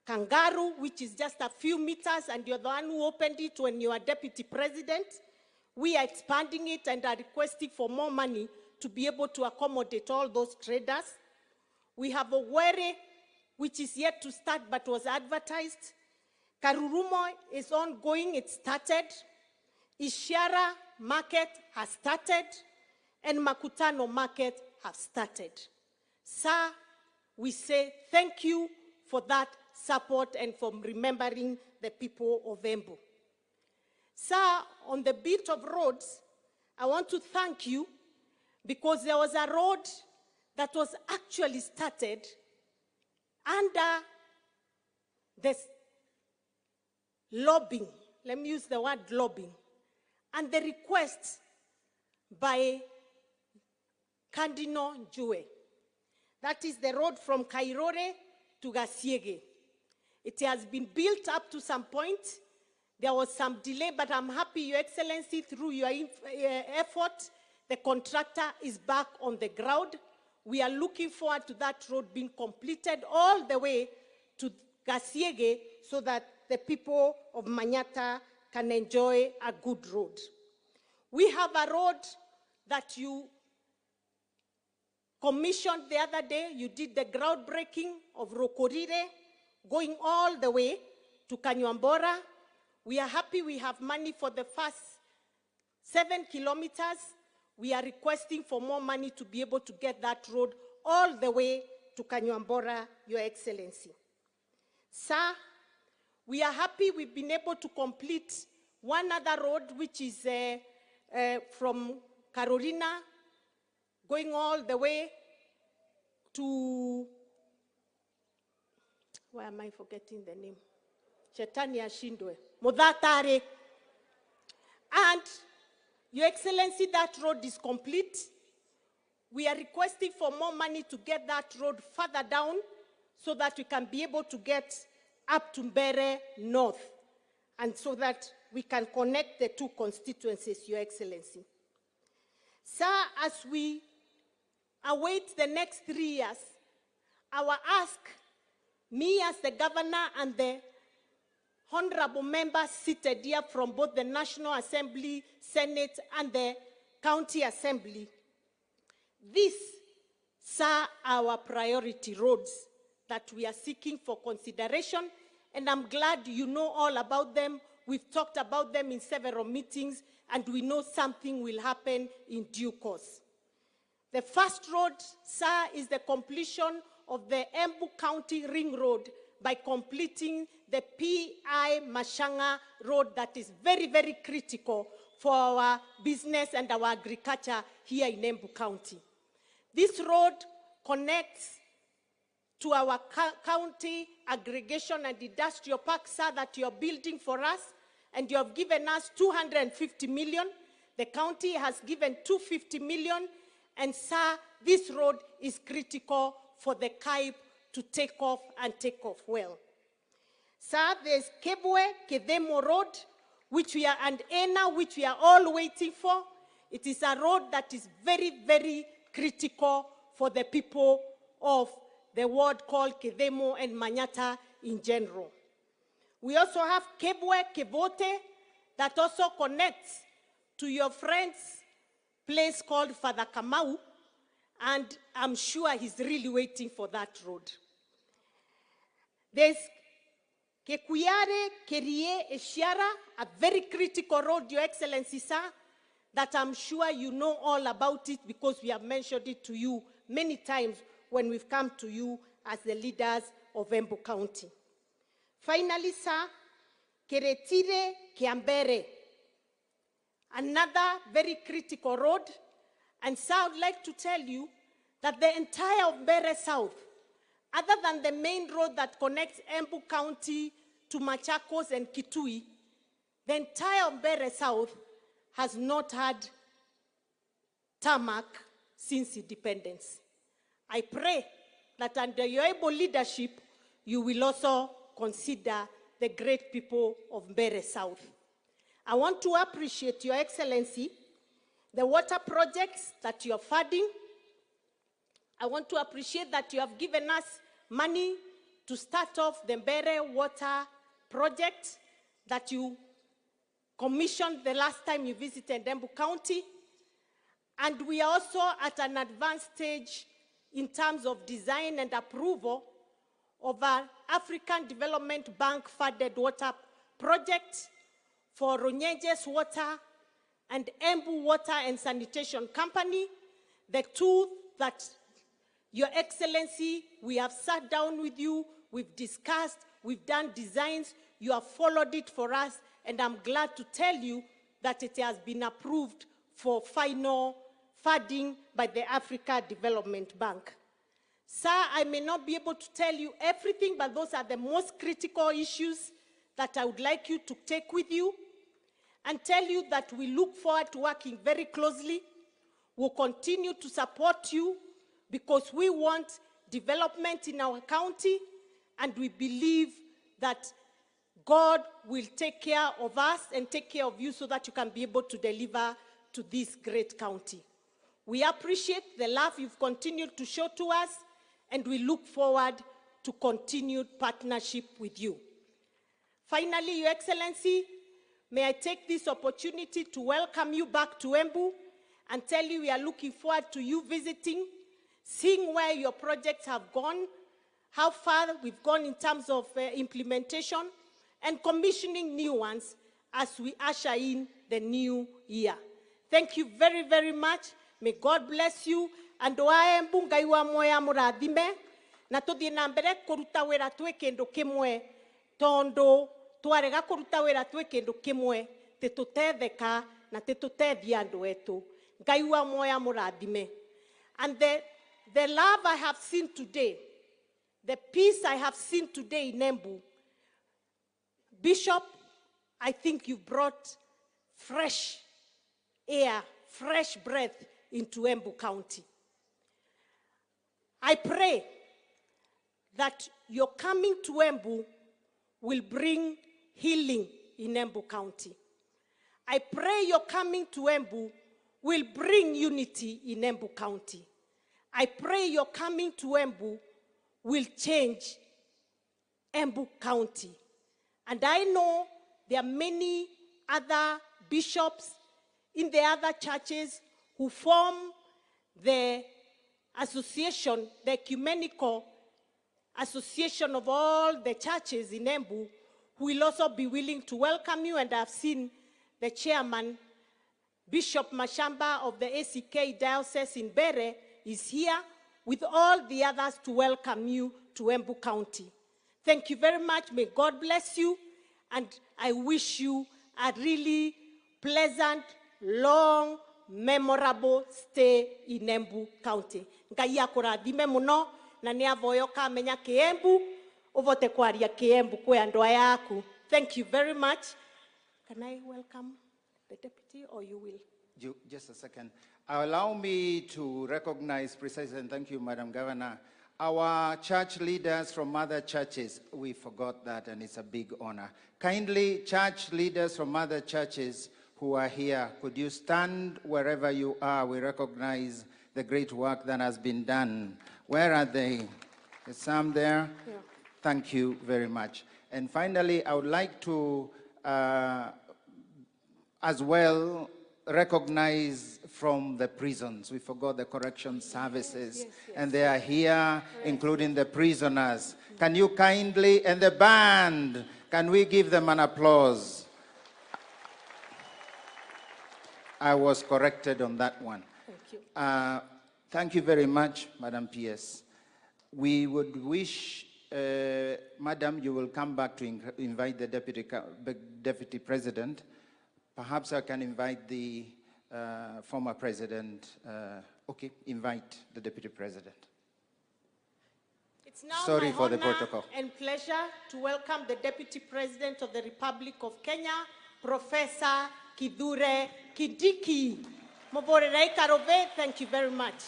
Kangaru, which is just a few meters, and you're the one who opened it when you were deputy president. We are expanding it and are requesting for more money to be able to accommodate all those traders. We have Owerri, which is yet to start but was advertised. Karurumo is ongoing, it started. Ishiara market has started, and Makutano market has started. Sir, we say thank you for that support and for remembering the people of Embu. Sir, on the bit of roads, I want to thank you because there was a road that was actually started under this lobbying, let me use the word lobbying, and the request by Cardinal Njue. That is the road from Kairore to Gasiege. It has been built up to some point. There was some delay, but I'm happy, Your Excellency, through your effort, the contractor is back on the ground. We are looking forward to that road being completed all the way to Gasiege so that the people of Manyata can enjoy a good road. We have a road that you commissioned the other day. You did the groundbreaking of Rokorire, going all the way to Kanyuambora. We are happy we have money for the first 7 kilometers. We are requesting for more money to be able to get that road all the way to Kanyuambora, Your Excellency. Sir, we are happy we've been able to complete one other road, which is from Carolina, going all the way to, why am I forgetting the name? Shetani Ashindwe, Mudatare. And Your Excellency, that road is complete. We are requesting for more money to get that road further down so that we can be able to get up to Mbere North, and so that we can connect the two constituencies, Your Excellency. Sir, as we await the next 3 years, our ask, me as the governor and the honorable members seated here from both the National Assembly, Senate, and the County Assembly, these, sir, are our priority roads that we are seeking for consideration, and I'm glad you know all about them. We've talked about them in several meetings, and we know something will happen in due course. The first road, sir, is the completion of the Embu County Ring Road by completing the P.I. Mashanga Road that is very, very critical for our business and our agriculture here in Embu County. This road connects to our county aggregation and industrial park, sir, that you're building for us, and you have given us 250 million. The county has given 250 million, and sir, this road is critical for the CAIB to take off and take off well. Sir, there's Kebwe Kedemo Road, which we are, and ENA, which we are all waiting for. It is a road that is very, very critical for the people of the ward called Kedemo and Manyata in general. We also have Kebwe Kevote that also connects to your friend's place called Father Kamau, and I'm sure he's really waiting for that road. There's Kekuyare Kerie Eshiara, a very critical road, Your Excellency, sir, that I'm sure you know all about it because we have mentioned it to you many times when we've come to you as the leaders of Embu County. Finally, sir, Keretire Kiambere, another very critical road. And sir, I would like to tell you that the entire of Mbere South, other than the main road that connects Embu County to Machakos and Kitui, the entire of Mbere South has not had tarmac since independence. I pray that under your able leadership, you will also consider the great people of Mbere South. I want to appreciate, Your Excellency, the water projects that you are funding. I want to appreciate that you have given us money to start off the Mbere water project that you commissioned the last time you visited Embu County. And we are also at an advanced stage in terms of design and approval of an African Development Bank funded water project for Ronyenjes Water and Embu Water and Sanitation Company, the two that, Your Excellency, we have sat down with you, we've discussed, we've done designs, you have followed it for us, and I'm glad to tell you that it has been approved for final funding by the Africa Development Bank. Sir, I may not be able to tell you everything, but those are the most critical issues that I would like you to take with you, and tell you that we look forward to working very closely. We'll continue to support you because we want development in our county, and we believe that God will take care of us and take care of you so that you can be able to deliver to this great county. We appreciate the love you've continued to show to us, and we look forward to continued partnership with you. Finally, Your Excellency, may I take this opportunity to welcome you back to Embu and tell you we are looking forward to you visiting, seeing where your projects have gone, how far we've gone in terms of implementation, and commissioning new ones as we usher in the new year. Thank you very, very much. May God bless you. And Embu Ngai wa moya murathime na tuthie na mbere kuruta wira twi kindu kimwe tondu twarega kuruta wira twi kindu kimwe titutetheka na titutethia andu etu. Ngai wa moya murathime. And the love I have seen today, the peace I have seen today in Embu, Bishop, I think you brought fresh air, fresh breath into Embu County. I pray that your coming to Embu will bring healing in Embu County. I pray your coming to Embu will bring unity in Embu County. I pray your coming to Embu will change Embu County. And I know there are many other bishops in the other churches who form the association, the ecumenical association of all the churches in Embu, who will also be willing to welcome you. And I've seen the chairman, Bishop Mashamba of the ACK Diocese in Bere, is here with all the others to welcome you to Embu County. Thank you very much. May God bless you. And I wish you a really pleasant, long, memorable stay in Embu County. Ngai akurathime muno na ni avoyo kamenya Kiembu uvote kwaria Kiembu kwe andoa yaku. Thank you very much. Can I welcome the deputy or you will? Just a second. Allow me to recognize precisely, and thank you, Madam Governor, our church leaders from other churches. We forgot that, and it's a big honor. Kindly, church leaders from other churches who are here, could you stand wherever you are? We recognize the great work that has been done. Where are they? Is some there? Yeah. Thank you very much. And finally, I would like to as well recognize from the prisons. We forgot the correction services, yes, and they are here, including the prisoners. Can you kindly, and the band, can we give them an applause? I was corrected on that one. Thank you. Thank you very much, Madam PS. We would wish, Madam, you will come back to invite the Deputy President. Perhaps I can invite the former President. Okay, invite the Deputy President. It's now Sorry my for the honor protocol. and pleasure to welcome the Deputy President of the Republic of Kenya, Professor Kithure Kindiki. Moborerei Karove, thank you very much.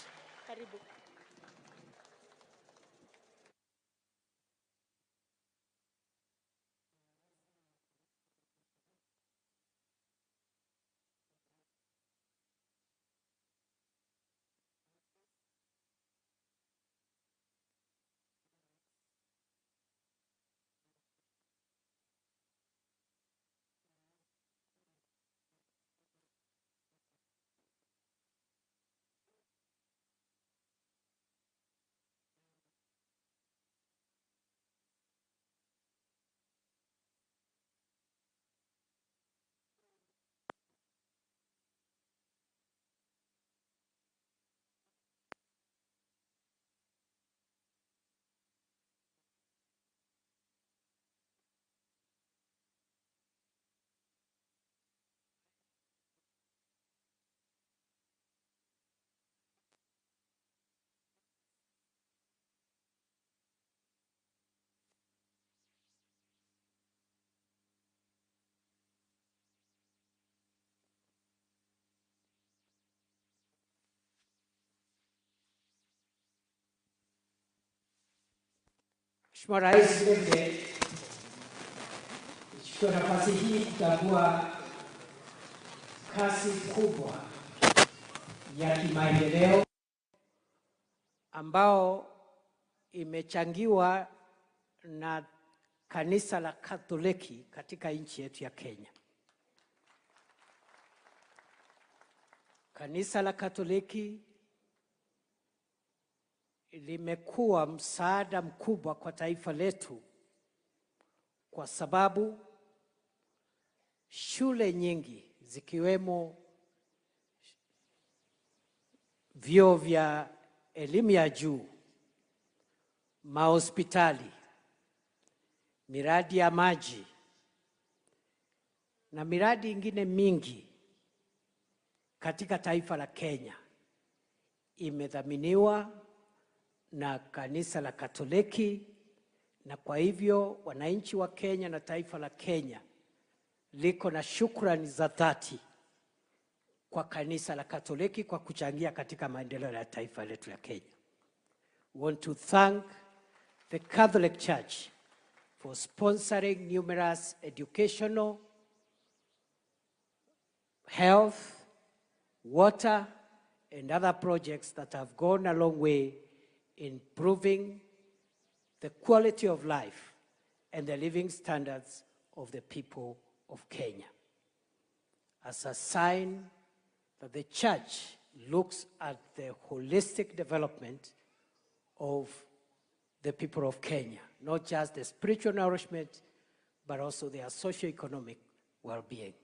Karibu. Mheshimiwa Rais, vilevile nichukue nafasi hii kutambua kasi kubwa ya kimaendeleo ambao imechangiwa na Kanisa la Katoliki katika nchi yetu ya Kenya. Kanisa la Katoliki limekuwa msaada mkubwa kwa taifa letu kwa sababu shule nyingi zikiwemo vyuo vya elimu ya juu, mahospitali, miradi ya maji na miradi ingine mingi katika taifa la Kenya imedhaminiwa na Kanisa la Katoliki, na kwa hivyo wananchi wa Kenya na taifa la Kenya liko na shukrani za dhati kwa Kanisa la Katoliki kwa kuchangia katika maendeleo ya taifa letu la Kenya. We want to thank the Catholic Church for sponsoring numerous educational, health, water, and other projects that have gone a long way in improving the quality of life and the living standards of the people of Kenya. As a sign that the church looks at the holistic development of the people of Kenya, not just the spiritual nourishment, but also their socio-economic well-being.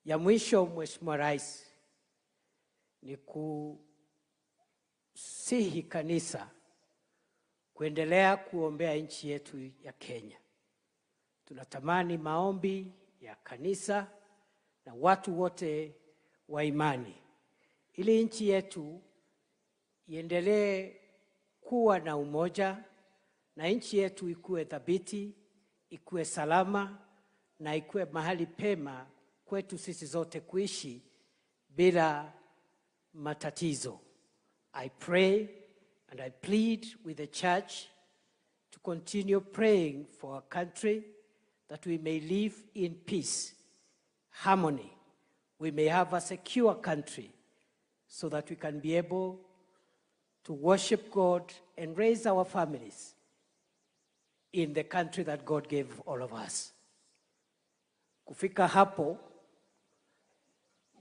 Ya mwisho, Mheshimiwa Rais, ni kusihi kanisa kuendelea kuombea nchi yetu ya Kenya. Tunatamani maombi ya kanisa na watu wote wa imani ili nchi yetu iendelee kuwa na umoja na nchi yetu ikuwe thabiti, ikuwe salama na ikuwe mahali pema kwetu sisi zote kuishi bila matatizo. I pray and I plead with the church to continue praying for our country, that we may live in peace, harmony. We may have a secure country so that we can be able to worship God and raise our families in the country that God gave all of us. Kufika hapo,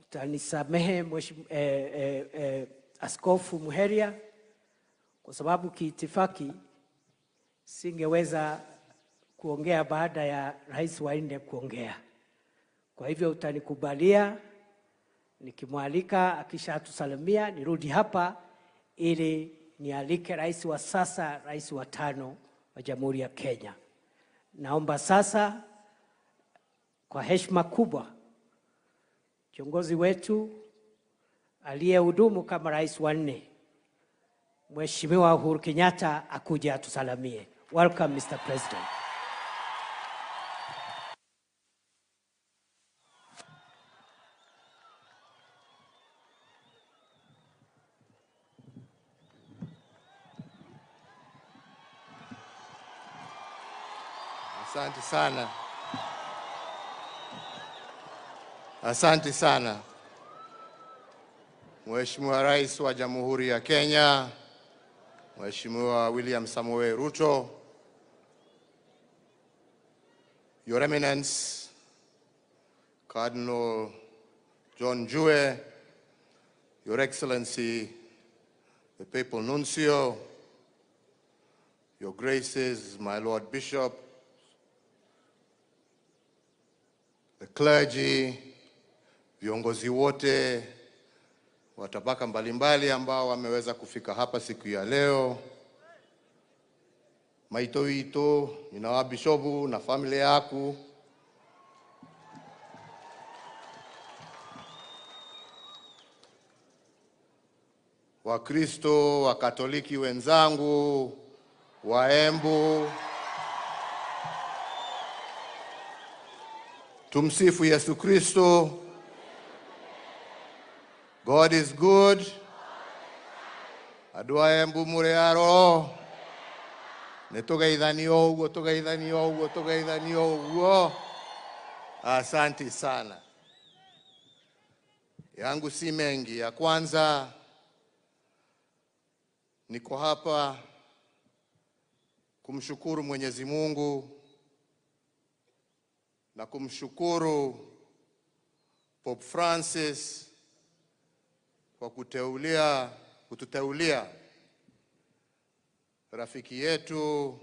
utanisamehe Askofu Muheria, kwa sababu kiitifaki singeweza kuongea baada ya Rais wa nne kuongea. Kwa hivyo utanikubalia nikimwalika akisha tusalimia nirudi hapa ili nialike rais wa sasa, rais wa 5 wa Jamhuri ya Kenya. Naomba sasa kwa heshima kubwa kiongozi wetu aliyehudumu kama rais wa 4, Mheshimiwa Uhuru Kenyatta, akuje atusalamie. Welcome, Mr. President. Asante sana. Asante sana. Mheshimiwa Rais wa Jamhuri ya Kenya, Mheshimiwa William Samoei Ruto, Your Eminence, Cardinal John Jue, Your Excellency, the Papal Nuncio, Your Graces, my Lord Bishop, the clergy, viongozi wote wa tabaka mbalimbali ambao wameweza kufika hapa siku ya leo, maitoito, ninawa bishopu na familia yako, Wakristo, Wakatoliki wenzangu, Waembu, tumsifu Yesu Kristo. God is good. Adua Embu Murearo. Netogeithanio uguo, togeithanio uguo, togeithanio uguo. Asante sana. Yangu si mengi. Ya kwanza, niko hapa kumshukuru Mwenyezi Mungu na kumshukuru Pope Francis kwa kututeulia rafiki yetu,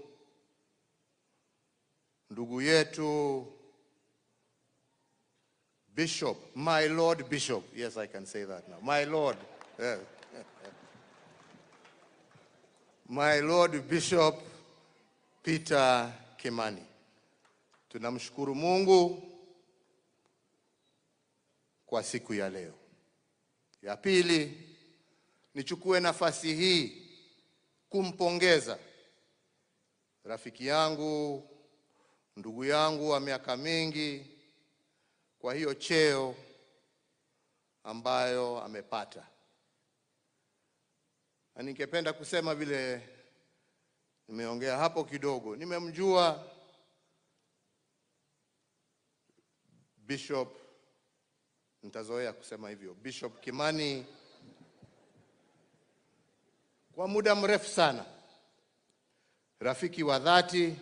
ndugu yetu, Bishop, my Lord Bishop. Yes, I can say that now. My Lord. My Lord Bishop Peter Kimani. Tunamshukuru Mungu kwa siku ya leo. Ya pili, nichukue nafasi hii kumpongeza rafiki yangu, ndugu yangu wa miaka mingi kwa hiyo cheo ambayo amepata. Na ningependa kusema vile nimeongea hapo kidogo, nimemjua Bishop, nitazoea kusema hivyo, Bishop Kimani kwa muda mrefu sana. Rafiki wa dhati,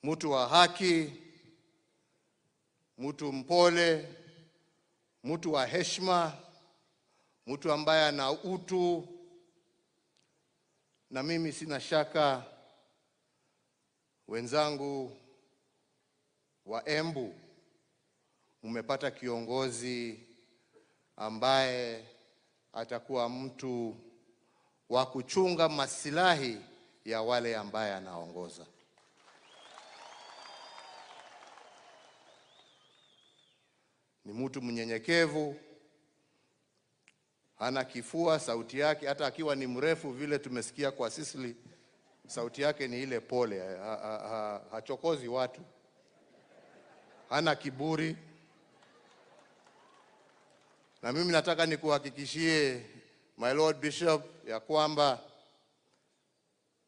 mtu wa haki, mtu mpole, mtu wa heshima, mtu ambaye ana utu. Na mimi sina shaka wenzangu wa Embu mmepata kiongozi ambaye atakuwa mtu wa kuchunga maslahi ya wale ambaye anaongoza. Ni mtu mnyenyekevu, hana kifua, sauti yake hata akiwa ni mrefu vile tumesikia kwa Sisili, sauti yake ni ile pole, hachokozi watu, hana kiburi. Na mimi nataka nikuhakikishie my Lord Bishop ya kwamba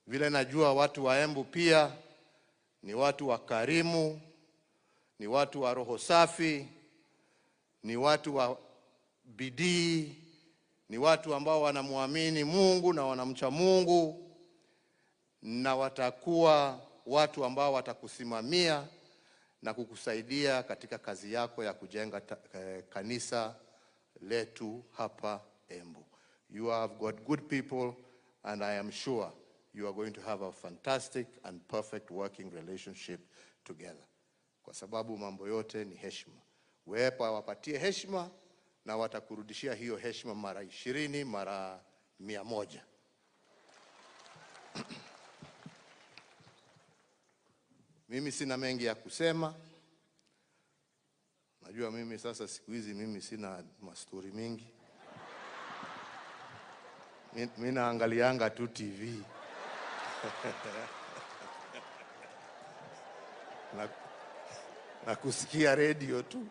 vile najua watu wa Embu pia ni watu wa karimu, ni watu wa roho safi, ni watu wa bidii, ni watu ambao wanamuamini Mungu na wanamcha Mungu, na watakuwa watu ambao watakusimamia na kukusaidia katika kazi yako ya kujenga kanisa letu hapa Embu. You have got good people, and I am sure you are going to have a fantastic and perfect working relationship together. Kwa sababu mambo yote ni heshima. Wepa wapatie heshima na watakurudishia hiyo heshima mara 20, mara 100. Mimi sina mengi ya kusema. Najua mimi sasa siku hizi mimi sina mastori mingi. Mimi naangalianga tu TV. na kusikia radio tu.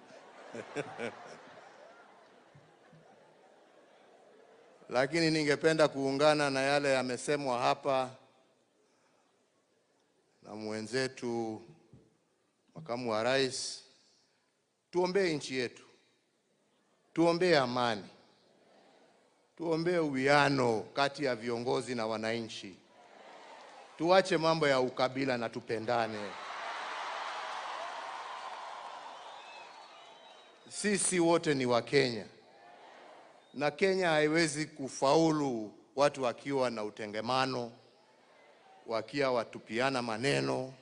Lakini ningependa kuungana na yale yamesemwa hapa na mwenzetu makamu wa rais. Tuombee nchi yetu, tuombee amani, tuombee uwiano kati ya viongozi na wananchi, tuache mambo ya ukabila na tupendane. Sisi wote ni wa Kenya, na Kenya haiwezi kufaulu watu wakiwa na utengemano, wakiwa watupiana maneno,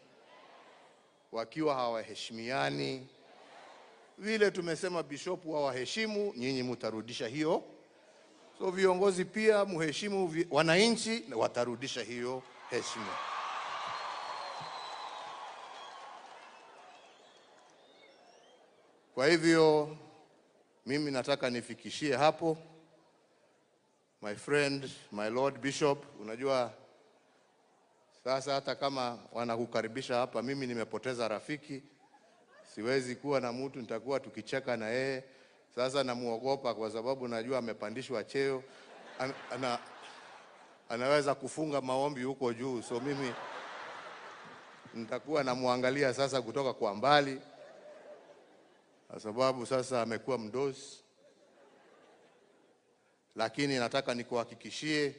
wakiwa hawaheshimiani. Vile tumesema Bishop wawaheshimu, nyinyi mtarudisha hiyo. So viongozi pia muheshimu wananchi na watarudisha hiyo heshima. Kwa hivyo mimi nataka nifikishie hapo. My friend, my Lord Bishop, unajua sasa hata kama wanakukaribisha hapa, mimi nimepoteza rafiki. Siwezi kuwa na mtu nitakuwa tukicheka na yeye. Sasa namuogopa kwa sababu najua amepandishwa cheo. Anaweza kufunga maombi huko juu. So mimi nitakuwa namwangalia sasa kutoka kwa mbali, kwa sababu sasa amekuwa mdosi. Lakini nataka nikuhakikishie,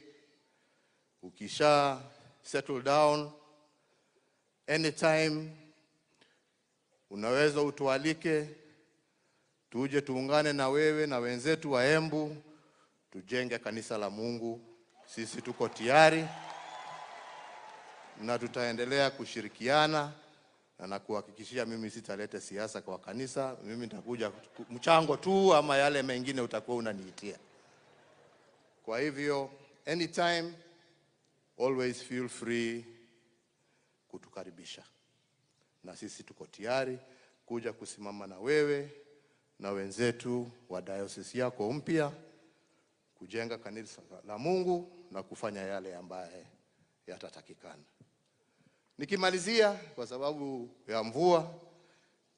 ukisha settle down, anytime unaweza utualike, tuje tuungane na wewe na wenzetu wa Embu, tujenge kanisa la Mungu. Sisi tuko tayari na tutaendelea kushirikiana, na nakuhakikishia mimi sitalete siasa kwa kanisa. Mimi nitakuja mchango tu, ama yale mengine utakuwa unaniitia. Kwa hivyo, anytime, always feel free kutukaribisha. Na sisi tuko tayari kuja kusimama na wewe na wenzetu wa diocese yako mpya, kujenga kanisa la Mungu na kufanya yale ambaye yatatakikana. Nikimalizia, kwa sababu ya mvua,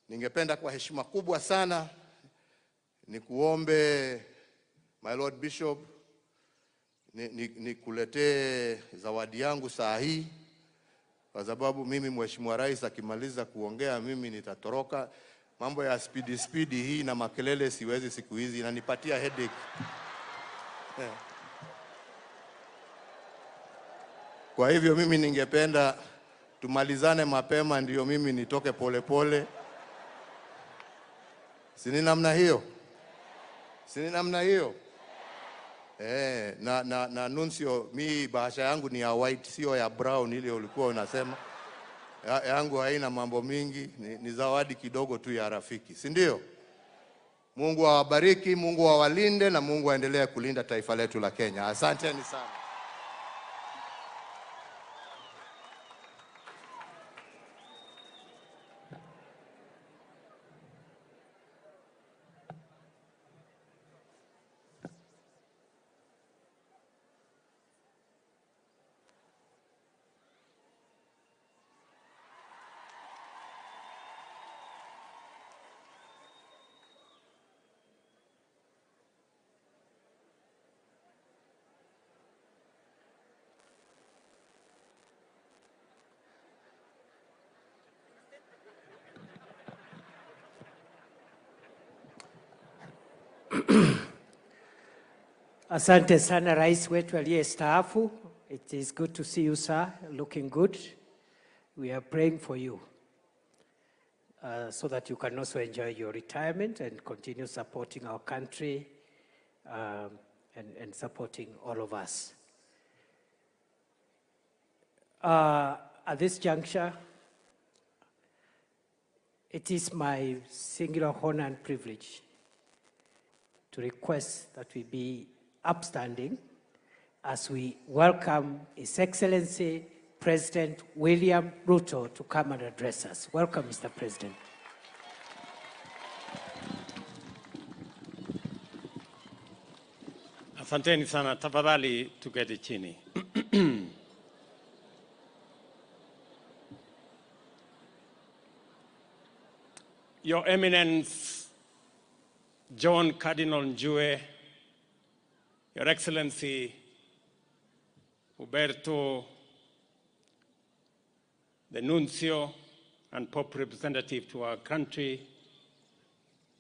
ningependa kwa heshima kubwa sana nikuombe my Lord Bishop nikuletee zawadi yangu saa hii, kwa sababu mimi Mheshimiwa Rais akimaliza kuongea mimi nitatoroka. Mambo ya speed hii na makelele siwezi siku hizi, inanipatia headache. Kwa hivyo mimi ningependa tumalizane mapema ndio mimi nitoke pole. Sini namna hiyo? Sini namna hiyo? Na nuncio, mi bahasha yangu ni ya white, sio ya brown ile ulikuwa unasema. Yangu haina mambo mingi, ni zawadi kidogo tu ya rafiki, si ndio? Mungu awabariki, Mungu awalinde, na Mungu aendelee kulinda taifa letu la Kenya. Asanteni sana. Asante sana Rais wetu aliyestaafu. It is good to see you, sir, looking good. We are praying for you so that you can also enjoy your retirement and continue supporting our country and supporting all of us. At this juncture, it is my singular honor and privilege to request that we be upstanding as we welcome His Excellency President William Ruto to come and address us. Welcome, Mr. President. Asanteni sana, tafadhali tuketi chini. Your Eminence John Cardinal Njue, Your Excellency Huberto, the Nuncio and Pope Representative to our country,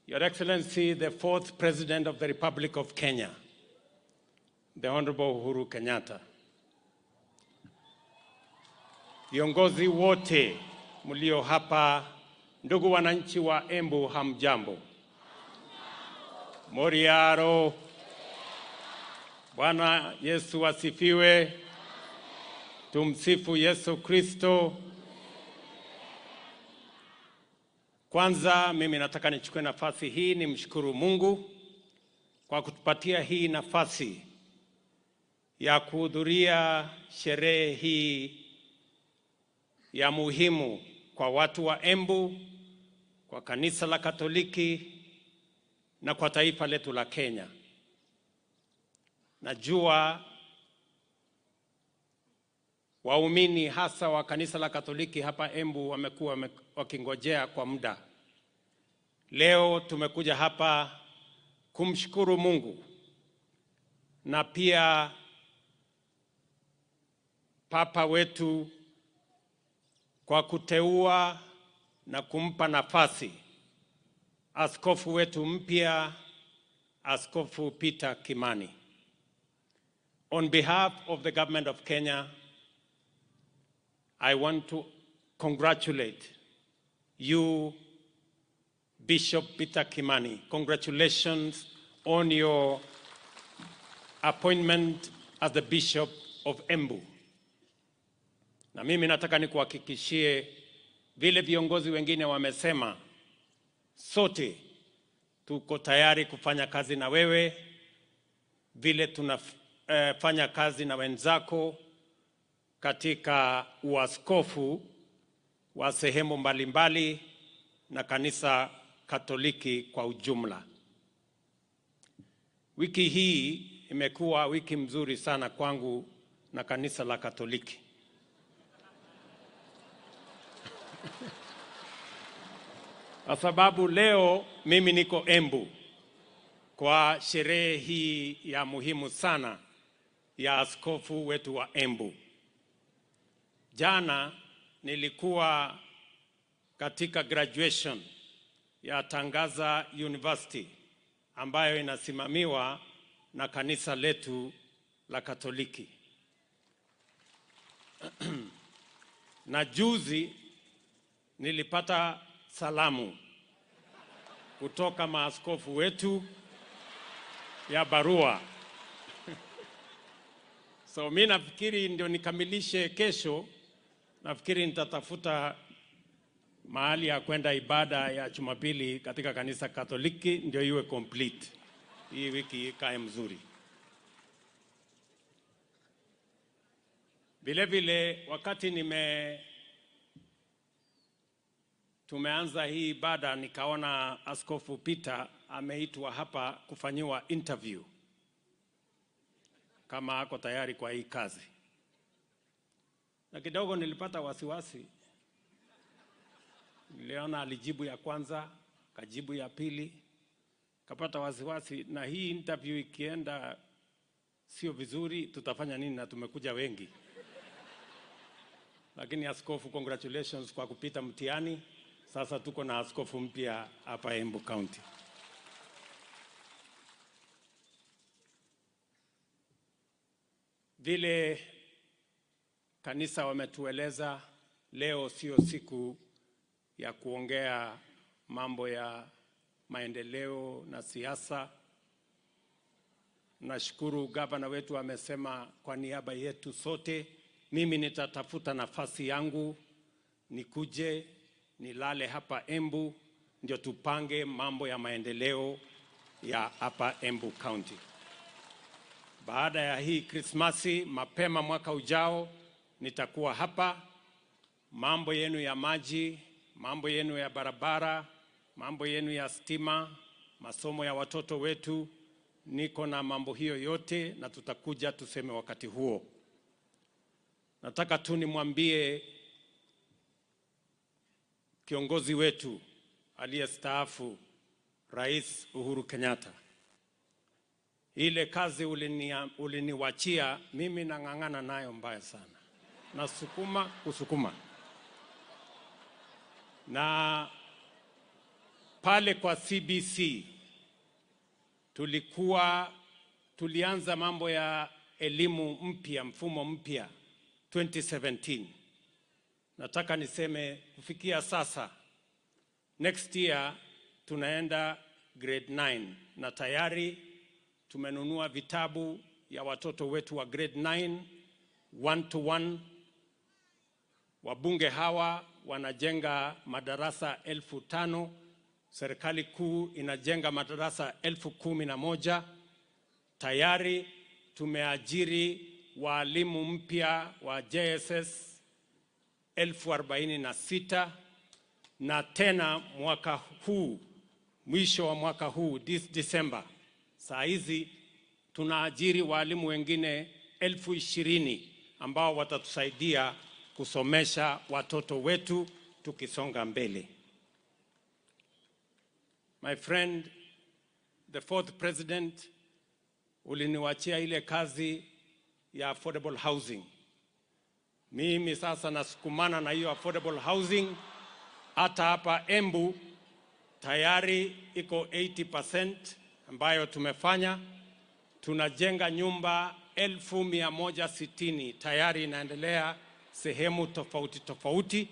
Your Excellency, the 4th President of the Republic of Kenya, the Honorable Uhuru Kenyatta, viongozi wote mlio hapa, ndugu wananchi wa Embu, hamjambo. Moriaro. Bwana Yesu asifiwe. Tumsifu Yesu Kristo. Kwanza mimi nataka nichukue nafasi hii nimshukuru Mungu kwa kutupatia hii nafasi ya kuhudhuria sherehe hii ya muhimu kwa watu wa Embu, kwa kanisa la Katoliki na kwa taifa letu la Kenya. Najua waumini hasa wa kanisa la Katoliki hapa Embu wamekuwa wakingojea kwa muda. Leo tumekuja hapa kumshukuru Mungu na pia Papa wetu kwa kuteua na kumpa nafasi askofu wetu mpya, Askofu Peter Kimani. On behalf of the government of Kenya, I want to congratulate you, Bishop Peter Kimani. Congratulations on your appointment as the Bishop of Embu. Na mimi nataka nikuhakikishie vile viongozi wengine wamesema, sote tuko tayari kufanya kazi na wewe vile tunafanya kazi na wenzako katika uaskofu wa sehemu mbalimbali na kanisa Katoliki kwa ujumla. Wiki hii imekuwa wiki mzuri sana kwangu na kanisa la Katoliki. Kwa sababu leo mimi niko Embu kwa sherehe hii ya muhimu sana ya askofu wetu wa Embu. Jana nilikuwa katika graduation ya Tangaza University ambayo inasimamiwa na kanisa letu la Katoliki. Na juzi nilipata salamu kutoka maaskofu wetu ya barua. So mimi nafikiri ndio nikamilishe kesho, nafikiri nitatafuta mahali ya kwenda ibada ya Jumapili katika kanisa Katoliki ndio iwe complete. Hii wiki ikae mzuri. Vile vile wakati tumeanza hii ibada nikaona Askofu Peter ameitwa hapa kufanyiwa interview kama ako tayari kwa hii kazi. Na kidogo nilipata wasiwasi. Niliona alijibu ya kwanza, kajibu ya pili, kapata wasiwasi, na hii interview ikienda sio vizuri tutafanya nini na tumekuja wengi. Lakini askofu, congratulations kwa kupita mtihani. Sasa tuko na askofu mpya hapa Embu County. Vile kanisa wametueleza, leo sio siku ya kuongea mambo ya maendeleo na siasa. Nashukuru gavana wetu amesema kwa niaba yetu sote, mimi nitatafuta nafasi yangu nikuje nilale hapa Embu ndio tupange mambo ya maendeleo ya hapa Embu County. Baada ya hii Krismasi, mapema mwaka ujao nitakuwa hapa. Mambo yenu ya maji, mambo yenu ya barabara, mambo yenu ya stima, masomo ya watoto wetu, niko na mambo hiyo yote na tutakuja tuseme wakati huo. Nataka tu nimwambie kiongozi wetu aliyestaafu Rais Uhuru Kenyatta, ile kazi uliniwachia mimi nang'ang'ana nayo mbaya sana. Kusukuma. Na pale kwa CBC tulianza mambo ya elimu mpya, mfumo mpya 2017. Nataka niseme kufikia sasa, next year tunaenda grade 9 na tayari tumenunua vitabu ya watoto wetu wa grade 9 1-to-1. Wabunge hawa wanajenga madarasa 5,000, serikali kuu inajenga madarasa 11,000. Tayari tumeajiri walimu mpya wa JSS 46,000, na tena mwaka huu, mwisho wa mwaka huu, this December, saa hizi tunaajiri walimu wengine 20,000 ambao watatusaidia kusomesha watoto wetu tukisonga mbele. My friend, the fourth president, uliniwachia ile kazi ya affordable housing. Mimi sasa nasukumana na hiyo affordable housing. Hata hapa Embu tayari iko 80% ambayo tumefanya. Tunajenga nyumba 1160 tayari inaendelea sehemu tofauti tofauti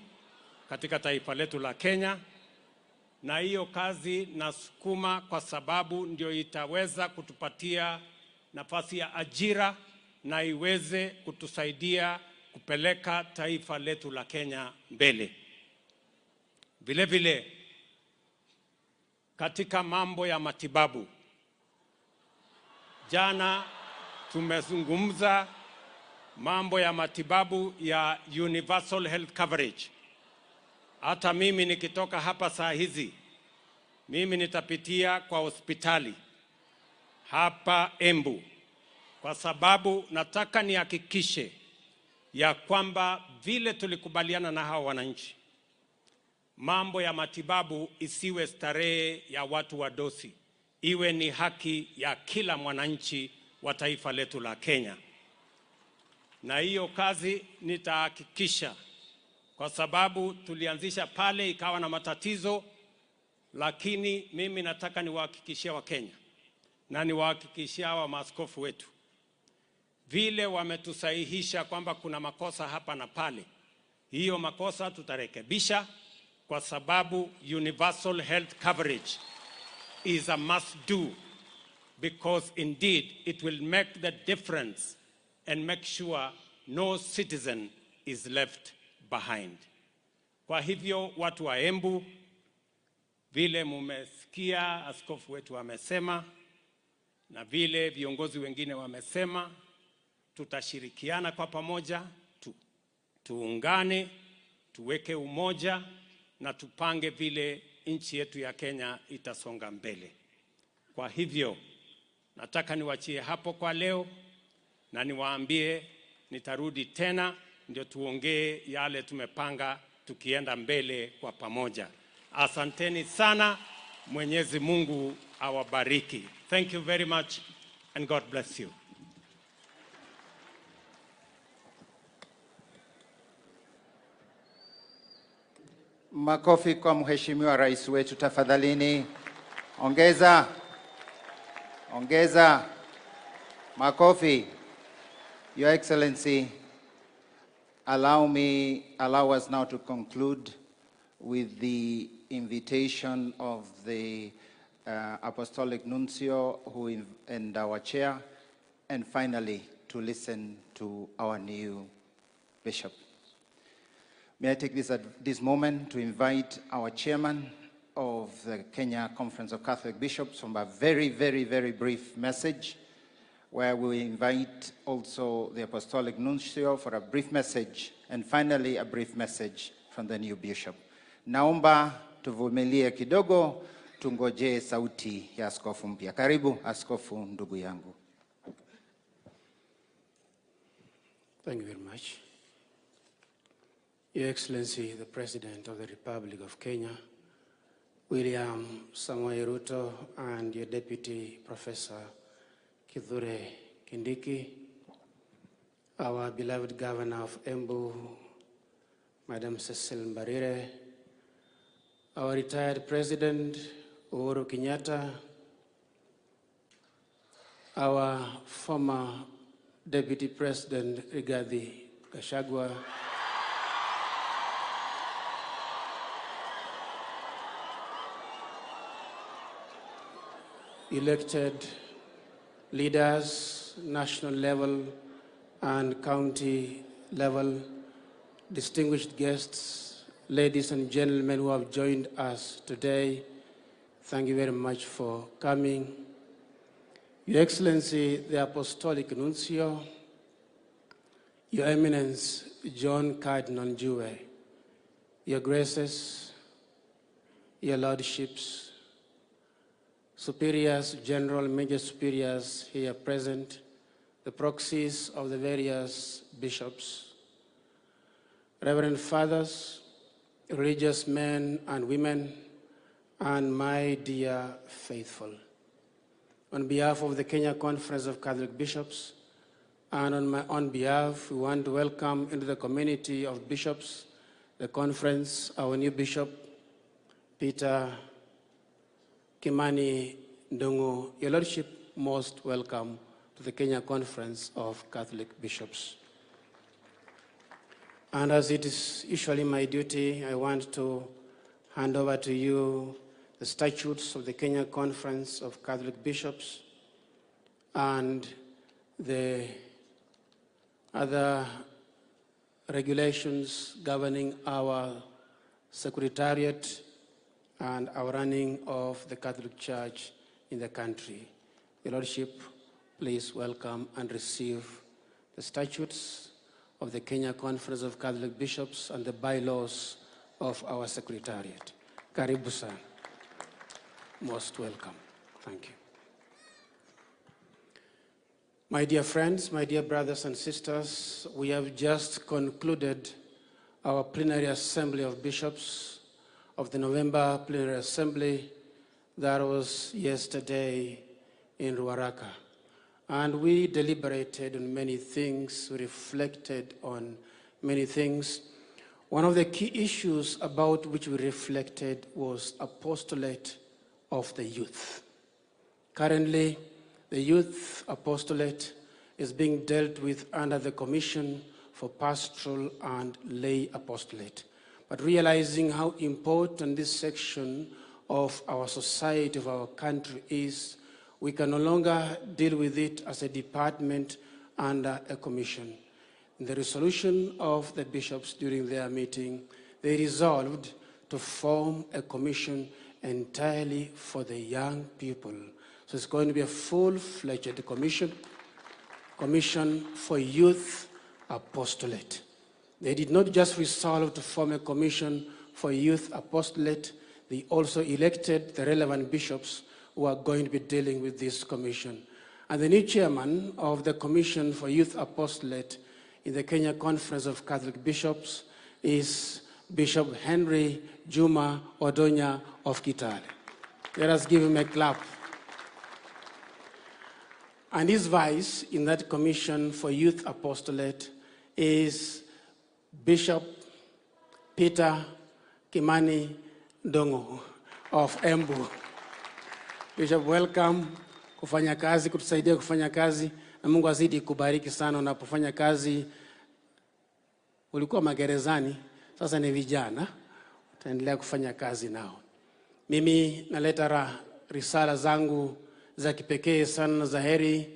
katika taifa letu la Kenya. Na hiyo kazi nasukuma kwa sababu ndio itaweza kutupatia nafasi ya ajira na iweze kutusaidia kupeleka taifa letu la Kenya mbele. Vile vile katika mambo ya matibabu, jana tumezungumza mambo ya matibabu ya universal health coverage. Hata mimi nikitoka hapa saa hizi, mimi nitapitia kwa hospitali hapa Embu, kwa sababu nataka nihakikishe ya kwamba vile tulikubaliana na hao wananchi, mambo ya matibabu isiwe starehe ya watu wadosi, iwe ni haki ya kila mwananchi wa taifa letu la Kenya. Na hiyo kazi nitahakikisha, kwa sababu tulianzisha pale ikawa na matatizo, lakini mimi nataka niwahakikishie wa Kenya na niwahakikishie wa maaskofu wetu, vile wametusahihisha kwamba kuna makosa hapa na pale, hiyo makosa tutarekebisha, kwa sababu universal health coverage is a must do, because indeed it will make the difference and make sure no citizen is left behind. Kwa hivyo watu wa Embu, vile mumesikia askofu wetu amesema na vile viongozi wengine wamesema, tutashirikiana kwa pamoja, tuungane, tuweke umoja na tupange vile nchi yetu ya Kenya itasonga mbele. Kwa hivyo nataka niwachie hapo kwa leo na niwaambie nitarudi tena ndio tuongee yale tumepanga tukienda mbele kwa pamoja. Asanteni sana, Mwenyezi Mungu awabariki. Thank you very much and God bless you. Makofi kwa mheshimiwa rais wetu tafadhalini. Ongeza. Ongeza. Makofi. Your Excellency, allow us now to conclude with the invitation of the Apostolic Nuncio and our chair, and finally to listen to our new bishop. May I take this moment to invite our chairman of the Kenya Conference of Catholic Bishops from a very, very, very brief message, where we invite also the Apostolic Nuncio for a brief message, and finally a brief message from the new bishop. Naomba tuvumilie kidogo, tungoje sauti ya askofu mpya. Karibu askofu ndugu yangu. Thank you very much. Your Excellency, the President of the Republic of Kenya, William Samoei Ruto, and your Deputy Professor Kithure Kindiki, our beloved Governor of Embu, Madam Cecil Mbarire, our retired President Uhuru Kenyatta, our former Deputy President Rigathi Gachagua, elected leaders, national level and county level, distinguished guests, ladies and gentlemen who have joined us today, thank you very much for coming. Your Excellency, the Apostolic Nuncio, Your Eminence, John Cardinal Njue, Your Graces, Your Lordships, Superiors, General, Major Superiors here present, the proxies of the various bishops, Reverend Fathers, religious men and women, and my dear faithful. On behalf of the Kenya Conference of Catholic Bishops, And on my own behalf, we want to welcome into the community of bishops, the conference, our new bishop, Peter Kimani Ndungu. Your Lordship, most welcome to the Kenya Conference of Catholic Bishops. And as it is usually my duty, I want to hand over to you the statutes of the Kenya Conference of Catholic Bishops and the other regulations governing our secretariat and our running of the Catholic Church in the country. Your Lordship, please welcome and receive the statutes of the Kenya Conference of Catholic Bishops and the bylaws of our secretariat. Karibu sana. Most welcome. Thank you. My dear friends, my dear brothers and sisters, we have just concluded our plenary assembly of bishops of the November plenary assembly that was yesterday in Ruaraka. And we deliberated on many things, we reflected on many things. One of the key issues about which we reflected was apostolate of the youth. Currently, the youth apostolate is being dealt with under the Commission for Pastoral and Lay Apostolate. But realizing how important this section of our society, of our country is, we can no longer deal with it as a department under a commission. In the resolution of the bishops during their meeting, they resolved to form a commission entirely for the young people. So it's going to be a full-fledged commission for youth apostolate. They did not just resolve to form a commission for youth apostolate, they also elected the relevant bishops who are going to be dealing with this commission. And the new chairman of the Commission for Youth Apostolate in the Kenya Conference of Catholic Bishops is Bishop Henry Juma Odonya of Kitale. Let us give him a clap. And his vice in that Commission for Youth Apostolate is Bishop Peter Kimani Ndungu of Embu. Bishop, welcome kufanya kazi, kutusaidia kufanya kazi, na Mungu azidi kubariki sana unapofanya kazi. Ulikuwa magerezani, sasa ni vijana, utaendelea kufanya kazi nao. Mimi naleta risala zangu za kipekee sana za heri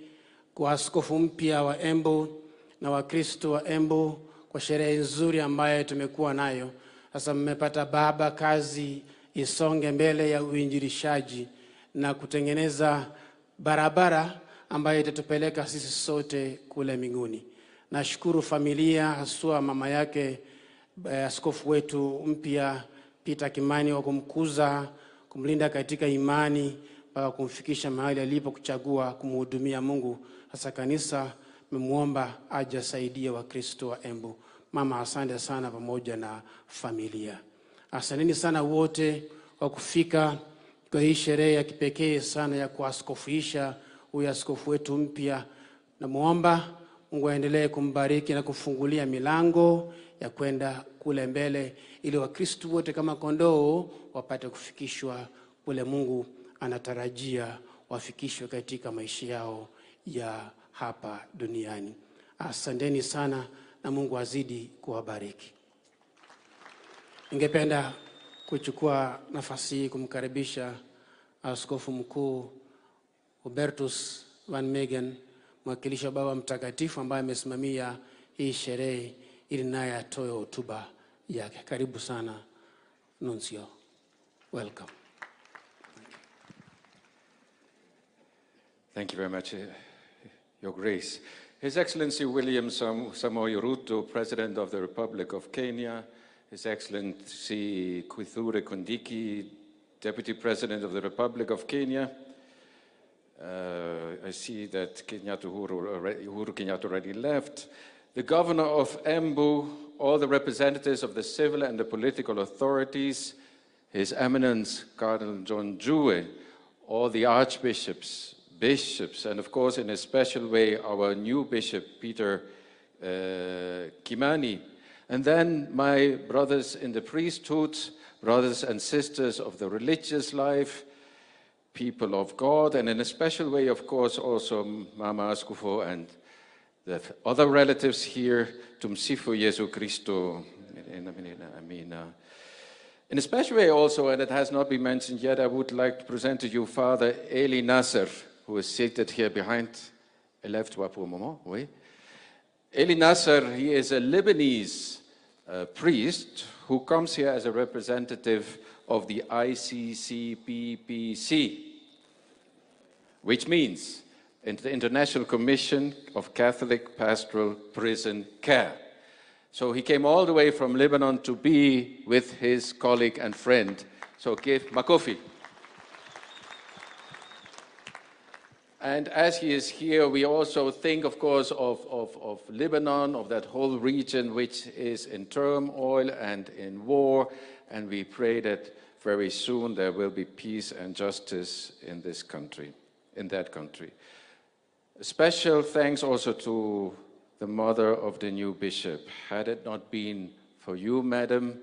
kwa askofu mpya wa Embu na Wakristo wa Embu kwa sherehe nzuri ambayo tumekuwa nayo. Sasa mmepata baba, kazi isonge mbele ya uinjilishaji na kutengeneza barabara ambayo itatupeleka sisi sote kule mbinguni. Nashukuru familia, haswa mama yake askofu wetu mpya Peter Kimani wa kumkuza, kumlinda katika imani mpaka kumfikisha mahali alipo kuchagua kumhudumia Mungu. Sasa kanisa memuomba aje asaidie Wakristo wa Embu. Mama, asante sana pamoja na familia. Asanteni sana wote kwa kufika kwa hii sherehe ya kipekee sana ya kuaskofuisha huyu askofu wetu mpya. Namuomba Mungu aendelee kumbariki na kufungulia milango ya kwenda kule mbele ili Wakristo wote kama kondoo wapate kufikishwa kule Mungu anatarajia wafikishwe katika maisha yao ya hapa duniani. Asanteni sana na Mungu azidi kuwabariki. Ningependa kuchukua nafasi hii kumkaribisha Askofu Mkuu Hubertus Van Megen, mwakilishi wa Baba Mtakatifu ambaye amesimamia hii sherehe ili naye atoe hotuba yake. Karibu sana Nuncio. Welcome. Thank you very much, Your Grace. His Excellency William Samoei Ruto, President of the Republic of Kenya, His Excellency Kithure Kindiki, Deputy President of the Republic of Kenya. I see that Uhuru Kenyatta already left. The Governor of Embu, all the representatives of the civil and the political authorities, His Eminence Cardinal John Jue, all the archbishops, bishops, and of course in a special way our new bishop, Peter Kimani. And then my brothers in the priesthood, brothers and sisters of the religious life, people of God, and in a special way, of course, also Mama Askufo and the other relatives here, Tumsifu Jesu Christo. In a special way also, and it has not been mentioned yet, I would like to present to you Father Eli Nasser, who is seated here behind. Lève-toi pour un moment, oui. Eli Nasser, he is a Lebanese priest who comes here as a representative of the ICCPPC, which means the International Commission of Catholic Pastoral Prison Care. So he came all the way from Lebanon to be with his colleague and friend. So give Makofi. And as he is here, we also think, of course, of Lebanon, of that whole region which is in turmoil and in war, and we pray that very soon there will be peace and justice in this country, in that country. A special thanks also to the mother of the new bishop. Had it not been for you, madam,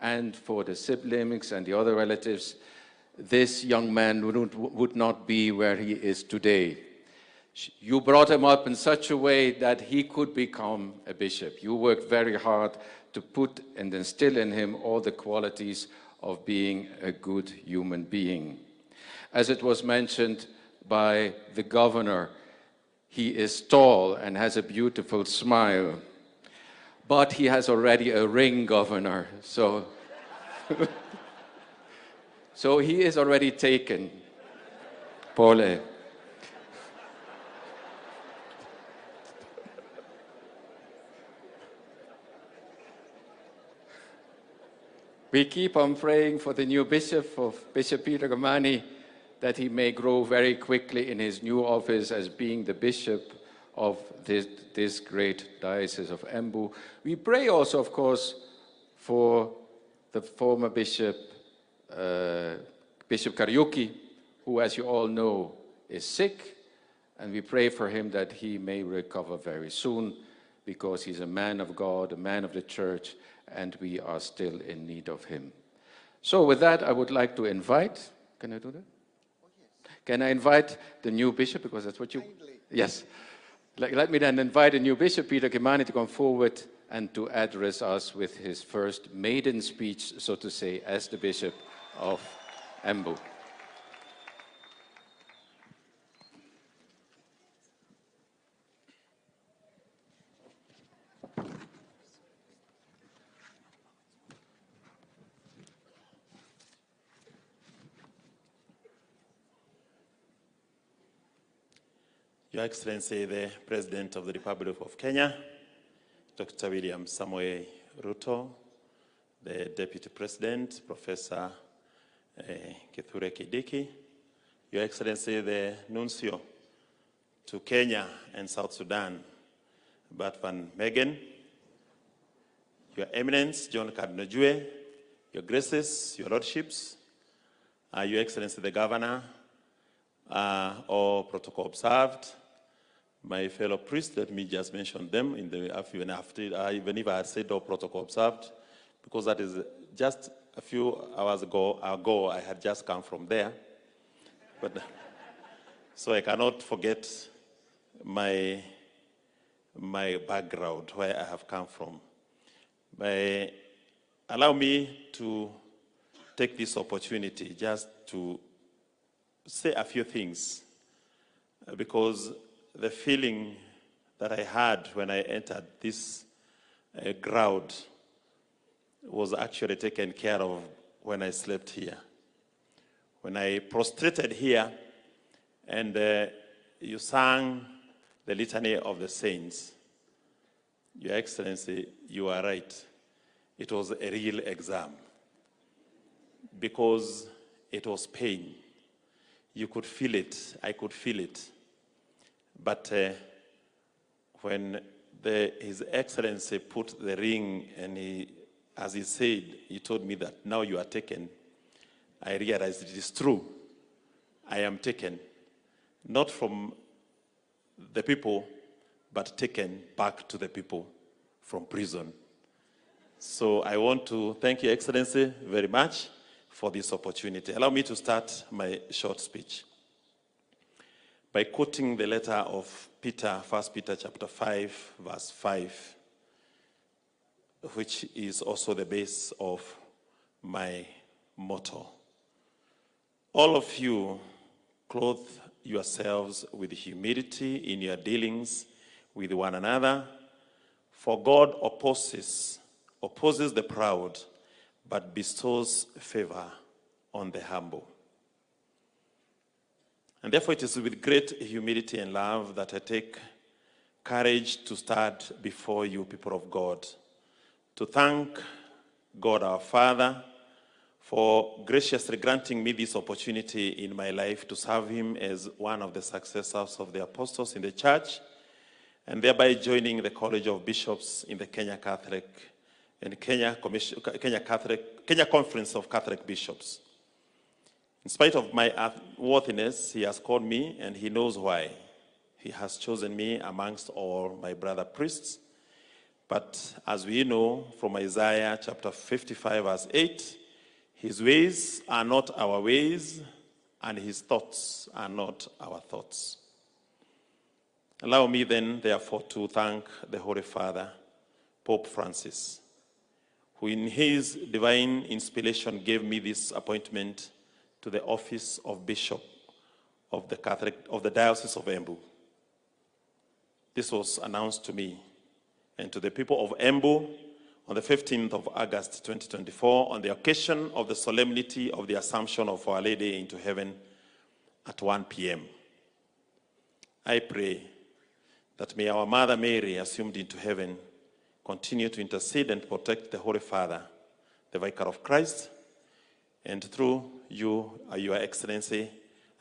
and for the siblings and the other relatives, this young man would not be where he is today. You brought him up in such a way that he could become a bishop. You worked very hard to put and instill in him all the qualities of being a good human being. As it was mentioned by the governor, he is tall and has a beautiful smile, but he has already a ring, governor, so so he is already taken. Pole. We keep on praying for the new bishop, of Bishop Peter Kimani, that he may grow very quickly in his new office as being the bishop of this great diocese of Embu. We pray also, of course, for the former bishop, Bishop Kariuki, who, as you all know, is sick, and we pray for him that he may recover very soon, because he's a man of God, a man of the church, and we are still in need of him. So with that, I would like to invite, can I do that? Can I invite the new bishop, because that's what you... Kindly. Yes. Let me then invite the new bishop, Peter Kimani, to come forward and to address us with his first maiden speech, so to say, as the bishop of Embu. Your Excellency, the President of the Republic of Kenya, Dr. William Samoei Ruto, the Deputy President, Professor Kithure Kindiki, Your Excellency, the Nuncio to Kenya and South Sudan, Bart Van Megen, Your Eminence, John Cardinal Jue, Your Graces, Your Lordships, Your Excellency, the Governor, all protocol observed. My fellow priests, let me just mention them in the even if I had said all protocol observed, because that is just a few hours ago I had just come from there. But so I cannot forget my background, where I have come from. Allow me to take this opportunity just to say a few things, because the feeling that I had when I entered this ground was actually taken care of when I slept here. When I prostrated here and you sang the Litany of the Saints, Your Excellency, you are right. It was a real exam, because it was pain. You could feel it. I could feel it. But when His Excellency put the ring and as he said, he told me that now you are taken, I realized it is true. I am taken. not from the people, but taken back to the people from prison. So I want to thank Your Excellency very much for this opportunity. Allow me to start my short speech by quoting the letter of Peter, 1 Peter chapter 5, verse 5, which is also the base of my motto. All of you clothe yourselves with humility in your dealings with one another, for God opposes the proud, but bestows favor on the humble. And therefore it is with great humility and love that I take courage to stand before you, people of God, to thank God our Father for graciously granting me this opportunity in my life to serve Him as one of the successors of the apostles in the church, and thereby joining the College of Bishops in the Kenya Catholic and Kenya Conference of Catholic Bishops. In spite of my unworthiness, He has called me, and He knows why. He has chosen me amongst all my brother priests. But as we know from Isaiah chapter 55, verse 8, His ways are not our ways, and His thoughts are not our thoughts. Allow me then, therefore, to thank the Holy Father, Pope Francis, who in his divine inspiration gave me this appointment to the office of Bishop of the Diocese of Embu. This was announced to me and to the people of Embu on the 15th of August 2024 on the occasion of the solemnity of the Assumption of Our Lady into heaven at 1 p.m. I pray that may our Mother Mary, assumed into heaven, continue to intercede and protect the Holy Father, the Vicar of Christ, and through you, Your Excellency,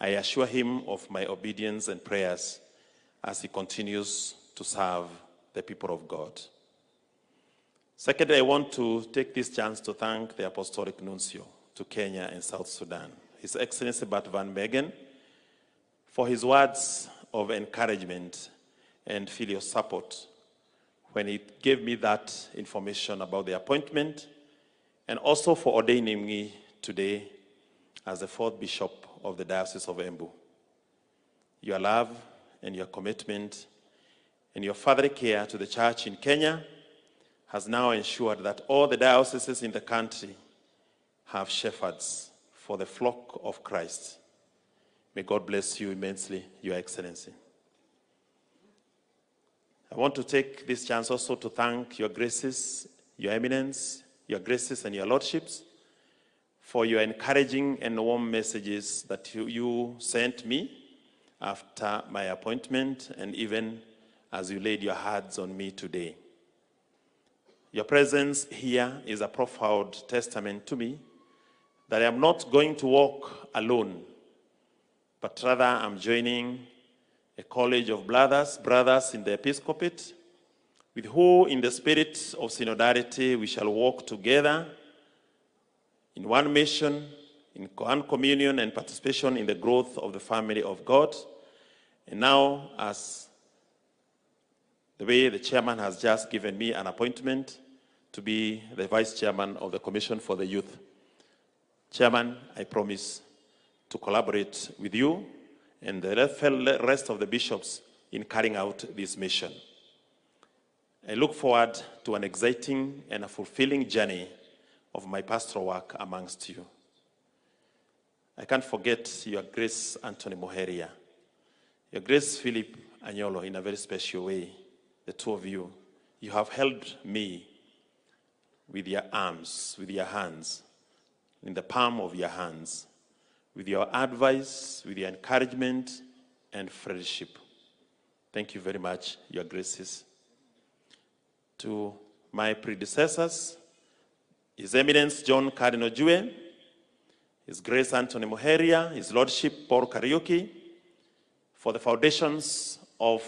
I assure him of my obedience and prayers as he continues to serve the people of God. Secondly, I want to take this chance to thank the Apostolic Nuncio to Kenya and South Sudan, His Excellency Bart Van Megen, for his words of encouragement and filial support when he gave me that information about the appointment, and also for ordaining me today as the 4th Bishop of the Diocese of Embu. Your love and your commitment and your fatherly care to the church in Kenya has now ensured that all the dioceses in the country have shepherds for the flock of Christ. May God bless you immensely, Your Excellency. I want to take this chance also to thank Your Graces, Your Eminence, Your Graces and Your Lordships for your encouraging and warm messages that you sent me after my appointment and even as you laid your hands on me today. Your presence here is a profound testament to me that I am not going to walk alone, but rather I'm joining a college of brothers in the episcopate, with who in the spirit of synodality we shall walk together in one mission, in one communion and participation in the growth of the family of God. And now, as the way the chairman has just given me an appointment to be the vice chairman of the Commission for the Youth. Chairman, I promise to collaborate with you and the rest of the bishops in carrying out this mission. I look forward to an exciting and a fulfilling journey of my pastoral work amongst you. I can't forget Your Grace Anthony Moheria, Your Grace Philip Anyolo in a very special way. The two of you, you have held me with your arms, with your hands, in the palm of your hands, with your advice, with your encouragement and friendship. Thank you very much, Your Graces. To my predecessors, His Eminence John Cardinal Jue, His Grace Anthony Moheria, His Lordship Paul Kariuki, for the foundations of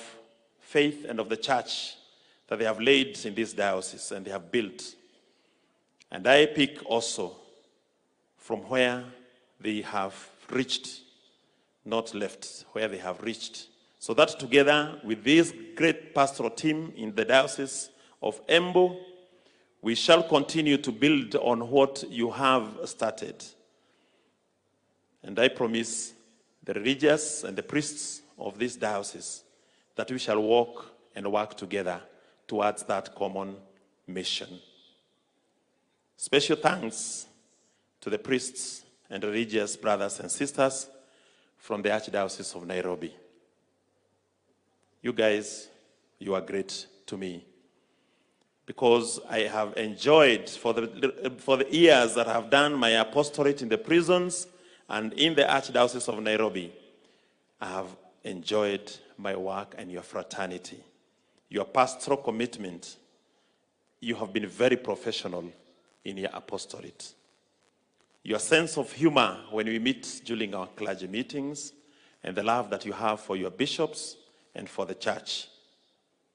faith and of the church that they have laid in this diocese and they have built. And I pick also from where they have reached not left where they have reached. So that together with this great pastoral team in the Diocese of Embu, we shall continue to build on what you have started. And I promise the religious and the priests of this diocese that we shall walk and work together towards that common mission. Special thanks to the priests and religious brothers and sisters from the Archdiocese of Nairobi. You guys, you are great to me, because I have enjoyed for the years that I have done my apostolate in the prisons and in the Archdiocese of Nairobi, I have enjoyed my work and your fraternity, your pastoral commitment. You have been very professional in your apostolate. Your sense of humor when we meet during our clergy meetings, and the love that you have for your bishops and for the church,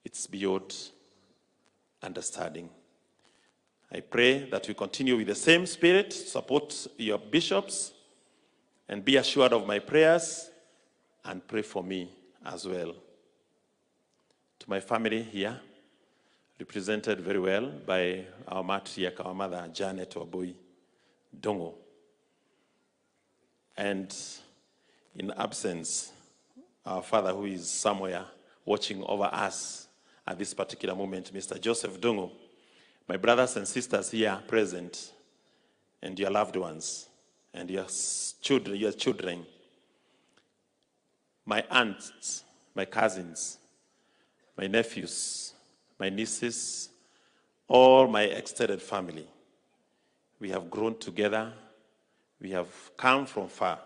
it's beyond understanding. I pray that we continue with the same spirit, support your bishops, and be assured of my prayers, and pray for me as well. To my family here, represented very well by our matriarch, our mother, Janet Wabui Dongo. And in absence, our father, who is somewhere watching over us at this particular moment, Mr. Joseph Dongo, my brothers and sisters here present, and your loved ones, and your children, my aunts, my cousins, my nephews, my nieces, all my extended family. We have grown together. We have come from far.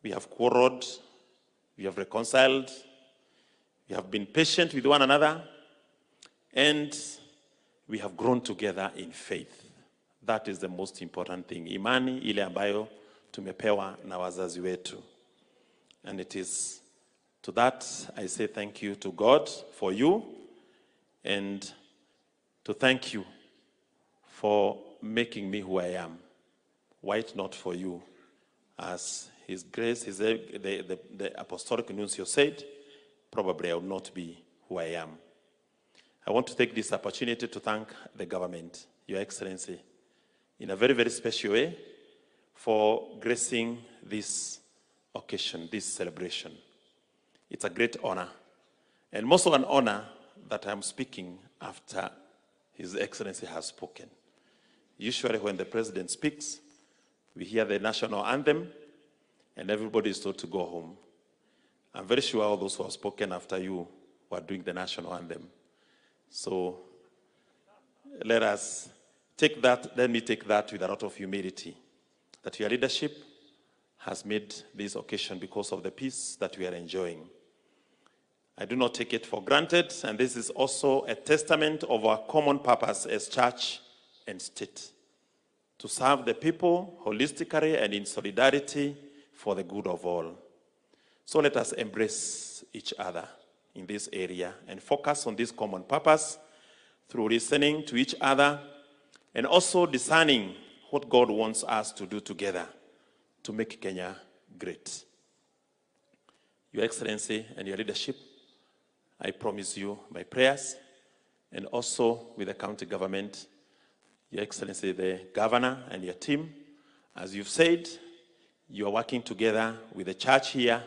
We have quarreled. We have reconciled. We have been patient with one another. And we have grown together in faith. That is the most important thing. Imani ile ambayo tumepewa na wazazi wetu. And it is to that I say thank you to God for you, and to thank you for making me who I am. Were it not for you, as His grace, the Apostolic Nuncio said, probably I would not be who I am. I want to take this opportunity to thank the government, Your Excellency, in a very, very special way, for gracing this occasion, this celebration. It's a great honor, and most of an honor that I'm speaking after His Excellency has spoken. Usually when the President speaks, we hear the national anthem, and everybody is told to go home. I'm very sure all those who have spoken after you were doing the national anthem. So let me take that with a lot of humility, that your leadership has made this occasion because of the peace that we are enjoying. I do not take it for granted, and this is also a testament of our common purpose as church and state, to serve the people holistically and in solidarity for the good of all. So let us embrace each other in this area and focus on this common purpose through listening to each other and also discerning what God wants us to do together to make Kenya great. Your Excellency and your leadership, I promise you my prayers, and also with the county government, Your Excellency, the governor and your team. As you've said, you are working together with the church here.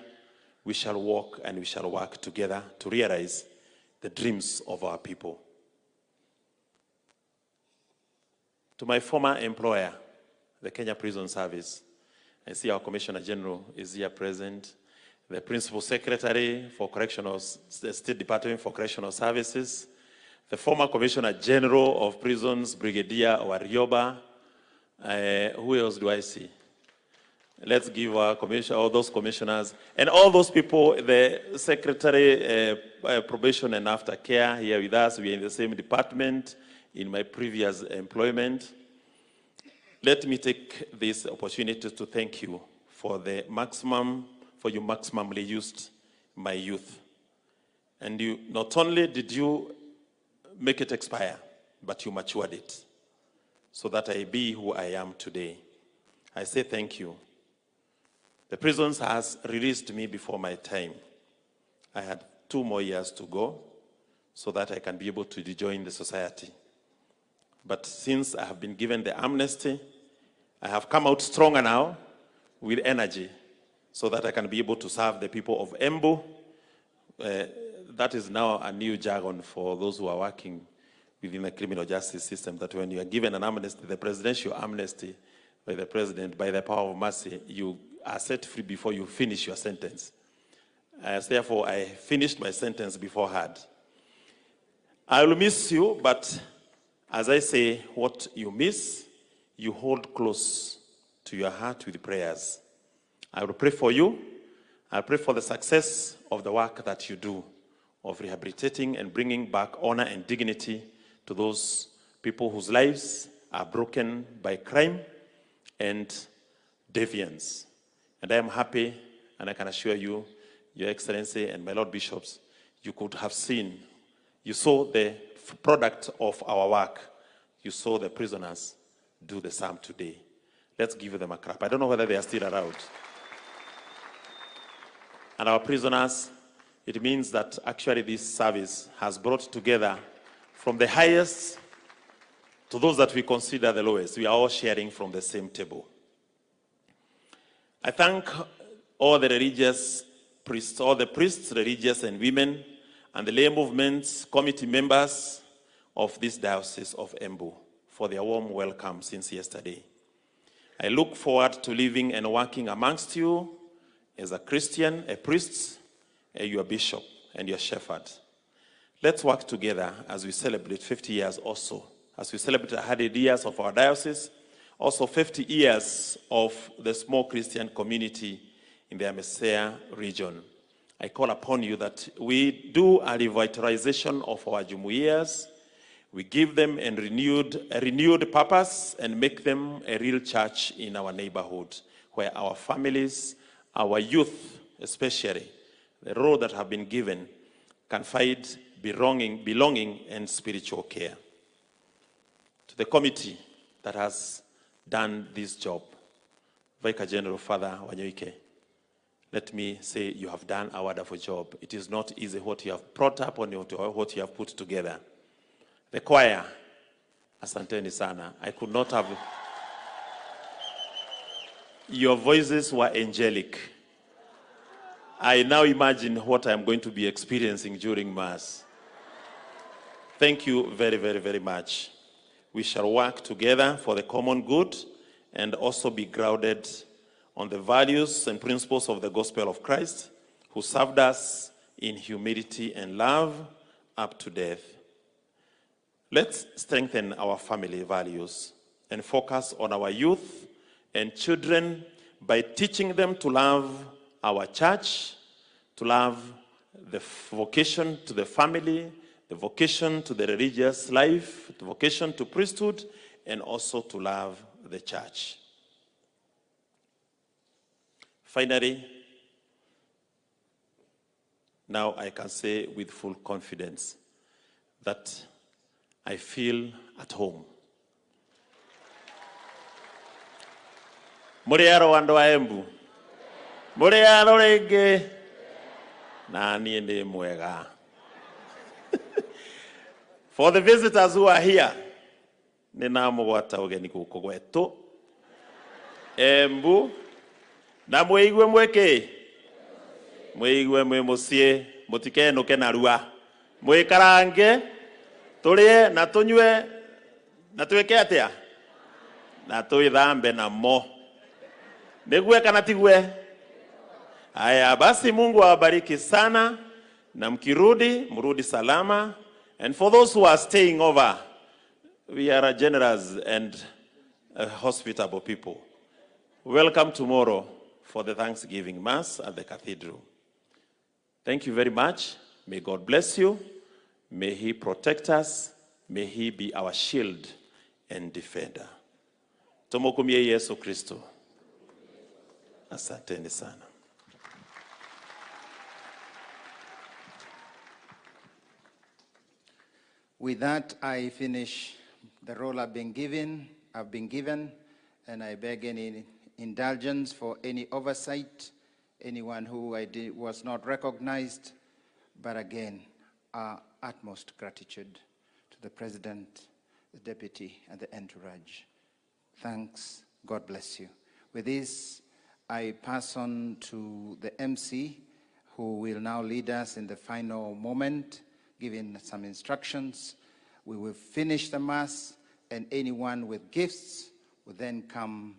We shall walk and we shall work together to realize the dreams of our people. To my former employer, the Kenya Prison Service, I see our Commissioner General is here present, the Principal Secretary for the State Department for Correctional Services, the former Commissioner General of Prisons, Brigadier Warioba. Who else do I see? Let's give our commissioner, all those commissioners, and all those people, the Secretary, Probation and Aftercare here with us. We are in the same department in my previous employment. Let me take this opportunity to thank you for you maximally used my youth. And you, not only did you make it expire, but you matured it so that I be who I am today. I say thank you. The prisons has released me before my time. I had 2 more years to go so that I can be able to rejoin the society. But since I have been given the amnesty, I have come out stronger now with energy so that I can be able to serve the people of Embu. That is now a new jargon for those who are working within the criminal justice system, that when you are given an amnesty, the presidential amnesty by the president, by the power of mercy, you are set free before you finish your sentence. Therefore, I finished my sentence beforehand. I will miss you, but as I say, what you miss, you hold close to your heart with prayers. I will pray for you. I pray for the success of the work that you do of rehabilitating and bringing back honor and dignity to those people whose lives are broken by crime and deviance. And I am happy, and I can assure you, Your Excellency and my Lord Bishops, you could have seen, you saw the product of our work. You saw the prisoners do the same today. Let's give them a clap. I don't know whether they are still around. And our prisoners, it means that actually this service has brought together from the highest to those that we consider the lowest. We are all sharing from the same table. I thank all the religious priests, all the priests, religious and women, and the lay movements, committee members of this Diocese of Embu for their warm welcome since yesterday. I look forward to living and working amongst you as a Christian, a priest, your bishop, and your shepherd. Let's work together as we celebrate 50 years also, as we celebrate 100 years of our diocese, also 50 years of the small Christian community in the Amesea region. I call upon you that we do a revitalization of our jumuiyas. We give them a renewed purpose and make them a real church in our neighborhood, where our families, our youth especially, the role that have been given, can find belonging and spiritual care. To the committee that has done this job, Vicar General Father Wanyoike, let me say you have done a wonderful job. It is not easy what you have brought up or what you have put together. The choir, asanteni sana. I could not have... Your voices were angelic. I now imagine what I'm going to be experiencing during Mass. Thank you very, very, very much. We shall work together for the common good and also be grounded on the values and principles of the gospel of Christ, who served us in humility and love up to death. Let's strengthen our family values and focus on our youth and children by teaching them to love our church, to love the vocation to the family, the vocation to the religious life, the vocation to priesthood, and also to love the church. Finally, now I can say with full confidence that I feel at home. Muriaro ando wa Embu. Muriaro rege. Na niĩ ndĩ mwega. For the visitors who are here, nina mũgwata ũgeni gũkũ gwetũ Embu, na mwĩigue mwĩkĩ, mwĩigue mwĩ mũciĩ, mũtikenũke narua, mwĩkarange, tũrĩe na tũnyue na twĩke atĩa, na twĩthambe namo. Nĩgue kana tigue? Haya, basi Mungu awabariki sana, na mkirudi, mrudi salama. And for those who are staying over, we are a generous and hospitable people. Welcome tomorrow for the Thanksgiving Mass at the Cathedral. Thank you very much. May God bless you. May He protect us. May He be our shield and defender. Tumukumie Yesu Kristo. Asanteni sana. With that, I finish the role I've been given, and I beg any indulgence for any oversight, anyone who was not recognized, but again, our utmost gratitude to the President, the Deputy, and the entourage. Thanks. God bless you. With this, I pass on to the MC, who will now lead us in the final moment, giving some instructions. We will finish the Mass, and anyone with gifts will then come